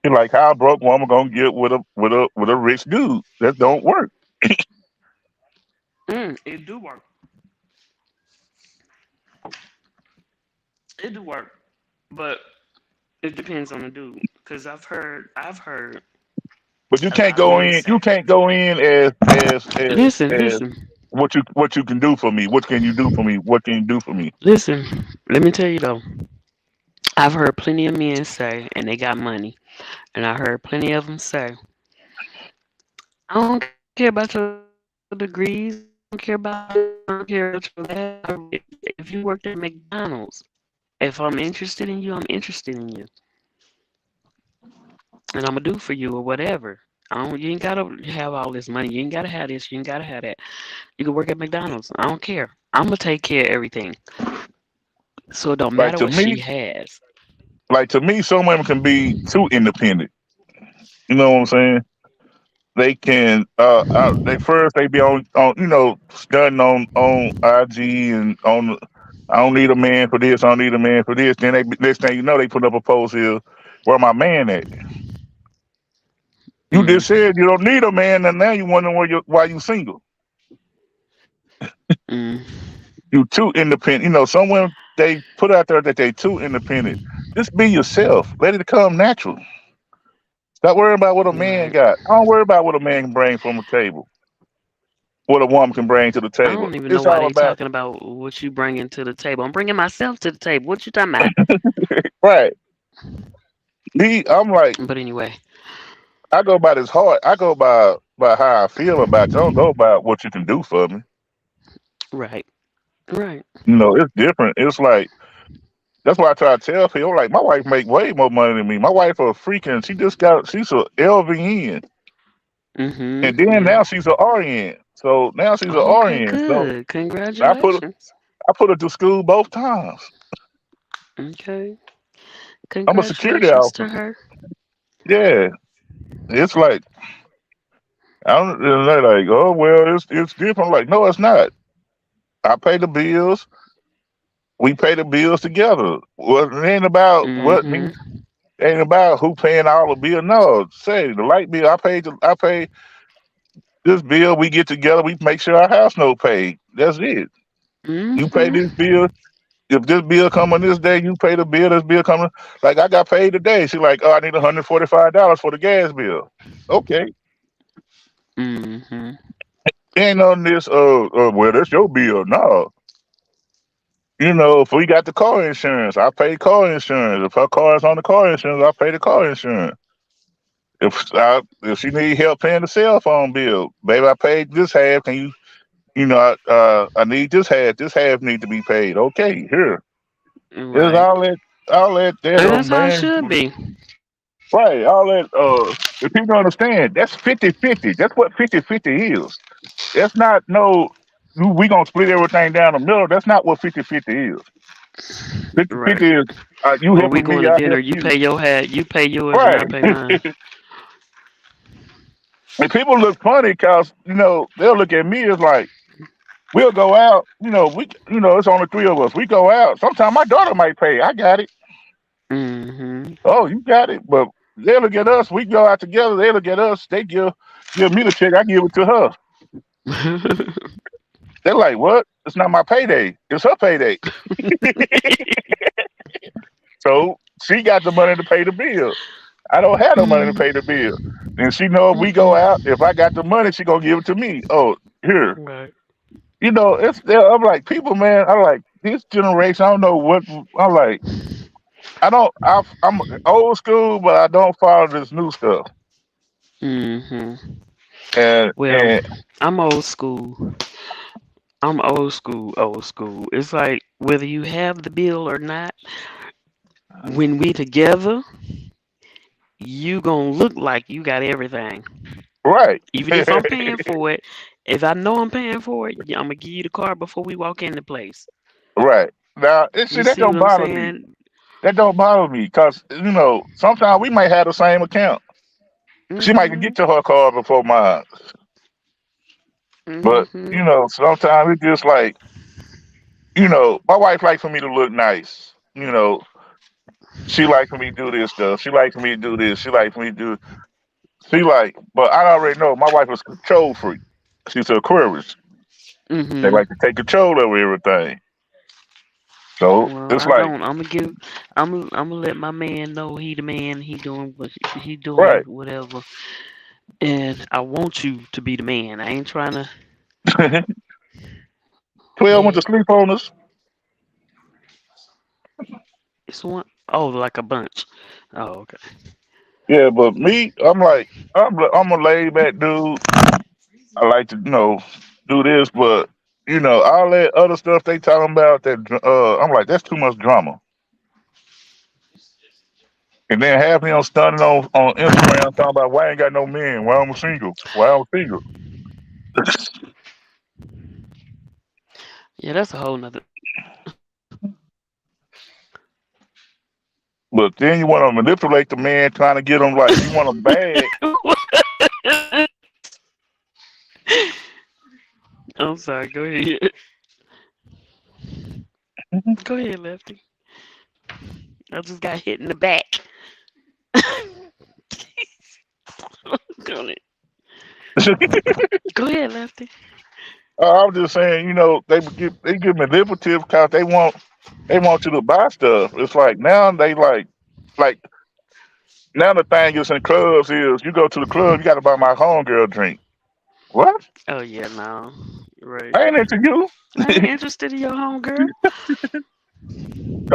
He like, how a broke woman gonna get with a rich dude? That don't work. It do work. It do work. But it depends on the dude. Cause I've heard But you a can't lot of go men in. You say, can't go in as listen, what you can do for me. What can you do for me? What can you do for me? listen. Let me tell you though. I've heard plenty of men say, and they got money, and I heard plenty of them say, I don't care about your degrees. I don't care about this. I don't care about your that. If you worked at McDonald's, if I'm interested in you, I'm interested in you, and I'm gonna do for you or whatever. You ain't gotta have all this money. You ain't gotta have this. You ain't gotta have that. You can work at McDonald's. I don't care. I'm gonna take care of everything. So it don't Like matter to what she me, has. some women can be too independent. You know what I'm saying? They can they be on studying on IG and on I don't need a man for this, I don't need a man for this. Then next thing you know, they put up a post here, where my man at? You just Mm, said you don't need a man, and now you wondering why you single. mm, You too independent. Some women they put out there that they too independent. Just be yourself. Let it come natural. Stop worrying about what a man right. got. I don't worry about what a man can bring from the table. What a woman can bring to the I table. don't even know It's why all they about talking about what you bringing to the table. I'm bringing myself to the table. What you talking about? right. I'm like, But anyway, I go by this heart. I go by how I feel about you. I don't go by what you can do for me. right, right. It's different. It's like that's why I try to tell people. Like my wife make way more money than me. My wife a freaking. She's a LVN, Mm-hmm. and then Yeah. now she's a RN. So now she's a Okay, RN. So good. I put her Congratulations. I put her to school both times. Okay. I'm a security Congratulations to officer. her. Yeah, it's like I don't. They're like, oh well, it's different. Like, no, it's not. I pay the bills. We pay the bills together. Well, it ain't about what me. Mm-hmm. It ain't about who paying all the bill. No, say the light bill. I pay this bill. We get together. We make sure our house no paid. That's it. You pay Mm-hmm. this bill. if this bill come on this day, you pay the bill. This bill coming. Like I got paid today. She like, oh, I need $145 for the gas bill. Okay, Mm-hmm. ain't on this. Well, that's your bill. No, if we got the car insurance, I pay car insurance. If her car is on the car insurance, I pay the car insurance. If she need help paying the cell phone bill, baby, I paid this half. Can you? I need this half. This half need to be paid. Okay, here. It's Right. all that that And that's how it man. should be. Right, all that if people understand, that's 50-50. That's what 50-50 is. That's not no we gonna split everything down the middle. That's not what 50-50 is. 50-50 Right. is you Or we helping going me, to I dinner, help you you. pay your hat, you pay yours, and I Right. pay mine. And people look funny because, they'll look at me as like, we'll go out, it's only three of us. We go out. Sometimes my daughter might pay. I got it. Mm-hmm. Oh, you got it. But they look at us. We go out together. They look at us. They give me the check. I give it to her. They're like, what? It's not my payday. It's her payday. So she got the money to pay the bill. I don't have no money to pay the bill. And she know if we go out, if I got the money, she gonna give it to me. Oh, here. Right. I'm like, people, man, I'm like, this generation, I don't know what I'm like. I'm old school, but I don't follow this new stuff. Mm-hmm. Well, And I'm old school. I'm old school, old school. It's like whether you have the bill or not, when we together, you gonna look like you got everything. right. Even if I'm paying for it, if I know I'm paying for it, I'm gonna give you the card before we walk in the place. Right. Now, see, You that see don't what I'm bother me. saying? That don't bother me because, sometimes we might have the same account. She might get Mhm. to her car before mine. But, Mhm. sometimes it's just like, my wife like for me to look nice. She like for me to do this stuff. She like for me to do this. She like for me to do. But I already know my wife is control freak. She's an Aquarius. They Mhm. like to take control over everything. So Well, it's I like, don't. I'm gonna give. I'm gonna let my man know he the man. He doing what he doing right. whatever. And I want you to be the man. I ain't trying to. 12 went Yeah. to sleep on us. It's one. Oh, like a bunch. Oh, okay. Yeah, but me, I'm like, I'm a laid back dude. I like to, do this, but all that other stuff they talking about I'm like, that's too much drama. And then half of them stunning on Instagram talking about why I ain't got no men, why I'm single, why I'm single. Yeah, that's a whole nother. But then you want to manipulate the man, trying to get him like you want him bad. I'm sorry. Go ahead. Go ahead, Lefty. I just got hit in the back. Go ahead. Go ahead, Lefty. I'm just saying, they get manipulative because they want you to buy stuff. It's like now they like now the thing is in clubs is you go to the club, you got to buy my homegirl drink. What? Oh yeah, no. Right. I ain't into you. I ain't interested in your home girl.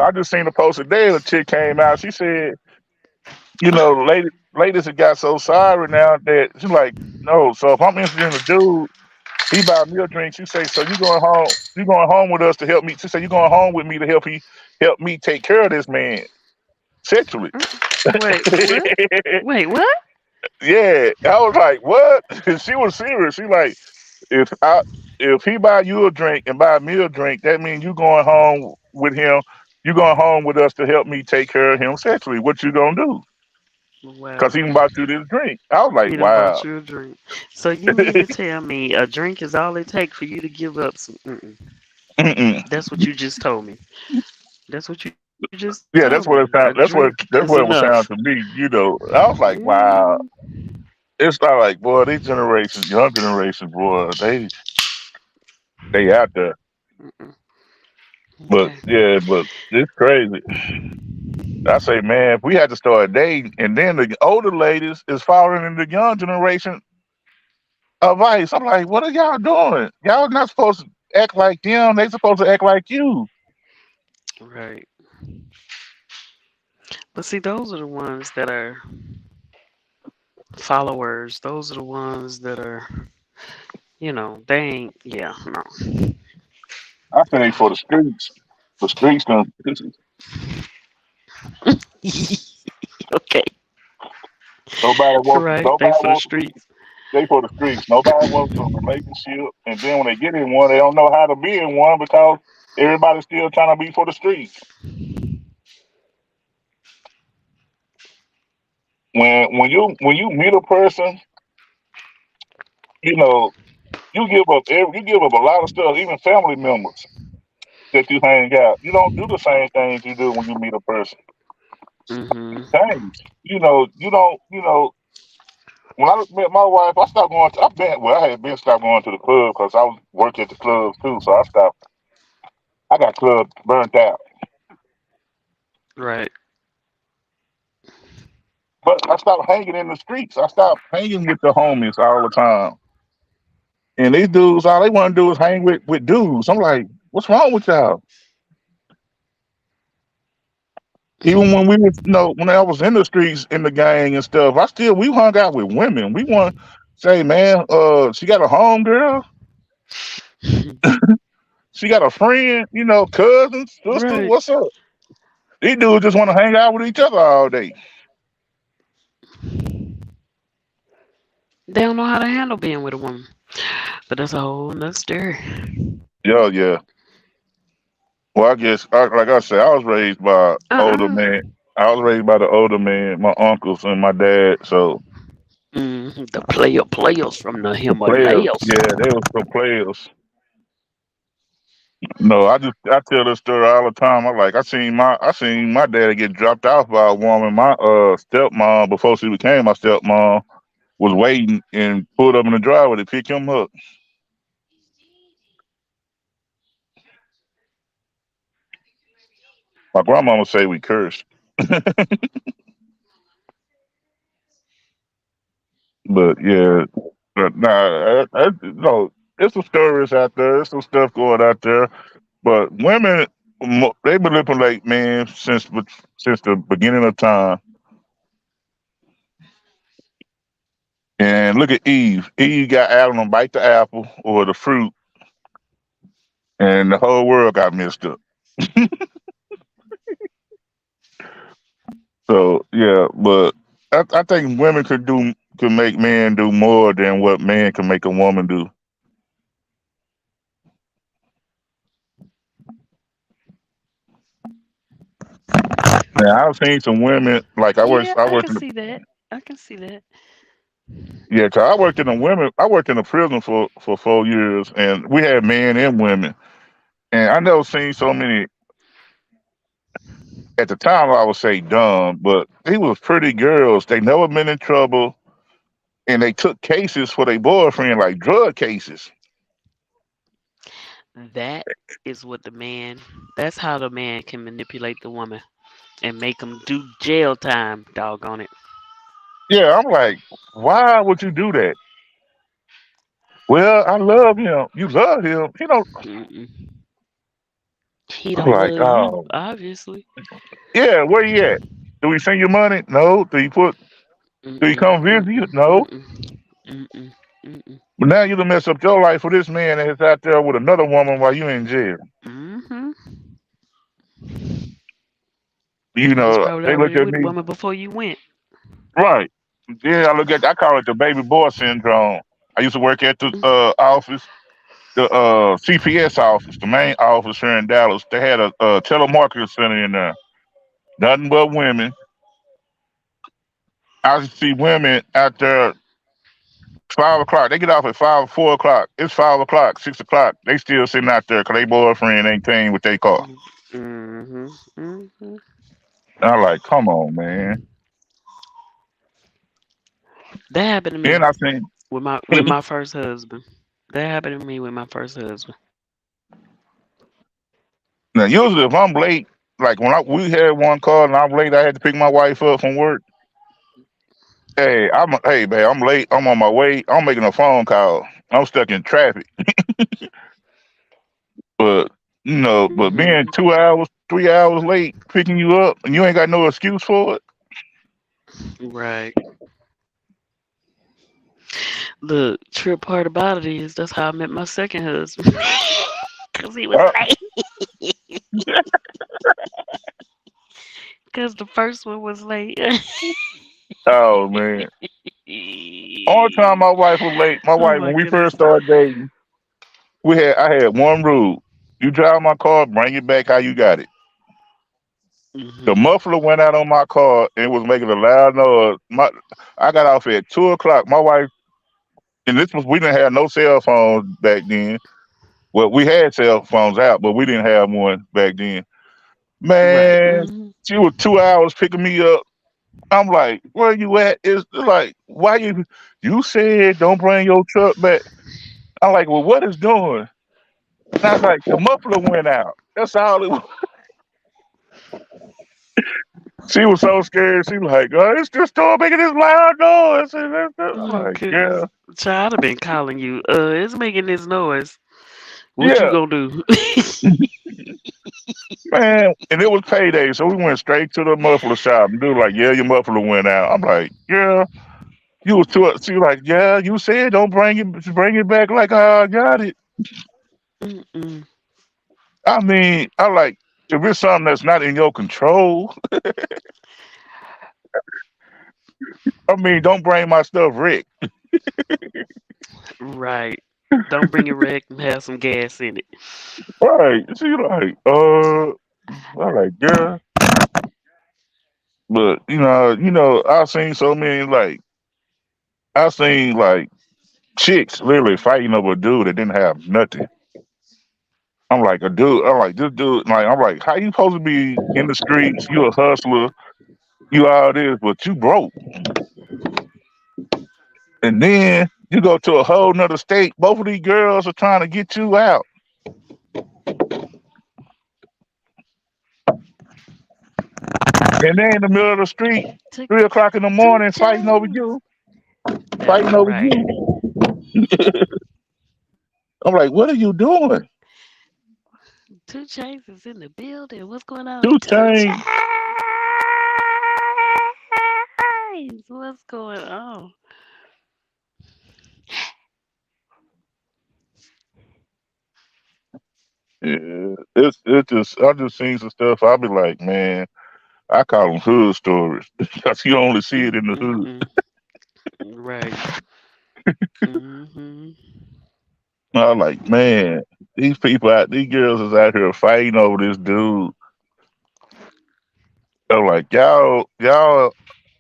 I just seen a post today. A chick came out. She said, ladies have got so sorry now that she's like, no. So if I'm interested in a dude, he buy me a drink. She say, so you going home? You going home with us to help me? She said, you going home with me to help me take care of this man sexually. Wait, what? Wait, what? Yeah, I was like, what? She was serious. She like, if I if he buy you a drink and buy me a drink, that means you going home with him. You going home with us to help me take care of him sexually. What you gonna do? Cause Wow. he done bought you this drink. I was like, He done bought wow. you a drink. So you mean to tell me a drink is all it takes for you to give up some? Mm-mm. That's what you just told me. That's what you just told me. Yeah, A drink is that's enough. what it was sound to me. I was like, wow. Mm, It's not like, boy, these generations, young generation, boy, they out there. mm-mm. But Okay. yeah, but it's crazy. I say, man, if we had to start dating, and then the older ladies is following in the young generation advice. I'm like, what are y'all doing? Y'all not supposed to act like them. They supposed to act like you. Right. But see, those are the ones that are followers. Those are the ones that are, they ain't, yeah, no. I say for the streets. The streets gonna Okay. nobody wants Right. nobody They for the wants streets. they for the streets. Nobody wants a relationship, and then when they get in one, they don't know how to be in one because everybody's still trying to be for the streets. When you meet a person, you know you give up a lot of stuff, even family members that you hang out. You don't do the same things you do when you meet a person. Hmm. Change. You don't. When I met my wife, I stopped going. I've been well. I had been stopped going to the club because I was working at the clubs too. So I stopped. I got club burnt out. Right. But I stopped hanging in the streets. I stopped hanging with the homies all the time. And these dudes, all they want to do is hang with dudes. I'm like, what's wrong with y'all? Even when we was, when I was in the streets in the gang and stuff, we hung out with women. We want say, man, she got a home girl, she got a friend, cousin, sister, Right. what's up? These dudes just want to hang out with each other all day. They don't know how to handle being with a woman. But that's a whole nother story. Yeah, yeah. Well, I guess, like I said, I was raised by older Uh-uh. men. I was raised by the older men, my uncles and my dad. So The players from the players, Himalayas. yeah, they was some players. No, I tell this story all the time. I seen my daddy get dropped off by a woman. My stepmom, before she became my stepmom, was waiting and pulled up in the driveway to pick him up. My grandmama say we cursed, but yeah, but nah, no, there's some stories out there. There's some stuff going out there. But women, they manipulate men since the beginning of time. And look at Eve. Eve got Adam to bite the apple or the fruit, and the whole world got messed up. So yeah, but I think women could make men do more than what man can make a woman do. Now I've seen some women like Yeah, I I worked can in the, see that. I can see that. yeah, 'cause I worked in a prison for 4 years, and we had men and women, and I never seen so many. At the time, I would say dumb, but they was pretty girls. They never been in trouble, and they took cases for their boyfriend, like drug cases. That is what the man, that's how the man can manipulate the woman and make them do jail time, doggone it. Yeah, I'm like, why would you do that? Well, I love him. You love him. Mm-mm. He I'm don't like, love you, oh, obviously. yeah, where you at? Do we send you money? No. Do you Mm-mm, come visit you? mm-mm, No. mm-mm, mm-mm, mm-mm. But now you done mess up your life for this man that's out there with another woman while you in jail. Mm-hmm. You You was know, probably they look already at with a me, woman before you went. right. Then I call it the baby boy syndrome. I used to work at the office, the CPS office, the main office here in Dallas. They had a telemarketing center in there. Nothing but women. I used to see women out there 5 o'clock. They get off at 4 o'clock. It's 5 o'clock, 6 o'clock. They still sitting out there because their boyfriend ain't came with their car. Mm-hmm. Mm-hmm. And I'm like, come on, man. That happened to me Then I seen, with my first husband. That happened to me with my first husband. Now, usually if I'm late, like we had one call and I'm late, I had to pick my wife up from work. Hey, man, I'm late. I'm on my way. I'm making a phone call. I'm stuck in traffic. But but being Mm-mm. 2 hours, 3 hours late picking you up and you ain't got no excuse for it. Right. The trip part about it is that's how I met my second husband. Cause he was Uh, late. Cause the first one was late. oh man. Only time my wife was late, my Oh wife my when we goodness. first started dating, I had one rule. You drive my car, bring it back how you got it. The Hmm. muffler went out on my car and it was making a loud noise. I got off at 2 o'clock. My wife and this was we didn't have no cell phones back then. Well, we had cell phones out, but we didn't have one back then. Right. Man, Hmm. she was 2 hours picking me up. I'm like, where you at? It's like, why you said don't bring your truck back. I'm like, well, what is doing? And I was like, the muffler went out. That's all it was. She was so scared. She was like, oh, it's just still making this loud noise. I'm Oh like, goodness. yeah, Child, I've been calling you. It's making this noise. What you yeah, gonna do? man. And it was payday, so we went straight to the muffler shop. And dude like, yeah, your muffler went out. I'm like, yeah. You was too. She was like, yeah, you said don't bring it back like I got it. Mm-mm. I mean, I like if it's something that's not in your control. I mean, don't bring my stuff wrecked. Right. Don't bring it wrecked and have some gas in it. Right. She like, I like, yeah. But I've seen so many I've seen like chicks literally fighting over a dude that didn't have nothing. I'm like a dude. I'm like this dude. Like I'm like, how you supposed to be in the streets? You a hustler. You all this, but you broke. And then you go to a whole nother state. Both of these girls are trying to get you out. And they in the middle of the street, Took 3 o'clock in the two morning, chains. That's fighting over right. you. I'm like, what are you doing? Two chains is in the building. What's going on? Two Two chains. chains. What's going on? Yeah, it's just I just seen some stuff. I'll be like, man, I call them hood stories because you only see it in the hood. Mm-mm. Right. Mm-hmm. I'm like, man, these girls is out here fighting over this dude. I'm like, y'all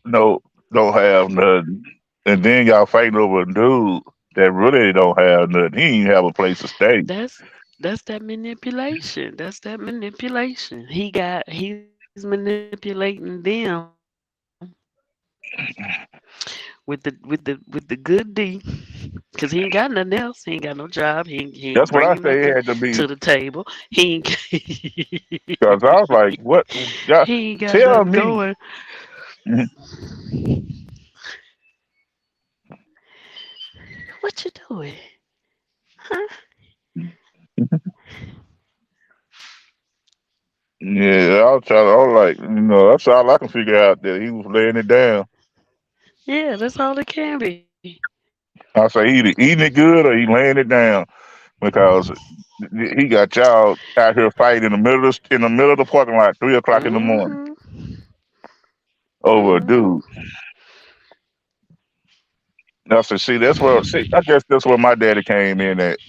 know don't have nothing, and then y'all fighting over a dude that really don't have nothing. He ain't even have a place to stay. That's that manipulation. That's that manipulation. He's manipulating them with the good D, cause he ain't got nothing else. He ain't got no job. He ain't That's bringing what I nothing say it had to to the be. table. He ain't Because I was like, what? Y'all, he ain't got tell nothing me. going. What you doing? Huh? Yeah, I was like, that's all I can figure out that he was laying it down. Yeah, that's all it can be. I say either eating it good or he laying it down because he got y'all out here fighting in the middle of the parking lot, 3 o'clock in the morning Mhm. over a Mhm. dude. I said, see, I guess that's where my daddy came in at.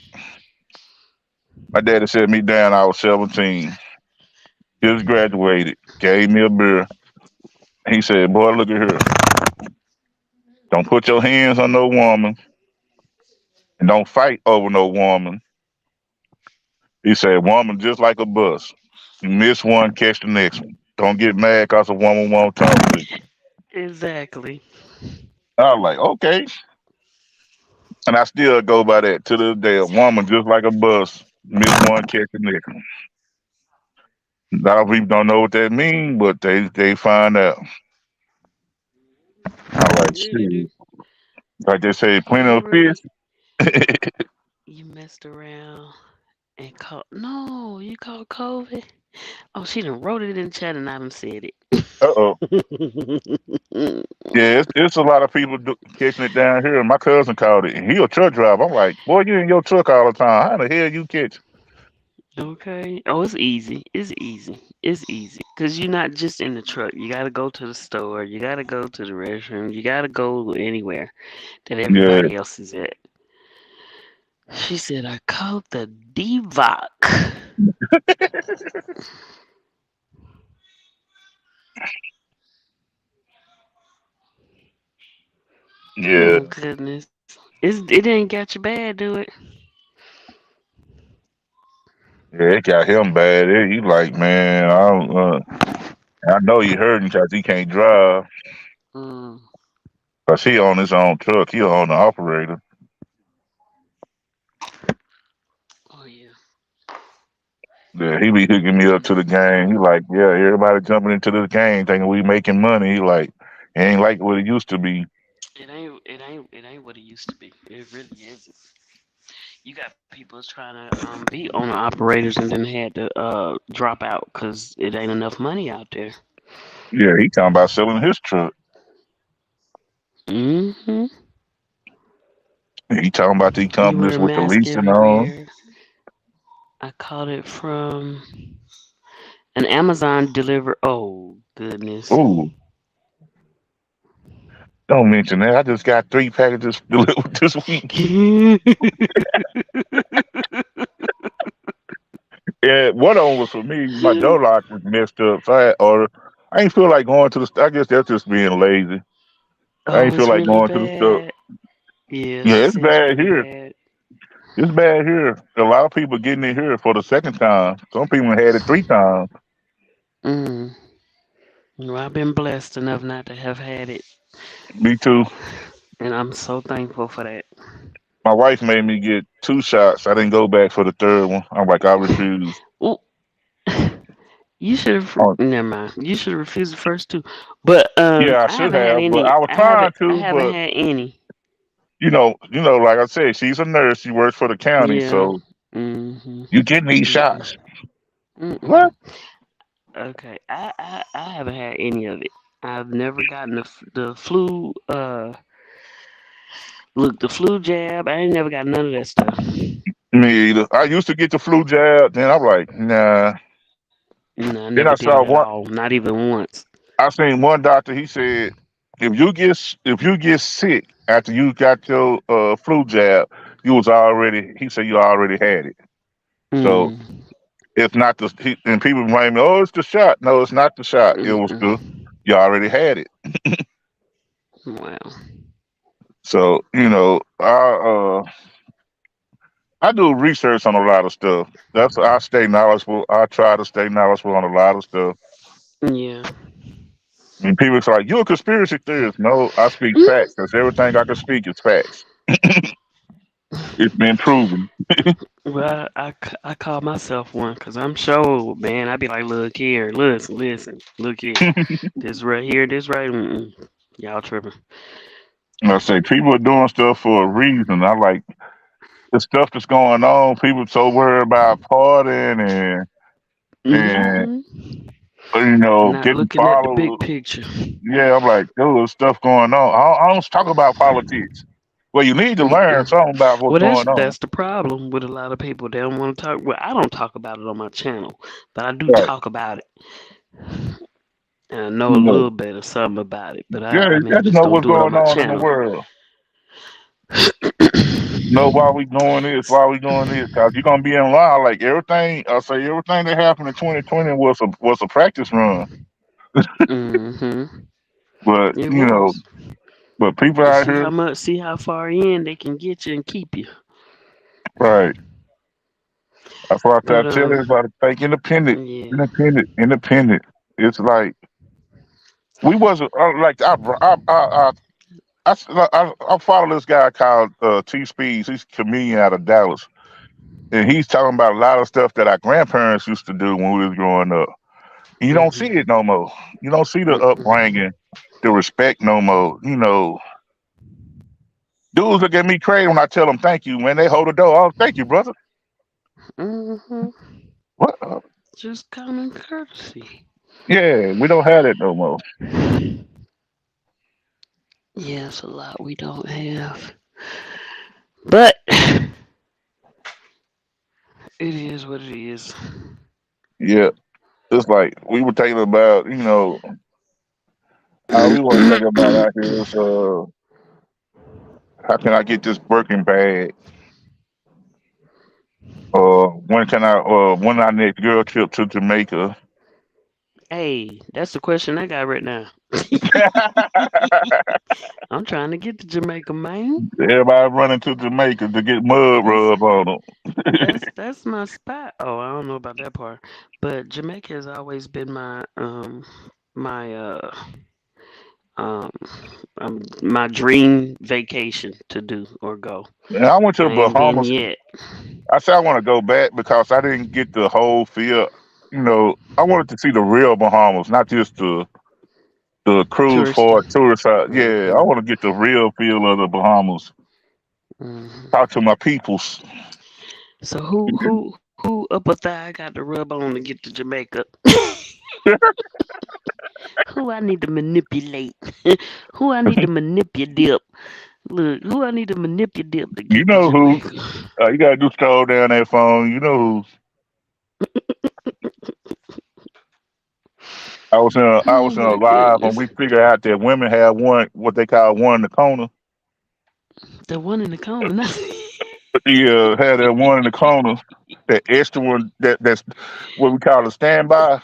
My daddy set me down. I was 17, just graduated, gave me a beer. He said, "Boy, look at here. Don't put your hands on no woman, and don't fight over no woman." He said, "Woman, just like a bus. You miss one, catch the next one. Don't get mad because a woman won't talk to you." Exactly. I was like, okay. And I still go by that to this day. A woman just like a bus. Miss one, catch the next one. A lot of people don't know what that means, but they find out. All right, Yeah, they do. shit. Like they say, You plenty of ever fish. you messed around and caught? No, you caught COVID. Oh, she done wrote it in the chat and I done said Uh-oh. it. Yeah, it's a lot of people catching it down here. My cousin caught it, and he a truck driver. I'm like, boy, you in your truck all the time. How the hell you catch? Okay. Oh, it's easy. It's easy. It's easy. Because you're not just in the truck. You got to go to the store. You got to go to the restroom. You got to go anywhere that Yeah, everybody else is at. She said, I caught the Divock. yeah, Oh, goodness. It didn't get you bad, do it? yeah. It got him bad. He like, man, I know he hurting because he can't drive. Mm. Cause he on his own truck. He on the operator. Oh, yeah. Yeah, he be hooking me up to the game. He like, yeah, everybody jumping into this game thinking we making money. He like, it ain't like what it used to be. It ain't what it used to be. It really isn't. You got people trying to be owner operators and then had to drop out because it ain't enough money out there. Yeah, he talking about selling his truck. Hmm. He talking about these You wear companies a with the mask leasing on. everywhere. I caught it from an Amazon deliver. Oh goodness. Ooh, don't mention that. I just got 3 packages delivered this week. And one of them was for me. My door lock was messed up, so I had order. I ain't feel like going to the. I guess that's just being lazy. I ain't Oh, feel it's like really going to the store. bad. Yeah, Yeah, they it's say it's bad really here. bad. It's bad here. A lot of people getting it here for the second time. Some people had it 3 times. Mm. Well, I've been blessed enough not to have had it, Me too. and I'm so thankful for that. My wife made me get 2 shots. I didn't go back for the third one. I'm like, I refuse. Ooh, you should have. Oh, Never mind. You should have refused the first two. But yeah, I I should haven't had have, but any. I was I haven't. trying I to. haven't But had any. like I said, she's a nurse. She works for the county, Yeah. so Mhm. you getting these Mm-mm. shots. Mm-mm. What? Okay. I haven't had any of it. I've never gotten the flu. Look, the flu jab. I ain't never got none of that stuff. Me either. I used to get the flu jab. Then I'm like, nah. No, I Then never I did saw it at one. all. Not even once. I seen one doctor. He said, if you get sick after you got your flu jab, you was already. He said you already had it. So Mm. it's not the. And people blame me. Oh, it's the shot. No, it's not the shot. It was Mm-mm. the. You already had it. Wow. So I do research on a lot of stuff. That's I stay knowledgeable. I try to stay knowledgeable on a lot of stuff. Yeah. And people are like, "You're a conspiracy theorist." No, I speak Mm. facts because everything I can speak is facts. It's been proven. Well, I call myself one because I'm sure, man. I be like, look here, listen, look here. This right here, this right. Mm-mm. Y'all tripping. I say people are doing stuff for a reason. I like the stuff that's going on. People so worried about partying and Hmm. Not getting looking at the big followed. picture. Yeah, I'm like, there's stuff going on. I don't talk about politics. Well, you need to learn Mm-mm. something about what's Well, going on. that's the problem with a lot of people. They don't want to talk. Well, I don't talk about it on my channel, but I do Right. talk about it. And I know a You know, little bit of something about it, but yeah, I you mean, I got to just know don't what's do it on going my on in the channel. world. Know why we doing this, why we doing this. Cause you're gonna be in line like everything. I say everything that happened in 2020 was a practice run. Hmm. But It was. but people out here, See how far in they can get you and keep you. right? That's why I But tell everybody think independent, yeah. independent, independent. It's like we wasn't like I follow this guy called T Speeds. He's a comedian out of Dallas, and he's talking about a lot of stuff that our grandparents used to do when we was growing up. You don't see it Mm-hmm. no more. You don't see the upbringing, the respect no more. Dudes look at me crazy when I tell them thank you, man. They hold the door. Oh, thank you, brother. Mm-hmm. What? Just common courtesy. Yeah, we don't have that no more. Yeah, it's a lot we don't have. But it is what it is. Yeah, it's like we were thinking about, all we want to think about out here is, how can I get this Birkin bag? When our next girl trip to Jamaica? Hey, that's the question I got right now. I'm trying to get to Jamaica, man. Everybody running to Jamaica to get mud That's rub on them. that's my spot. Oh, I don't know about that part, but Jamaica has always been my um my dream vacation to do or go. And I went to the I ain't been Bahamas. yet. I said I want to go back because I didn't get the whole feel. I wanted to see the real Bahamas, not just the cruise Tourist. for tourist side. Yeah, I Hmm. want to get the real feel of the Bahamas. Hmm. Talk to my peoples. So who upper thigh I got to rub on to get to Jamaica? Who I need to manipulate? Who I need to manipulate? Look, who I need to manipulate to You get to know who? Jamaica? You gotta do scroll down that phone. You know who? I was in a Oh my live and goodness. we figured out that women have one what they call one in the corner. The one in the corner. Yeah, had that one in the corner. That extra one that's what we call a standby.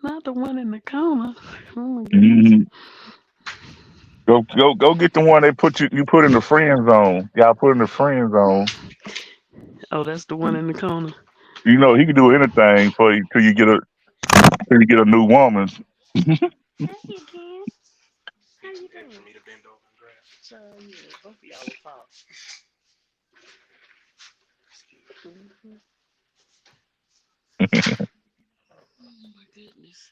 Not the one in the corner. Oh my goodness. Mhm. Go get the one they you put in the friend zone. Y'all put in the friend zone. Oh, that's the one in the corner. He can do anything for you till you get a new woman. Hey again. How you doing? So yeah, both of y'all will fall. Mhm. Oh my goodness.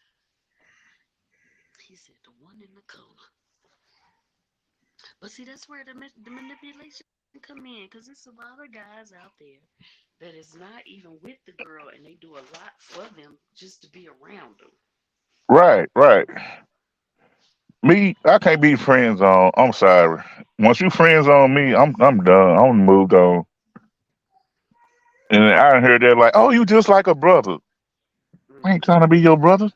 He said the one in the corner. But see, that's where the manipulation come in, because it's a lot of guys out there that is not even with the girl, and they do a lot for them just to be around them. Right, right. Me, I can't be friends on. I'm sorry. Once you friends on me, I'm done. I'm moved on. And I heard that like, oh, you just like a brother. I ain't trying to be your brother.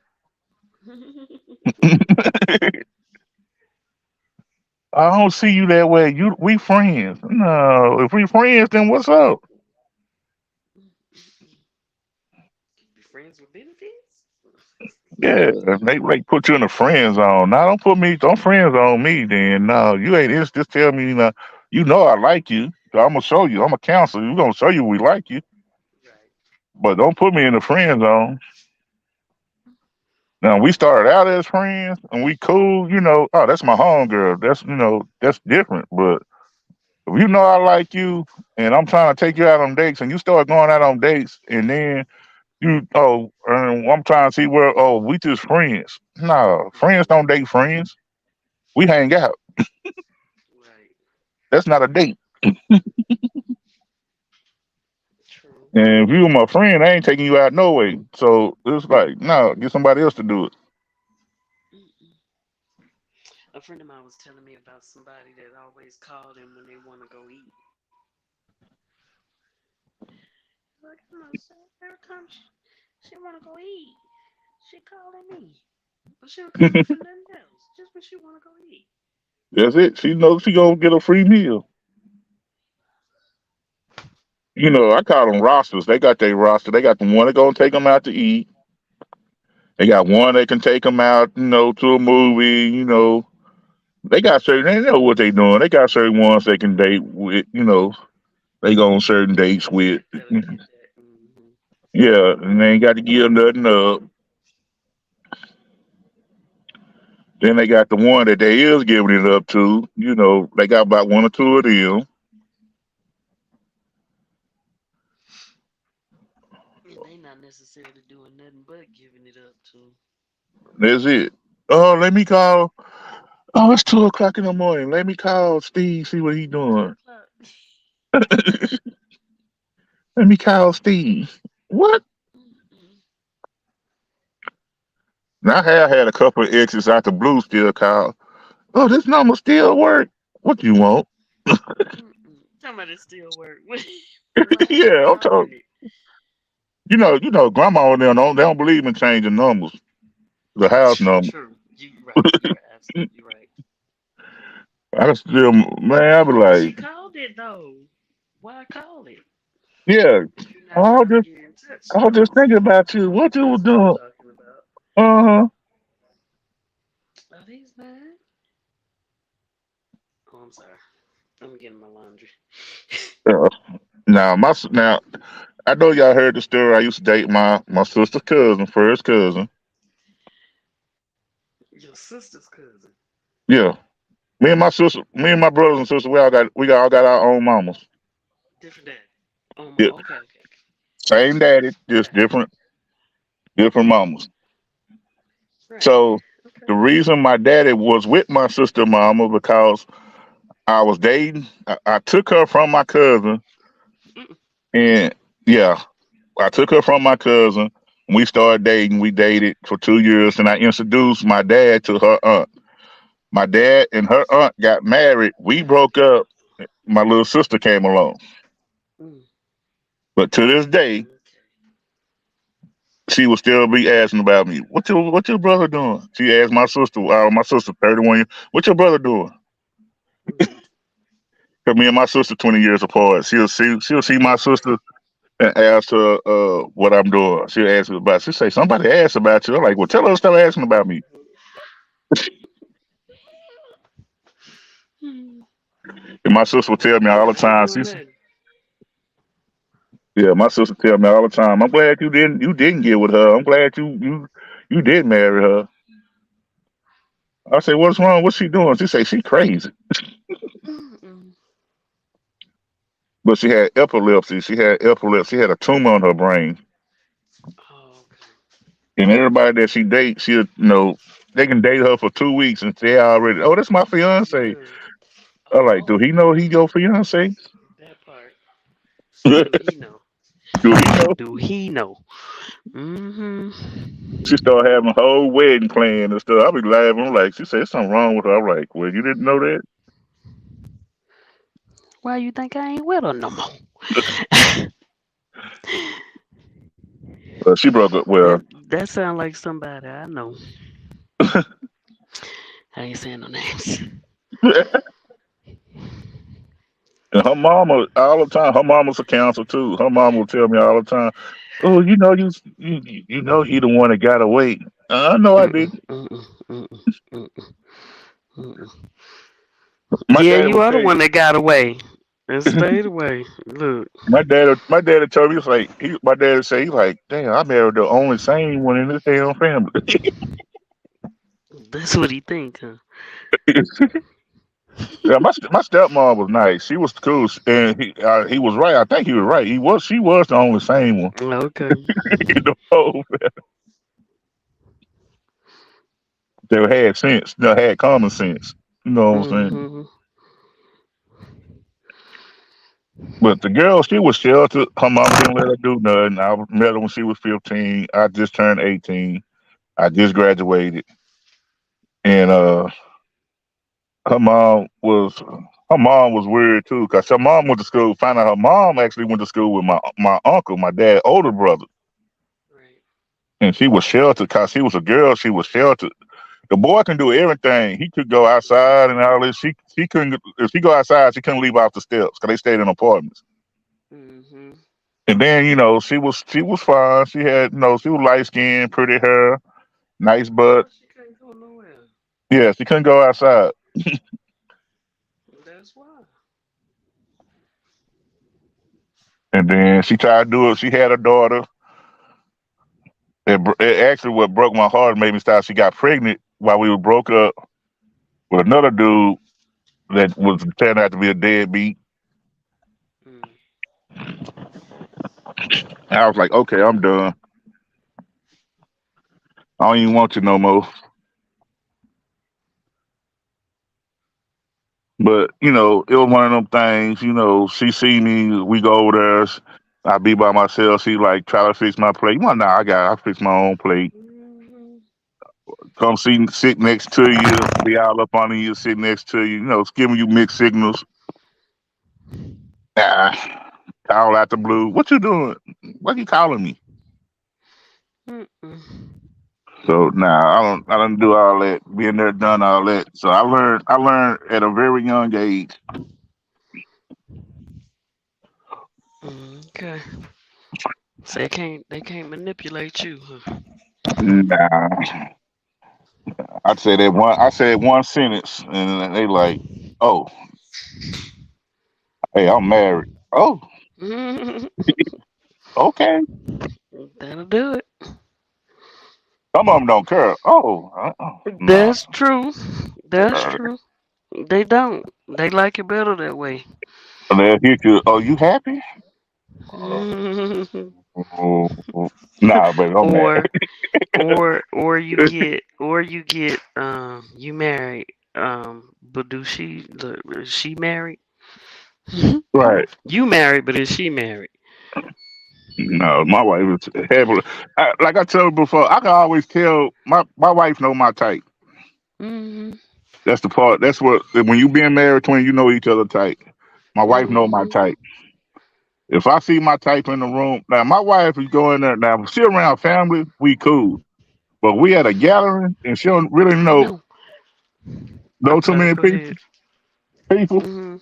I don't see you that way. We friends. No, if we friends, then what's up? Be friends with benefits? Yeah, they put you in the friend zone. Now don't friends on me. Then no, you ain't. It's just tell me, I like you. So I'm gonna show you. I'm a counselor. We gonna show you we like you, Right. but don't put me in the friend zone. Now we started out as friends and we cool. Oh, that's my homegirl. That's different. But if I like you and I'm trying to take you out on dates and you start going out on dates and then I'm trying to see where, we just friends. No, friends don't date friends. We hang out. Right. That's not a date. True. And if you were my friend, I ain't taking you out no way. So it's like, no, get somebody else to do it. Mm-mm. A friend of mine was telling me about somebody that always called him when they want to go eat. Like, I'm not saying every time she want to go eat, she calling me. But she'll call me for nothing else, just when she want to go eat. That's it. She knows she gonna get a free meal. I call them rosters. They got their roster. They got the one that gonna take them out to eat. They got one that can take them out, to a movie. They got certain. They know what they doing. They got certain ones they can date with. They go on certain dates with. That'll get that. Hmm. Yeah, and they ain't got to give nothing up. Then they got the one that they is giving it up to. They got about one or two of them. And they not necessarily doing nothing but giving it up to. That's it. Oh, let me call. Oh, it's 2 o'clock in the morning. Let me call Steve, see what he What, two doing. o'clock? Let me call Steve. What? Mm-mm, Now, I have had a couple of exes out the blue still call. Oh, this number still work. What you want? mm-mm. Somebody still work. Why are you Yeah, I'm talking. calling it? Grandma and them don't believe in changing numbers. The house number. True. You right. You are absolutely right. I still, man, I be But she like, called it though. Why call it? yeah. If you're I not was trying to just, get in I touch was just though. thinking about you. What you was That's what I'm doing? talking about. Uh huh. Are these mine? Oh, I'm sorry. I'm getting my laundry. Now I know y'all heard the story. I used to date my sister's cousin, first cousin. Your sister's cousin. Yeah, me and my brothers and sisters, all got our own mamas. Different dad. Oh, Yeah, okay, okay, same daddy, just okay. different mamas. Right. So Okay. the reason my daddy was with my sister mama because I was dating. I took her from my cousin, Mm-mm. and yeah, I took her from my cousin. We started dating. We dated for 2 years, and I introduced my dad to her aunt. My dad and her aunt got married. We broke up. My little sister came along. Mm. But to this day, Okay. she will still be asking about me. What your brother doing? She asked my sister 31 years, what your brother doing? Mm. Cause me and my sister 20 years apart. She'll see my sister and ask her what I'm doing. She'll ask me about. She say somebody asked about you. I'm like, well, tell her to stop asking about me. Mm. And my sister will tell me all the I ain't time. doing nothing. Yeah, my sister tell me all the time. I'm glad you didn't get with her. I'm glad you did marry her. I say, what's wrong? What's she doing? She say she crazy, Mm-mm. but she had epilepsy. She had a tumor on her brain, Oh, okay. and everybody that she dates, they can date her for 2 weeks and they already, oh, that's my fiance. Yeah. I'm like, do Oh, he know he your fiance? that part. Do Do he know? he know? Do he know? Mm-hmm. She started having a whole wedding plan and stuff. I be laughing. I'm like, she said something wrong with her. I'm like, well, you didn't know that? Why you think I ain't with her no more? She broke up. That Well, that sound like somebody I know. I ain't saying no names. and her mama all the time. Her mama's a counselor too. Her mama will tell me all the time, "Oh, you know he the one that got away." I know I Mm-mm, didn't. mm-mm, mm-mm, mm-mm, mm-mm. My Yeah, dad you would are the tell you. one that got away and stayed away. Look, My dad told me my dad would say he's like, "Damn, I married the only sane one in this damn family." that's what he think, huh? Yeah, my stepmom was nice. She was cool, and he was right. I think he was right. She was the only sane one Okay. in the whole. They had sense. They had common sense. You know what I'm saying? Mm-hmm. But the girl, she was sheltered. Her mama didn't let her do nothing. I met her when she was 15. I just turned 18. I just graduated, and her mom was her mom was weird too, cause her mom went to school. Found out her mom actually went to school with my uncle, my dad's older brother, Right. and she was sheltered. Cause she was a girl, she was sheltered. The boy can do everything. He could go outside and all this. She couldn't. If she go outside, she couldn't leave off the steps because they stayed in apartments. Mm-hmm. And then she was fine. She had she was light skinned, pretty hair, nice butt. Well, she can't go nowhere. Yeah, she couldn't go outside. That's why. And then she tried to do it. She had a daughter. It actually what broke my heart and made me stop. She got pregnant while we were broke up with another dude that was turned out to be a deadbeat. Mm. And I was like, okay, I'm done. I don't even want you no more. But it was one of them things. She see me. We go over there. I be by myself. She like try to fix my plate. Well, nah, I fix my own plate. Mhm. Come sit next to you. Be all up on you. Sit next to you. It's giving you mixed signals. Ah, call out the blue. What you doing? What you calling me? Mm-mm. So nah, I don't do all that. Being there, done all that. So I learned at a very young age. Okay. So they can't manipulate you, huh? Nah, I said one sentence, and they like, oh, hey, I'm married. Oh, okay. That'll do it. Some of them don't care. Oh, no. That's true. That's true. They don't. They like it better that way. And they'll hit you. Oh, you happy? Uh, oh, nah, baby, I'm mad. or or you married. But is she married? Right. You married, but is she married? No, my wife is heavily. Like I told you before, I can always tell my wife know my type. Hmm. That's the part. That's what when you being married, twin, you know each other type. My wife know my Hmm. type. If I see my type in the room, now my wife is going there. Now if she around family, we cool. But we at a gathering and she don't really No, know I'm too sorry. many Go ahead. people. Hmm.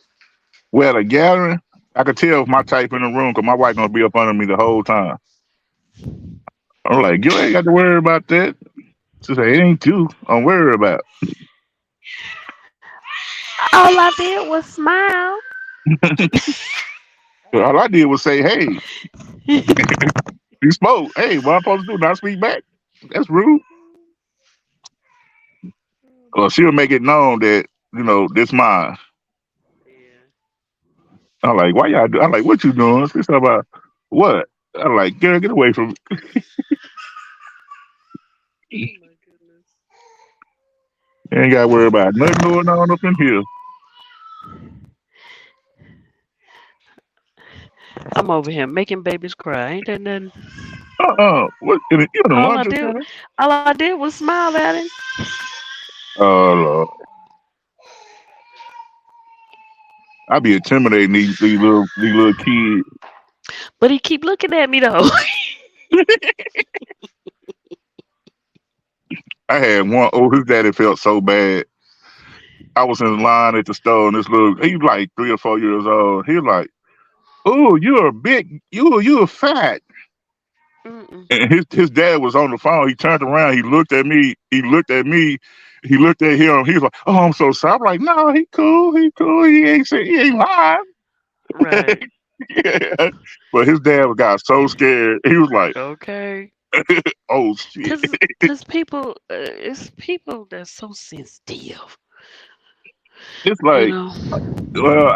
We at a gathering. I could tell my type in the room because my wife gonna be up under me the whole time. I'm like, you ain't got to worry about that. She say, it ain't you. I'm worried about. All I did was smile. All I did was say, hey, you spoke. Hey, what I'm supposed to do? Not speak back. That's rude. Or she'll make it known that, this mine. Yeah. I'm like, why y'all do? I'm like, what you doing? She's talking about what? I'm like, girl, get away from Oh me. my goodness. You ain't got to worry about nothing going on up in here. I'm over here making babies cry. Ain't that nothing? What? You in the All I lunch or did, something? all I did was smile at him. Oh, Lord. I be intimidating these little kids. But he keep looking at me though. I had one. Oh, his daddy felt so bad. I was in line at the store, and he was like 3 or 4 years old. He was like, "Oh, you're a big, you're fat." Mm-mm. And his dad was on the phone. He turned around. He looked at me. He looked at me. He looked at him. He was like, "Oh, I'm so sorry." I'm like, "No, he cool. He cool. He ain't lying." Right. Yeah. But his dad got so scared. He was like, Okay. "Oh shit." Cause people, it's people that's so sensitive. It's You like, know. well,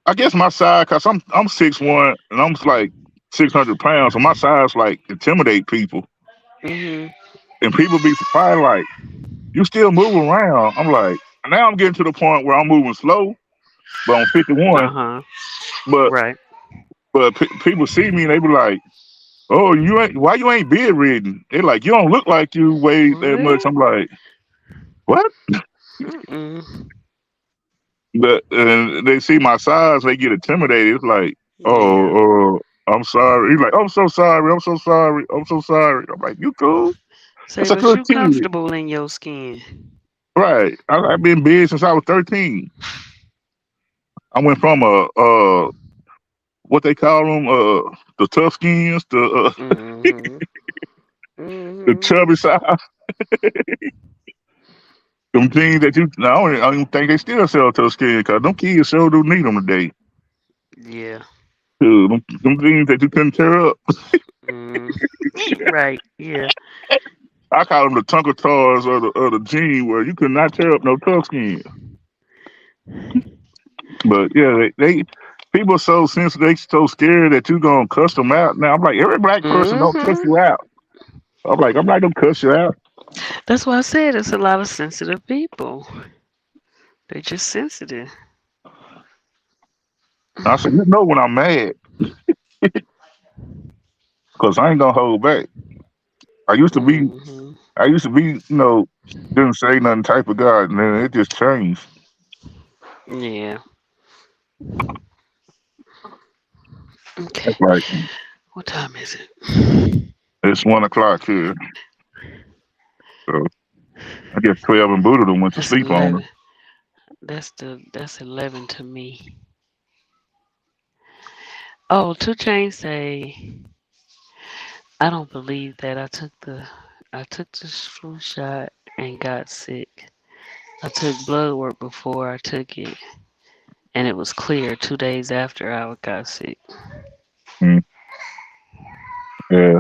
I guess my size, cause I'm 6'1" and I'm like 600 pounds, so my size like intimidate people, Mhm. and people be surprised like you still move around. I'm like, now I'm getting to the point where I'm moving slow, but I'm Uh 51. huh. But Right. people see me and they be like, "Oh, why you ain't bedridden?" They like, "You don't look like you weigh that much." Well. I'm like, "What?" Mm-mm. But they see my size, they get intimidated. It's like, Yeah. "Oh, I'm sorry." He's like, "I'm so sorry. I'm so sorry. I'm so sorry." I'm like, "You cool?" Say, That's a but good you kid. comfortable in your skin. Right. I've been big since I was 13. I went from what they call them, the tough skins, Mhm. the Mhm. chubby side, them jeans that I don't even think they still sell tough skin because them kids sure do need them today. Yeah. Them jeans that you couldn't tear up. Mm. Right. Yeah. I call them the Tonka Tars of the jean where you could not tear up no tough skin. But yeah, they people so sensitive, they so scared that you gonna cuss them out. Now I'm like, every black person don't cuss Mhm. you out. I'm like, I'm not gonna cuss you out. That's why I said it's a lot of sensitive people. They just sensitive. I said, you know when I'm mad, cause I ain't gonna hold back. I used to be, Hmm. I used to be, didn't say nothing type of guy, and then it just changed. Yeah. Okay. It's like What time is it? it's 1 o'clock here, so I guess 12 and Buddha done went to That's sleep on her. 11. That's 11 to me. Oh, Two Chains say I don't believe that I took the flu shot and got sick. I took blood work before I took it, and it was clear 2 days after I got sick. Mm, yeah,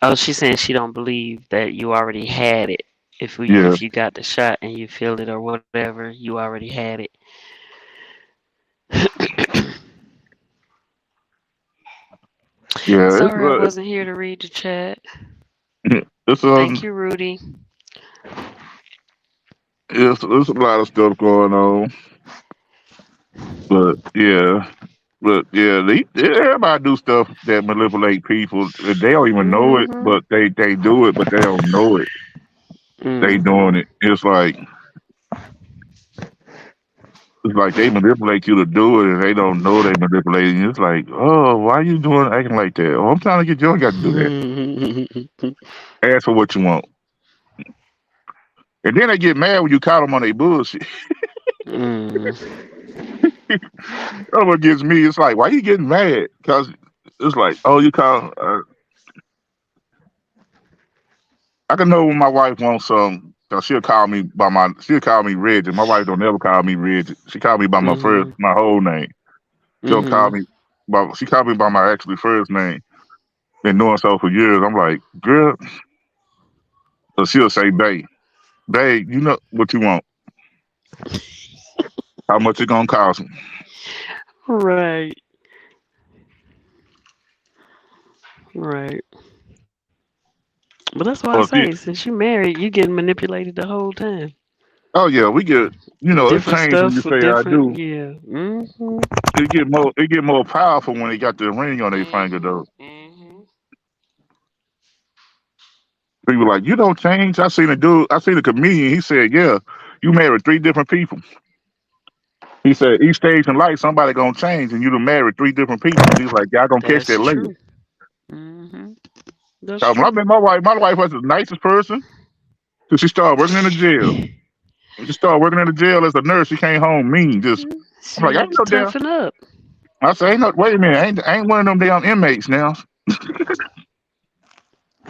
Oh, she's saying she don't believe that you already had it. yeah, If you got the shot and you feel it or whatever, you already had it. yeah. Sorry I wasn't here to read the chat. It's Thank you, Rudy. it's a lot of stuff going on, but yeah. But yeah, everybody do stuff that manipulate people. They don't even know it, Mhm. but they do it, but they don't know it. They doing Mhm. it. It's like they manipulate you to do it, and they don't know they manipulating you. It's like, oh, why you doing acting like that? Oh, I'm trying to get you. I got to do that. Ask for what you want, and then they get mad when you caught them on their bullshit. Mm. That's what gets me. It's like, why you getting mad? Because it's like, oh, you call. I can know when my wife wants some. Cause she'll call me Reggie. My wife don't ever call me Reggie. She called me by Mhm. my whole name. She don't call Mhm. me she called me by my actually first name. Been doing so for years. I'm like, girl. So she'll say, babe, you know what you want. How much it gonna cost me? Right. Right. But that's why I Or she, say, since you married, you getting manipulated the whole time. oh yeah, we get, it Different changed when stuff you for say I different. do. Yeah. Mhm. It get more powerful when they got the ring on their finger though. Mhm. Mhm. People like, you don't change. I seen a comedian, he said, yeah, you married 3 different people. He said each stage in life somebody gonna change and you done married 3 different people. He's like, y'all gonna catch That's that later. true. Mhm. That's 'Cause when I true. met my wife was the nicest person till she started working in the jail. When she started working in the jail as a nurse, she came home mean. Just I'm She like, had ain't to no damn. toughen up. I said, ain't no. Wait a minute, ain't one of them damn inmates now.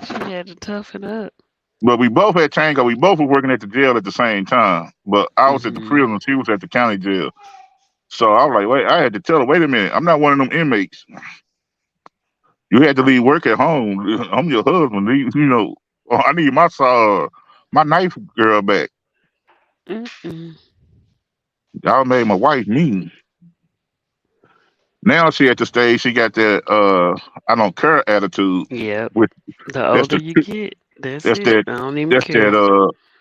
She had to toughen up. But we both had changed. 'Cause we both were working at the jail at the same time. But I was at the Mhm. prison, she was at the county jail. So I was like, wait, I had to tell her, wait a minute, I'm not one of them inmates. You had to leave work at home. I'm your husband. I need my knife girl back. Mm-mm. Y'all made my wife mean. Now she at the stage she got that I don't care attitude. Yep. With The that's older the you get, that's that's it. that I don't even that's care.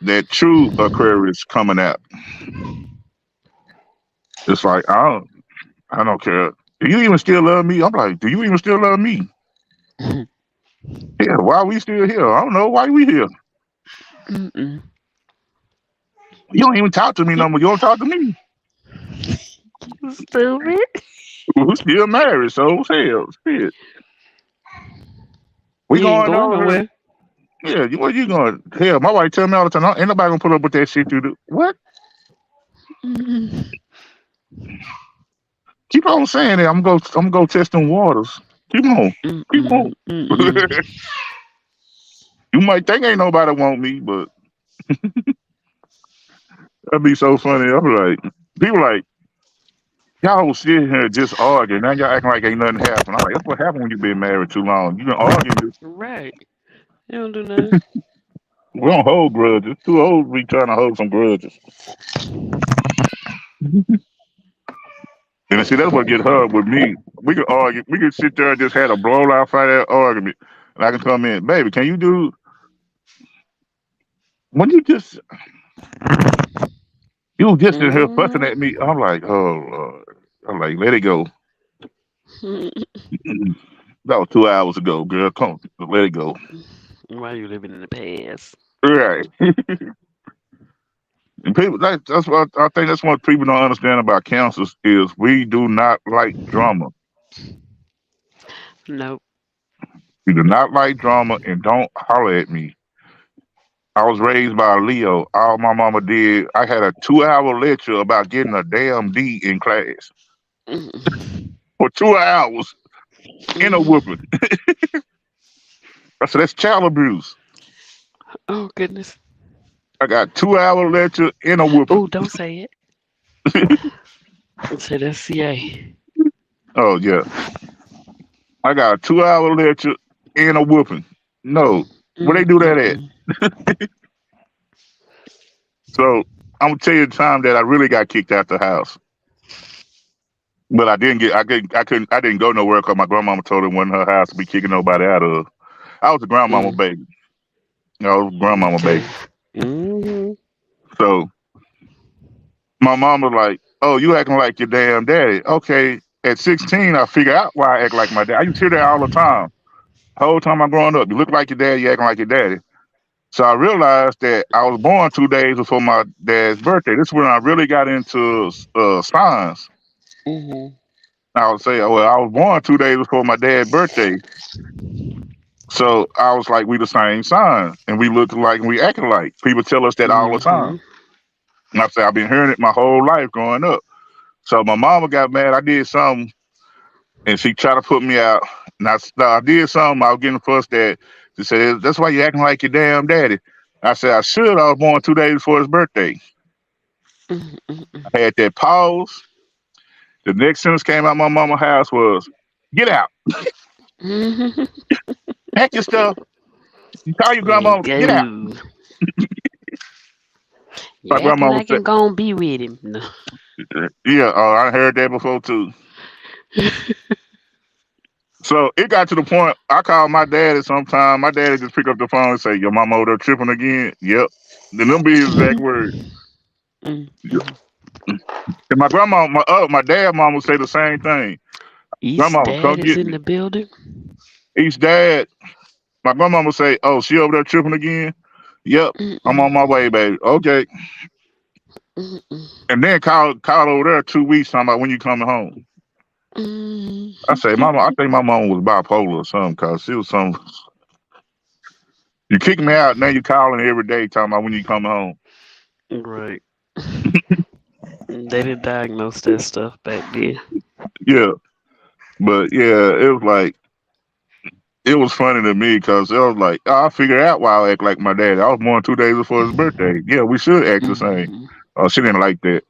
that true Aquarius coming out. It's like I don't care. Do you even still love me? I'm like, do you even still love me? Yeah, why are we still here? I don't know why we here. Mm-mm. You don't even talk to me You, no more. You don't talk to me. you stupid. We still married, so hell, shit. We You ain't going going on here. nowhere. Yeah, where you going? Hell, my wife tell me all the time, ain't nobody gonna put up with that shit you do. What? Mm-mm. Keep on saying that. I'm gonna go test them waters. Keep on. Keep on. Mm-mm. Mm-mm. You might think ain't nobody want me, but that'd be so funny. I'm like, people like, y'all sit here just arguing. Now y'all acting like ain't nothing happened. I'm like, that's what happened when you've been married too long. You've been arguing. Right. You don't do nothing. We don't hold grudges. Too old to be trying to hold some grudges. And see, that's what get hard with me. We could argue. We could sit there and just had a blowout fight, that argument. And I can come in, baby, can you do? when you was just in here fussing at me. Mm-hmm. I'm like, oh Lord. I'm like, let it go. That was 2 hours ago, girl. Come, let it go. Why you living in the past? Right. And people, that's what I think. That's what people don't understand about cancers is we do not like drama. Nope. We do not like drama, and don't holler at me. I was raised by a Leo. All my mama did, I had a 2 hour lecture about getting a damn D in class Mm-mm. for 2 hours in a Mm. whooping. I said, that's child abuse. Oh goodness. I got 2 hour lecture in a whooping. Oh, don't say it. Say that's CA. Oh, yeah. I got a 2 hour lecture in a whooping. No. Where they Mm, do that mm, at? mm. So I'm gonna tell you the time that I really got kicked out the house. But I didn't go nowhere because my grandmama told it wasn't her house to be kicking nobody out of. I was a grandmama Mm. baby. I was a grandmama baby. Okay. Mm-hmm. So my mama like, oh, you acting like your damn daddy. Okay. At 16, I figure out why I act like my dad. I used to hear that all the time. The whole time I'm growing up, you look like your dad, you acting like your daddy. So I realized that I was born 2 days before my dad's birthday. This is when I really got into signs. Mm-hmm. I would say, well, I was born 2 days before my dad's birthday. So I was like, we the same sign, and we look alike and we act alike. People tell us that all the time. Mm-hmm. And I say, I've been hearing it my whole life growing up. So my mama got mad. I did something, and she tried to put me out. And I did something. I was getting fussed at. She said, that's why you acting like your damn daddy. I said, I should. I was born 2 days before his birthday. Mm-hmm. I had that pause. The next sentence came out my mama's house was, get out. Mm-hmm. Pack your stuff. You call your And grandma, get out. go. You My acting grandma would like say, I'm gonna be with him. No. yeah, I heard that before too. So it got to the point I called my daddy sometime. My daddy just pick up the phone and say, your mama over there tripping again? Yep. Then them be his exact words. Yep. Mm-hmm. And my grandma, my dad mom would say the same thing. East Grandma would come dad is get in me. the building. Each dad, my grandma would say, oh, she over there tripping again? Yep. I'm on Mm-mm. my way, baby. Okay. Mm-mm. And then call over there 2 weeks talking about when you coming home. I say, Mm-hmm. mama, I think my mom was bipolar or something because she was some. You kick me out, now you calling every day talking about when you coming home. Right. They didn't diagnose that stuff back then. Yeah. But yeah, it was funny to me because it was like, oh, I figured out why I act like my dad. I was born 2 days before his birthday. Yeah, we should act the same. Mm-hmm. Oh, she didn't like that.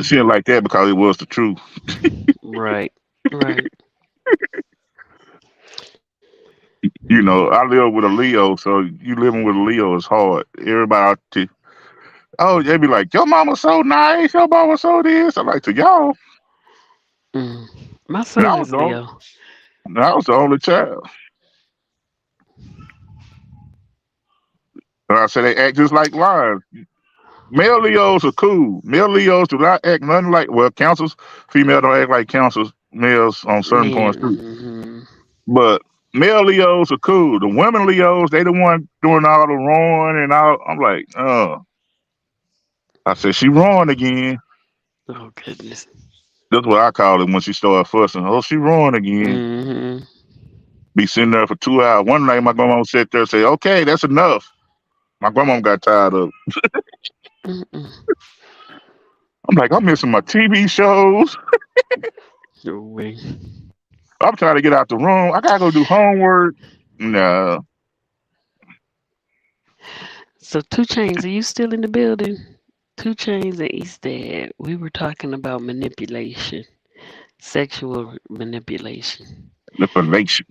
She didn't Mm-mm. like that because it was the truth. Right. Right. You know, I live with a Leo, so you living with a Leo is hard. Everybody, oh, they be like, your mama so nice, your mama so this. I'm like, to y'all, Mm. My and son is Leo. I was the only child. And I said they act just like lions. Male Leos are cool. Male Leos do not act nothing like, well, councils, female don't act like councils, males on certain Man. points too. Mm-hmm. But male Leos are cool. The women Leos, they the one doing all the wrong and all. I'm like, I said, she wrong again. Oh goodness. That's what I call it when she started fussing. Oh, she wrong again. Mm-hmm. Be sitting there for 2 hours. One night, my grandma would sit there and say, okay, that's enough. My grandma got tired of it. Mm-mm. I'm like, I'm missing my TV shows. No way. I'm trying to get out the room. I gotta go do homework. No, So Two Chains, are you still in the building? Two Chains and East Dad. We were talking about manipulation, sexual manipulation. manipulation.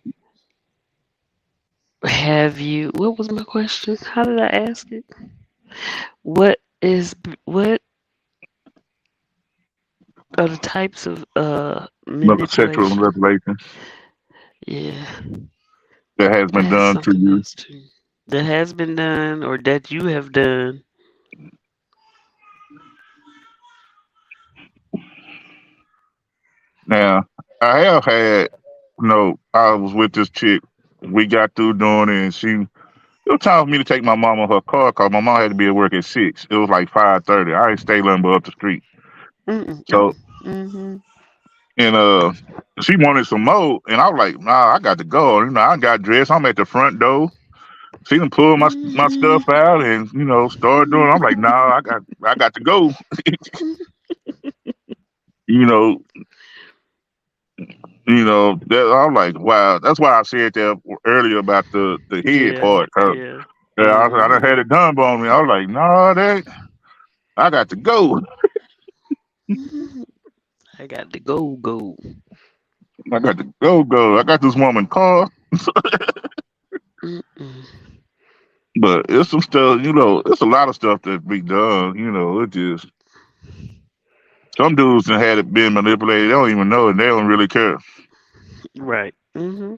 Have you? What was my question? How did I ask it? What is what are the types of Sexual manipulation? manipulation Yeah, that has I been had done to something you. else too. that has been done or that you have done? Now, I have had, I was with this chick. We got through doing it, and it was time for me to take my mom on her car because my mom had to be at work at 6. It was like 5:30. I ain't stay nothing but up the street. Mm-mm, So, mm-hmm. and she wanted some more, and I was like, nah, I got to go. I got dressed. I'm at the front door. She done pulled my Mm-hmm. stuff out and started doing. I'm like, nah, I got to go. you know, that I'm like, wow. That's why I said that earlier about the head Yeah, part. 'Cause, yeah. yeah, I done Mm-hmm. had it done on me. I was like, nah, that I got to go. I got to go, go. I got to go. I got this woman car, Mm-mm. but it's some stuff. It's a lot of stuff that be done. It just some dudes that had it been manipulated. They don't even know, and they don't really care. Right. Mm-hmm.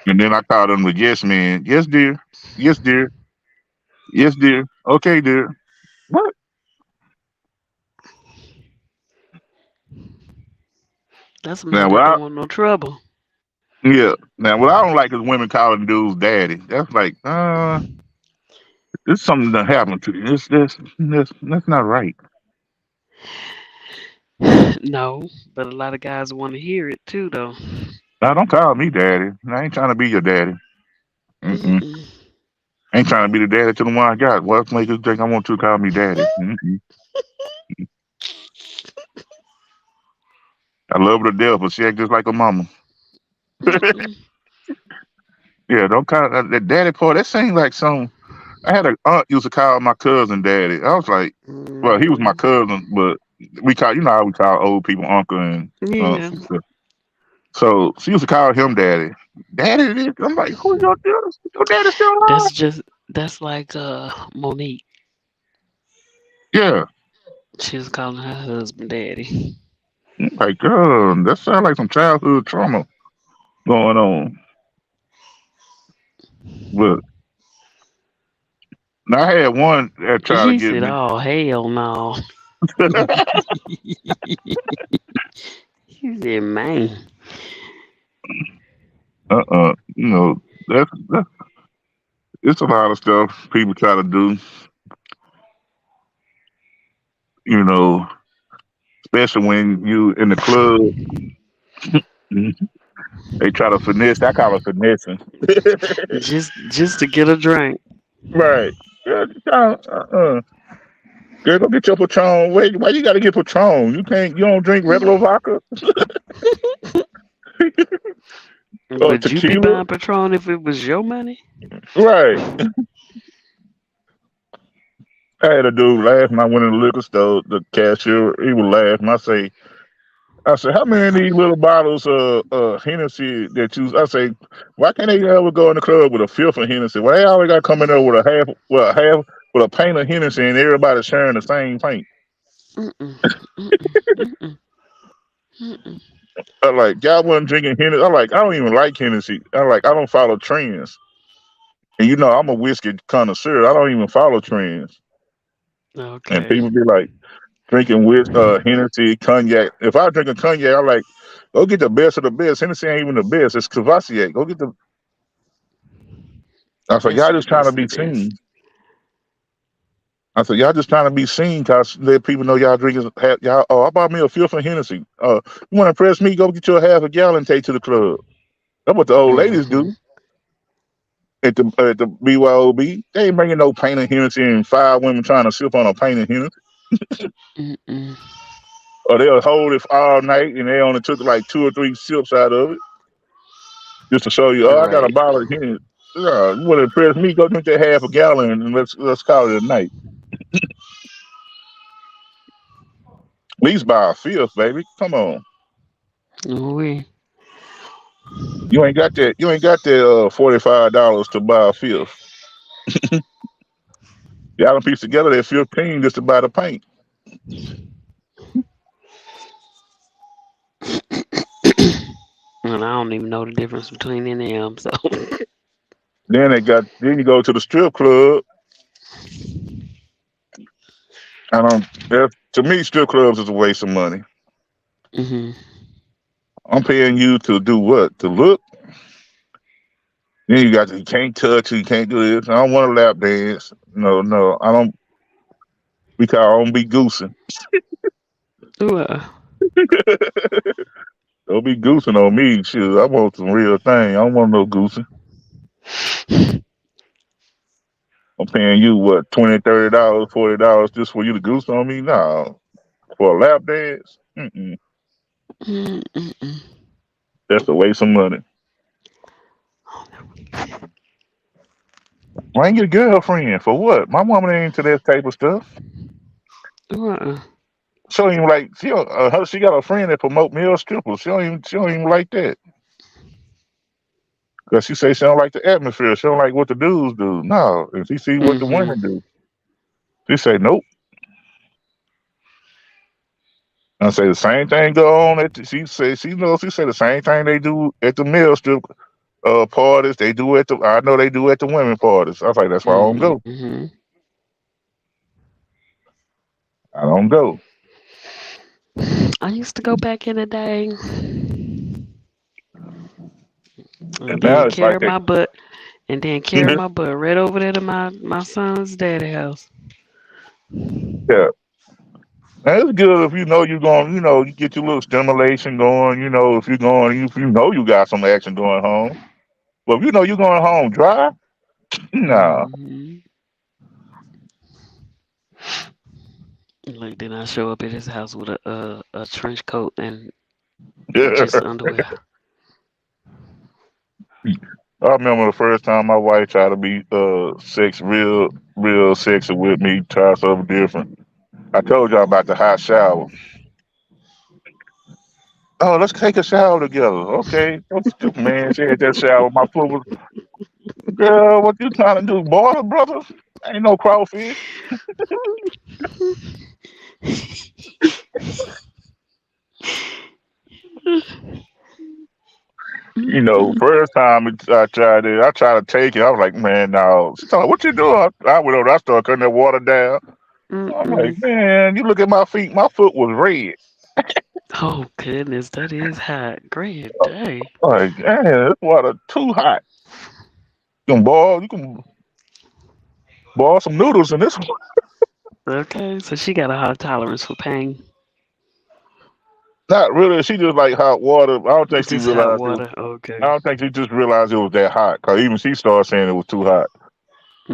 And then I called them the yes man. Yes, dear. Yes, dear. Yes, dear. Okay, dear. What? That's Now, somebody what that I don't want no trouble. yeah. Now, what I don't like is women calling dudes daddy. That's like, this something that happened to you. That's not right. No, but a lot of guys want to hear it too, though. Now, don't call me daddy. I ain't trying to be your daddy. Mm-mm. Mm-mm. I ain't trying to be the daddy to the one I got. What make you think I want you to call me daddy? Mm-mm. I love her to death, but she act just like a mama. Mm-mm. Yeah, don't call that daddy part. That seems like some. I had an aunt used to call my cousin daddy. I was like, well, he was my Mm-hmm. cousin, but we call how we call old people uncle and aunts Yeah, and stuff. So she used to call him daddy. Daddy, this. I'm like, who's your daddy? Your daddy still alive? that's like Monique. Yeah. She was calling her husband daddy. I'm like, girl, that sounds like some childhood trauma going on. But now I had one that tried to He get said, me. "Oh hell no." He said, "Man, That's it's a lot of stuff people try to do. You know, especially when you in the club. They try to finesse. I call it finessing. just to get a drink." Right. Yeah, girl, go get your Patron. Wait, why you gotta get Patron? You don't drink regular vodka or Would you be tequila? buying Patron if it was your money? Right. I had a dude laugh when I went in the liquor store, the cashier, he was laughing. I said, how many of these little bottles of Hennessy that you I say, why can't they ever go in the club with a fifth of Hennessy? Well, they always got to come in there with with a pint of Hennessy and everybody sharing the same pint. Mm-mm, mm-mm, mm-mm, mm-mm. I like y'all wasn't drinking Hennessy. I don't even like Hennessy. I don't follow trends. And I'm a whiskey connoisseur. I don't even follow trends. And Okay. people be like drinking Hennessy, cognac. If I drink a cognac, I like go get the best of the best. Hennessy ain't even the best. It's Cavassier. Go get the. I said, Best y'all of the just trying to best of be the best. seen. I said, y'all just trying to be seen because let people know y'all drinking. Y'all, oh, I bought me a fifth of Hennessy. You want to impress me? Go get you a half a gallon and take to the club. That's what the old ladies Mm-hmm. do at the BYOB. They ain't bringing no paint of Hennessy and five women trying to sip on a paint of Hennessy. Mm-mm. Or they'll hold it all night and they only took like two or three sips out of it just to show you, oh, I got a Right. bottle of Hennessy. You want to impress me? Go drink that half a gallon and let's call it a night. At least buy a fifth, baby. Come on. We. You ain't got that $45 to buy a fifth. Y'all done piece together that 15 just to buy the paint. And I don't even know the difference between any of them. So Then you go to the strip club. I don't. To me, strip clubs is a waste of money. Mhm. I'm paying you to do what? To look. Then you can't touch, you can't do this. I don't want a lap dance. No, no, I don't. Because I don't be goosing. Well, Don't be goosing on me. Shit, I want some real thing. I don't want no goosing. I'm paying you what, $20, $30, $40 just for you to goose on me? No, for a lap dance. Mm-mm. mm, mm, mm. That's a waste of money. Why ain't your girlfriend for what? My woman ain't into that type of stuff. Well, She don't even like. She got a friend that promote male strippers. She don't even like that. Cause she say she don't like the atmosphere. She don't like what the dudes do. No, if she see what the mhm. women do, she say nope. I say the same thing go on she say the same thing they do at the male strip parties. They do at the I know they do at the women parties. I was like, that's why I don't Mhm. go. Mhm. I don't go. I used to go back in the day and And now then it's like carry they my butt and then carry my butt right over there to my son's daddy house. yeah. Now it's good if you know you're going. You get your little stimulation going. If you know you got some action going home. But if you know you're going home dry, nah. Mhm. Like then I show up at his house with a trench coat and just underwear. I remember the first time my wife tried to be real sexy with me, try something different. I told y'all about the hot shower. Oh, let's take a shower together. Okay. What stupid man said that shower. My foot was, girl, what you trying to do? Boil, brother? Ain't no crawfish. First time I tried to take it. I was like, man, no. She told me, what you doing? I went over, I started cutting that water down. I'm like, Mm-mm. man, you look at my feet. My foot was red. Oh goodness, that is hot. Great day. I'm like, man, this water too hot. You can boil some noodles in this one. Okay, so she got a high tolerance for pain. Not really. She just like hot water. Just hot water. Okay. I don't think she just realized it was that hot. Cause even she started saying it was too hot.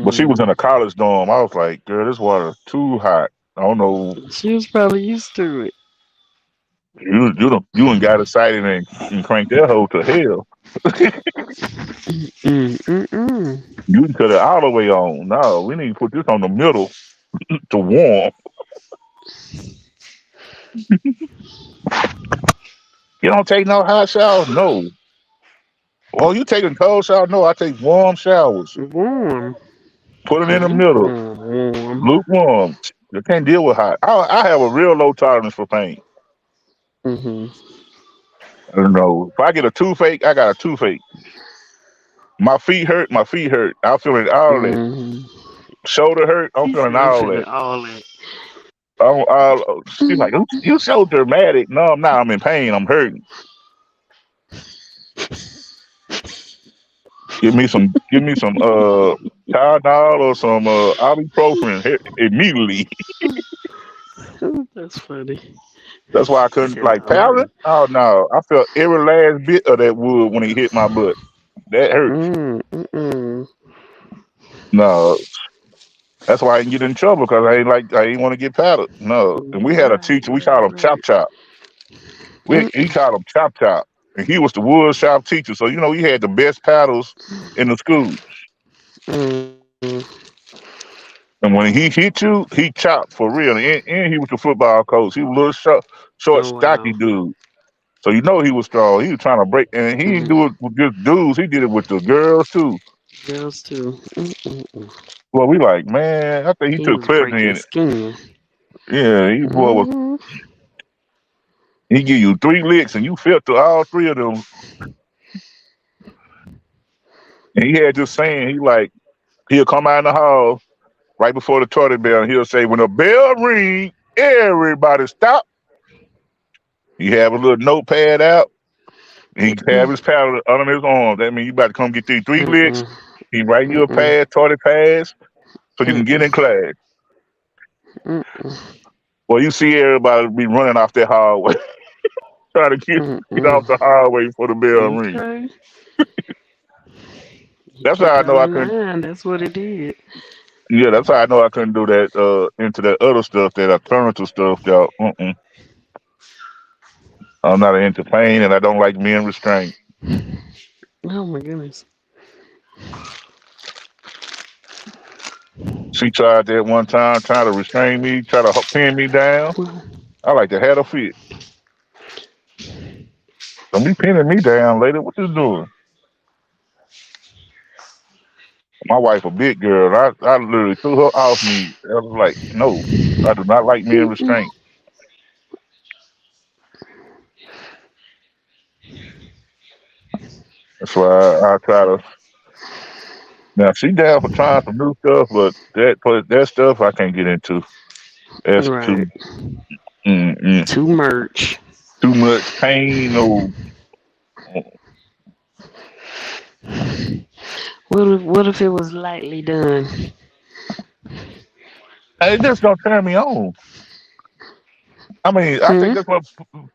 But she was in Mm. a college dorm. I was like, girl, this water too hot. I don't know. She was probably used to it. You ain't got excited and cranked that hoe to hell. Mm, mm, mm. You can cut it all the way on. No, we need to put this on the middle to warm. You don't take no hot showers? No. Oh, you taking cold shower? No, I take warm showers. Warm. Put it in the middle. Warm. Lukewarm. You can't deal with hot. I have a real low tolerance for pain. Mhm. I don't know. If I get a toothache, I got a toothache. My feet hurt, my feet hurt. I'm feeling all that. Mhm. Shoulder hurt, I'm He feeling said, "I'm all feeling that. all that." She's like, you so dramatic. No, I'm not. I'm in pain. I'm hurting. Give me some Tylenol or some ibuprofen immediately. That's funny. That's why I He couldn't said, like powder. Oh no, I felt every last bit of that wood when he hit my butt. That hurts. mm. No, that's why I didn't get in trouble because I ain't want to get powdered. No, and we had a Right, teacher. We right, called him Chop right. Chop. He Mm-mm. called him Chop Chop, and he was the wood shop teacher. So he had the best paddles in the school. Mm. And when he hit you, he chopped for real. And he was the football coach. He was a little short, Oh stocky wow. dude. So he was strong. He was trying to break, and he didn't do Mm. it with just dudes. He did it with the girls too. Girls too. Mm-mm. Well, we like, man, I think he He took was pleasure breaking in it. skin. Yeah, Hmm. he give you three licks, and you felt all three of them. And he had this saying, he'll come out in the hall right before the toilet bell, and he'll say, "When the bell ring, everybody stop." He have a little notepad out. He have his paddle under his arm. That means you about to come get these three licks. Mm-mm. He write you a Mm-mm. pass, toilet pass, so you can get in Mm-mm. class. Mm-mm. Well, you see everybody be running off that hallway, trying to get off Mm-mm. the hallway before the bell ring. Okay. You That's how keep I know y'all I in couldn't. line. That's what it did. Yeah, that's how I know I couldn't do that into that other stuff, that alternative stuff, y'all. I'm not into pain, and I don't like men restraint. Oh my goodness. She tried that one time, trying to restrain me, try to pin me down. Well, I like to have a fit. Don't be pinning me down, lady. What you doing? My wife a big girl. I literally threw her off me. I was like, no, I do not like men restraint. That's why I try to. Now she down for trying some new stuff, but that stuff I can't get into. That's right. mm, Too much. too much pain. Or What if it was lightly done? it just don't turn me on. I mean, I think Hmm? that's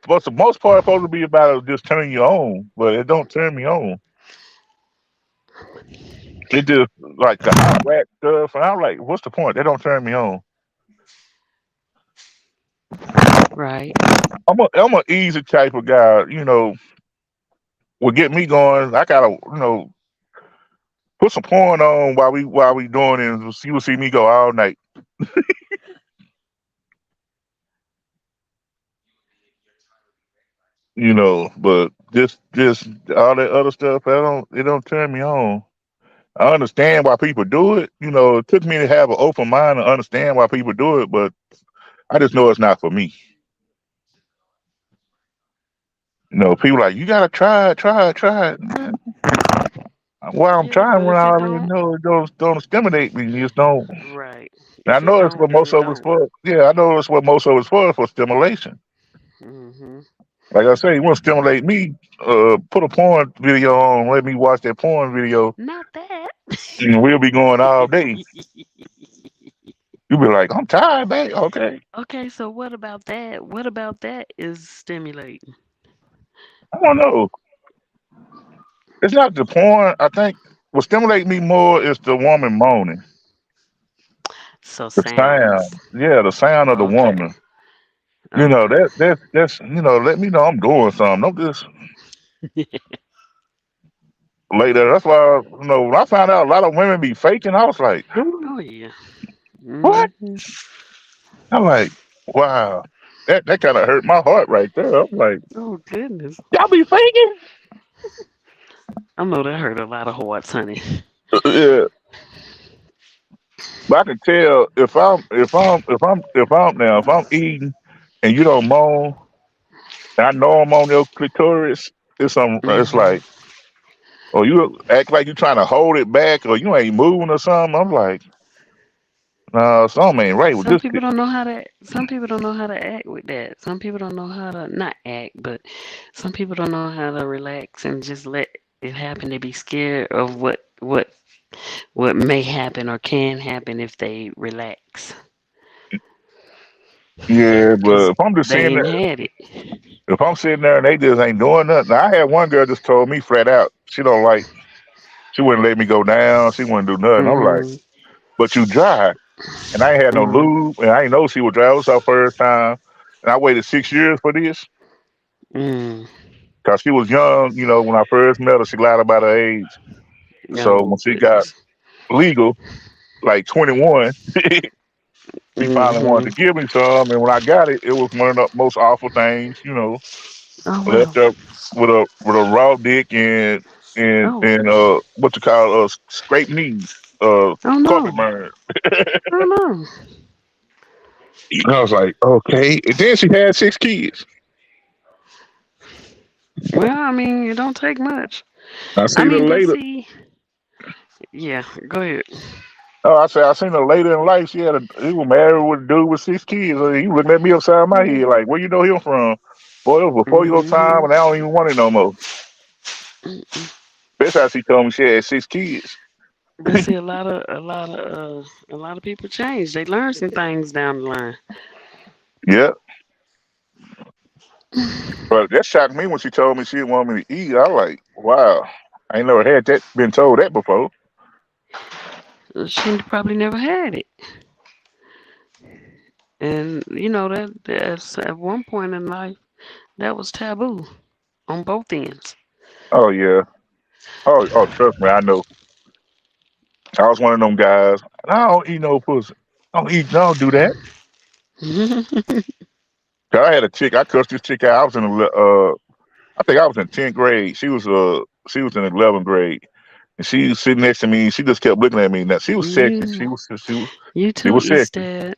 what's the most part supposed to be about is just turning you on, but it don't turn me on. It just like the hot wax stuff, and I'm like, what's the point? They don't turn me on. Right. I'm a easy type of guy. Will get me going. I gotta put some porn on while we doing it. And you will see me go all night. But just all that other stuff, it don't turn me on. I understand why people do it. It took me to have an open mind to understand why people do it, but I just know it's not for me. People like, you gotta try it, try it, try it. Man, why I'm Yeah, trying but when I if it already don't, know it don't stimulate me. It just don't. right. And I If it know it's what don't, then most it of it's don't. for. Yeah, I know it's what most of it's for stimulation. Hmm. Like I say, you want to stimulate me? Put a porn video on. Let me watch that porn video, Not that. and we'll be going all day. You be like, I'm tired, babe. Okay, Okay, so what about that? What about that is stimulating? I don't know. It's not the porn. I think what stimulate me more is the woman moaning. So The sound, sounds. yeah, the sound of the Okay. woman. Okay. That's let me know I'm doing something. Don't just lay there. That's why when I found out a lot of women be faking, I was like, Oh yeah. what? Hmm. I'm like, wow. That kind of hurt my heart right there. I'm like, Oh goodness. y'all be faking? I know that hurt a lot of hearts, honey. Yeah, but I can tell if I'm eating and you don't moan, and I know I'm on your clitoris. It's Hmm. like, or you act like you trying to hold it back, or you ain't moving or something. I'm like, no, something ain't right with Some this. people don't know how to. Some people don't know how to act with that. Some people don't know how to not act, but some people don't know how to relax and just let it happen. They be scared of what may happen or can happen if they relax, Yeah, but cause if I'm just they sitting ain't there, had it. if I'm sitting there and they just ain't doing nothing, I had one girl just told me flat out she wouldn't let me go down. She wouldn't do nothing. I'm like, Mm, but you dry. And I ain't had no mm, lube, and I ain't know she was dry. It was her first time, and I waited 6 years for this mm. because she was young. When I first met her, she lied about her age. So Oh when she got goodness. legal, like 21, she finally wanted Hmm. to give me some, and when I got it, it was one of the most awful things. Oh wow. Left up with a raw dick Oh. and what you call scrape knees, Oh carpet no. burn. Oh no. And I was like, okay. And then she had 6 kids. Well, I mean, it don't take much. I I see her mean, but later. see. Yeah, go ahead. Oh, I said I seen her later in life. He was married with a dude with 6 kids. He was looking at me upside my head like, "Where you know him from?" Boy, it was before your time, Hmm. and I don't even want it no more. That's how she told me she had 6 kids. But see, a lot of people change. They learn some things down the line. Yeah, but that shocked me when she told me she didn't want me to eat. I like, wow, I ain't never had that. Been told that before. She probably never had it, and you know that's at one point in life that was taboo on both ends. Oh yeah. Oh, trust me, I know. I was one of them guys. I don't eat no pussy. I don't eat. I don't do that. Cause I had a chick. I cussed this chick out. I was in I think I was in 10th grade. She was in 11th grade, and she was sitting next to me. She just kept looking at me. Now she was sexy. She you was she was you she too, was sexy, Easted.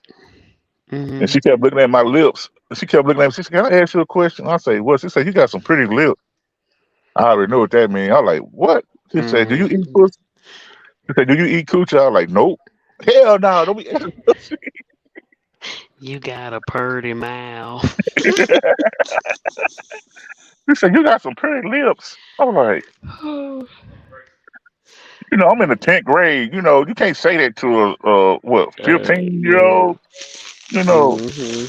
and Hmm. she kept looking at my lips. And she kept looking at me. She said, "Can I ask you a question?" I say, "What?" She said, "You got some pretty lips." I already know what that means. I was like, "What?" She said, "Do you eat Hmm. pussy?" She said, "Do you eat coochie?" I was like, "Nope." Hell no, don't be asking. You got a purty mouth. She said, "You got some pretty lips." I'm like, I'm in the 10th grade. You can't say that to a what 15-year Yeah. old. You know, Hmm.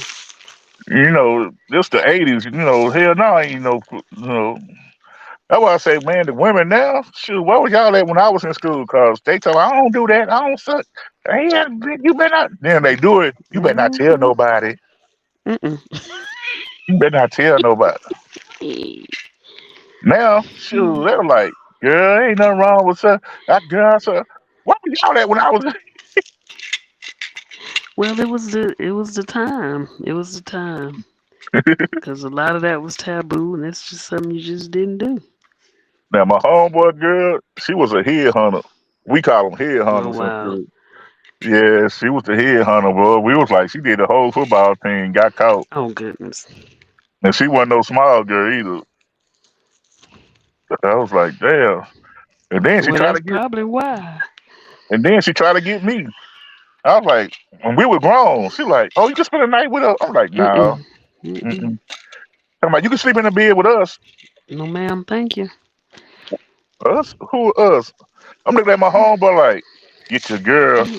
this the '80s. Hell no, I ain't no. That's why I say, man, the women now, shoot, where was y'all at when I was in school? Cause they tell me, I don't do that. I don't suck. Hey, you better not. Then they do it. You better not tell Hmm. nobody. Mm-mm. You better not tell nobody. Now, shoot, they're like, girl, ain't nothing wrong with her. That girl, so where was y'all at when I was? Well, it was the time. It was the time because a lot of that was taboo, and that's just something you just didn't do. Now, my homeboy girl, she was a head hunter. We call them head Oh hunters in wow. school. Yeah, she was the head hunter, bro. We was like, she did the whole football team, got caught. Oh goodness. And she wasn't no small girl either. I was like, damn. And then she Well, tried that's to get, probably why. and then she tried to get me. I was like, when we were grown, she like, oh, you can spend the night with us. I'm like, no. Mm-mm. Mm-mm. Mm-mm. I'm like, you can sleep in the bed with us. No, ma'am. Thank you. Us? Who us? I'm looking at my homeboy like, get your girl,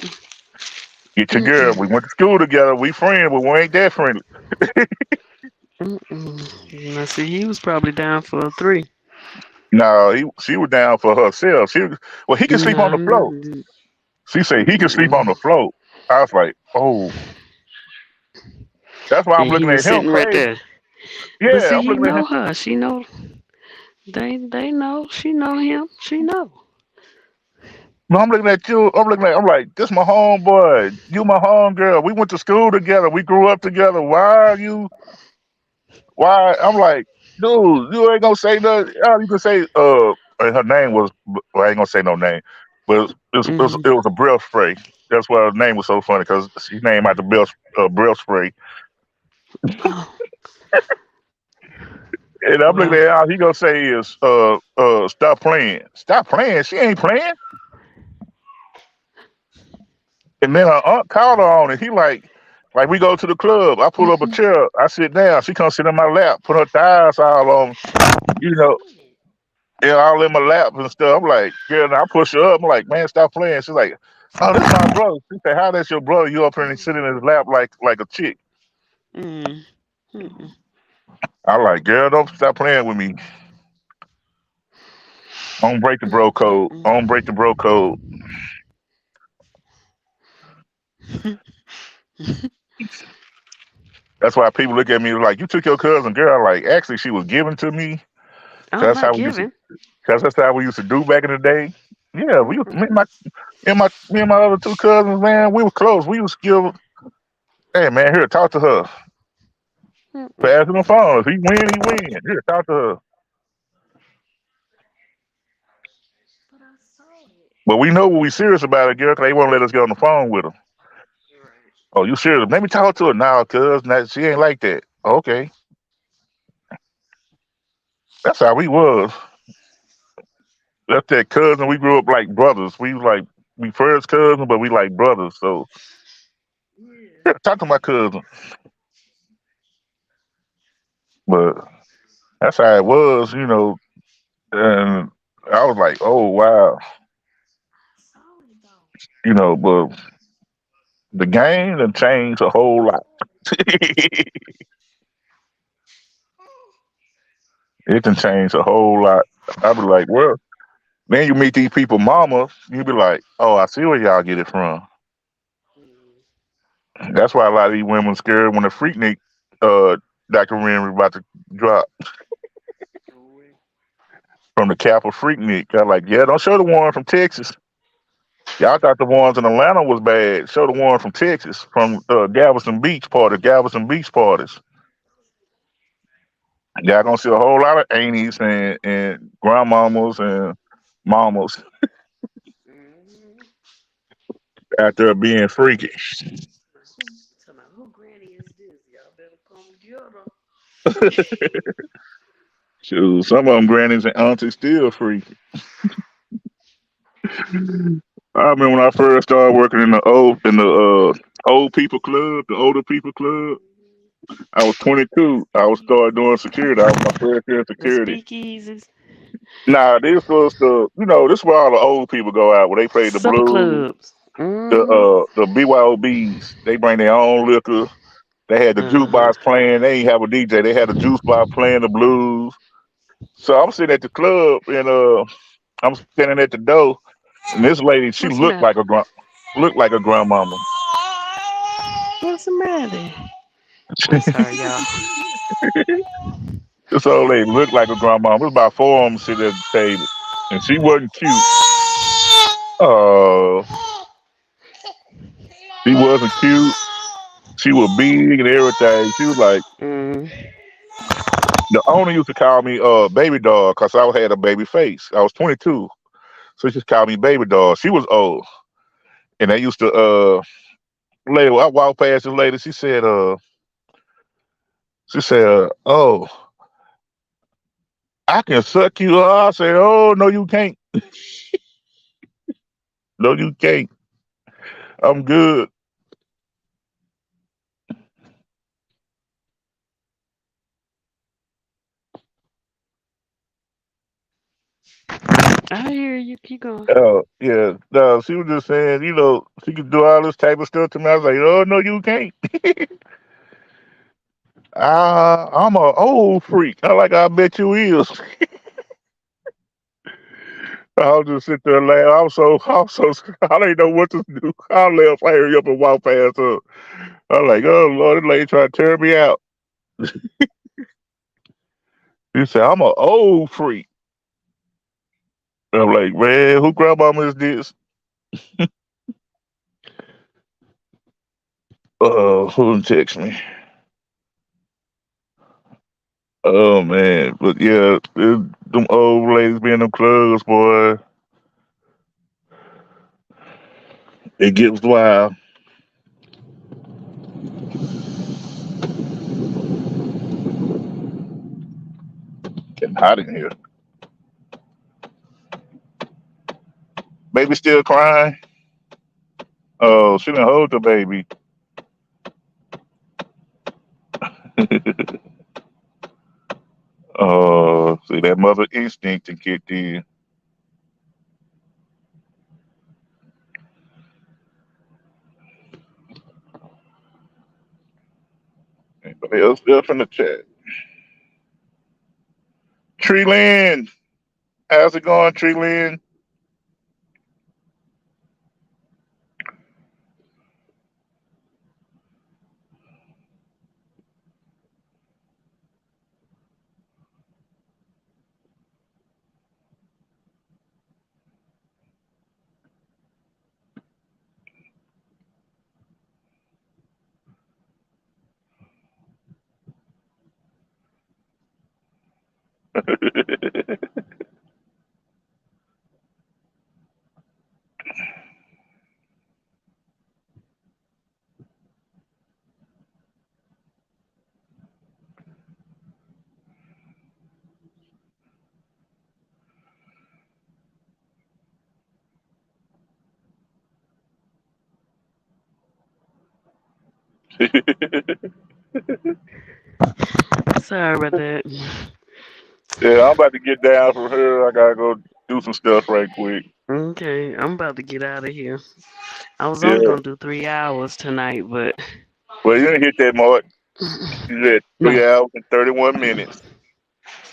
get your girl. We Mm-mm. went to school together. We friends, but we ain't that friendly. Mm-mm. Now, see, he was probably down for a three. No, she was down for herself. Well, he can sleep on Nah, the floor. She said he can sleep on mm-mm. the floor. I was like, oh, that's why I'm And he looking was at him sitting right crazy. there. But Yeah, see, I'm he looking at him. know her. She know. They know. She know him. She know. No, I'm looking at you. I'm like, this my homeboy. You my home girl. We went to school together. We grew up together. Why? I'm like, dude, you ain't gonna say nothing. You can say, her name was, well, I ain't gonna say no name, but Hmm. it was a breath spray. That's why her name was so funny because she named out the breath spray. Oh, And I'm looking well. at all he gonna say is, stop playing. Stop playing. She ain't playing. And then her aunt called her on it. He like we go to the club. I pull up a chair. I sit down. She comes sit in my lap, put her thighs all on, you know, all in my lap and stuff. I'm like, girl, and I push her up. I'm like, man, stop playing. She's like, oh, this my brother. She said, how that's your brother? You up here and he sitting in his lap like a chick. Mm. Mm-mm. I like, girl, don't stop playing with me. I don't break the bro code. I don't break the bro code. That's why people look at me like, you took your cousin girl. Like, actually, she was given to me. Oh, Cause that's not how we used to. giving. Cause that's how we used to do back in the day. Yeah, me and my other two cousins, man, we were close. We was give, hey man, here, talk to her. Mm-mm. Pass him the phone. If he win, he win. Here, talk to her. But we know when we serious about it, girl, 'cause they won't let us get on the phone with her. Oh, you serious? Let me talk to her now, cuz she ain't like that. Okay, that's how we was. That's that cousin. We grew up like brothers. We was like we first cousins, but we like brothers. So yeah, talk to my cousin. But that's how it was, you know. And I was like, oh wow, you know. But the game done changed a whole lot. It can change a whole lot. I be like, well, then you meet these people, mama, you be like, oh, I see where y'all get it from. That's why a lot of these women scared when the Freaknik uh documentary about to drop from the Kappa Freaknik. I like, yeah, don't show the one from Texas. Y'all thought the ones in Atlanta was bad. Show the one from Texas, from Galveston Beach parties. Y'all gonna see a whole lot of aunties and grandmamas and mamas out there being freaky. Tell me, who granny is this? Y'all better come together. Shoot, some of them grannies and aunties still freaky. I remember when I first started working in the old people club, the older people club. I was 22. I was started doing security. I was my first year of The security. speakeasies, Nah, this was this is where all the old people go out where they play the supper blues, clubs. Mm-hmm. the BYOBs. They bring their own liquor. They had the Uh-huh. jukebox playing. They ain't have a DJ. They had a juice box playing the blues. So I'm sitting at the club and I'm standing at the door, and this lady she What's the matter? looked like a grandmama. What's the matter? I'm sorry, y'all. This old lady looked like a grandmama. It was about four of them sitting at the table, and she wasn't cute. Uh, she wasn't cute. She was big and everything. She was like Mm. the owner used to call me baby doll because I had a baby face. I was 22, so she just called me baby doll. She was old, and they used to later I walked past this lady. She said, "Oh, I can suck you." I said, "Oh no, you can't. No, you can't. I'm good." I hear you. Keep going. Yeah. No, she was just saying, she could do all this type of stuff to me. I was like, "Oh no, you can't. I'm a old freak." I like, "I bet you is." I'll just sit there and laugh. I didn't know what to do. I laugh, I hurry up and walk past her. I'm like, "Oh Lord, this lady trying to tear me out." She said, "I'm an old freak." I'm like, "Man, who grandmama is this?" Who done text me? Oh man, but yeah, them old ladies be in them clubs, boy. It gets wild. Getting hot in here. Baby still crying. Oh, she didn't hold the baby. Oh, see that mother instinct and kicked in. Anybody else there from the chat? Tree Lynn, how's it going, Tree Lynn? Sorry about that. Yeah, I'm about to get down from her. I gotta go do some stuff right quick. Okay, I'm about to get out of here. I was only Yeah. gonna do 3 hours tonight, but Well, you didn't hit that mark. You at no, 3 hours and 31 minutes.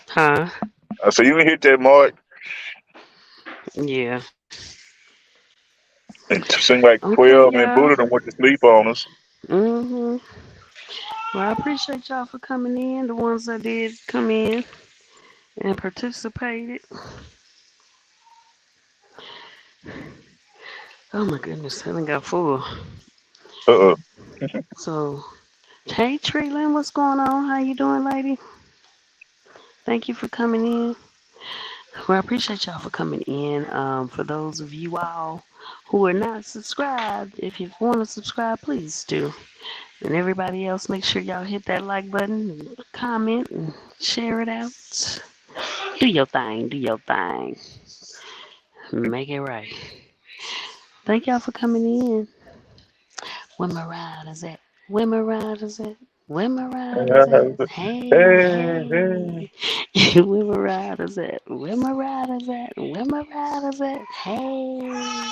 huh? I said you didn't hit that mark. Yeah. It seemed like Okay, 12 and y'all. Buddha done went to sleep on us. Mhm. Well, I appreciate y'all for coming in. The ones that did come in and participated. Oh my goodness, I done got full. Uh-uh. So, hey Treeland, what's going on? How you doing, lady? Thank you for coming in. Well, I appreciate y'all for coming in. For those of you all who are not subscribed, if you want to subscribe, please do. And everybody else, make sure y'all hit that like button, and comment, and share it out. Do your thing. Do your thing. Make it right. Thank y'all for coming in. Where my riders at? Where my riders at? Where my riders at? Hey, Hey, hey. hey. Where my riders at? Where my riders at? Where my riders at? Hey.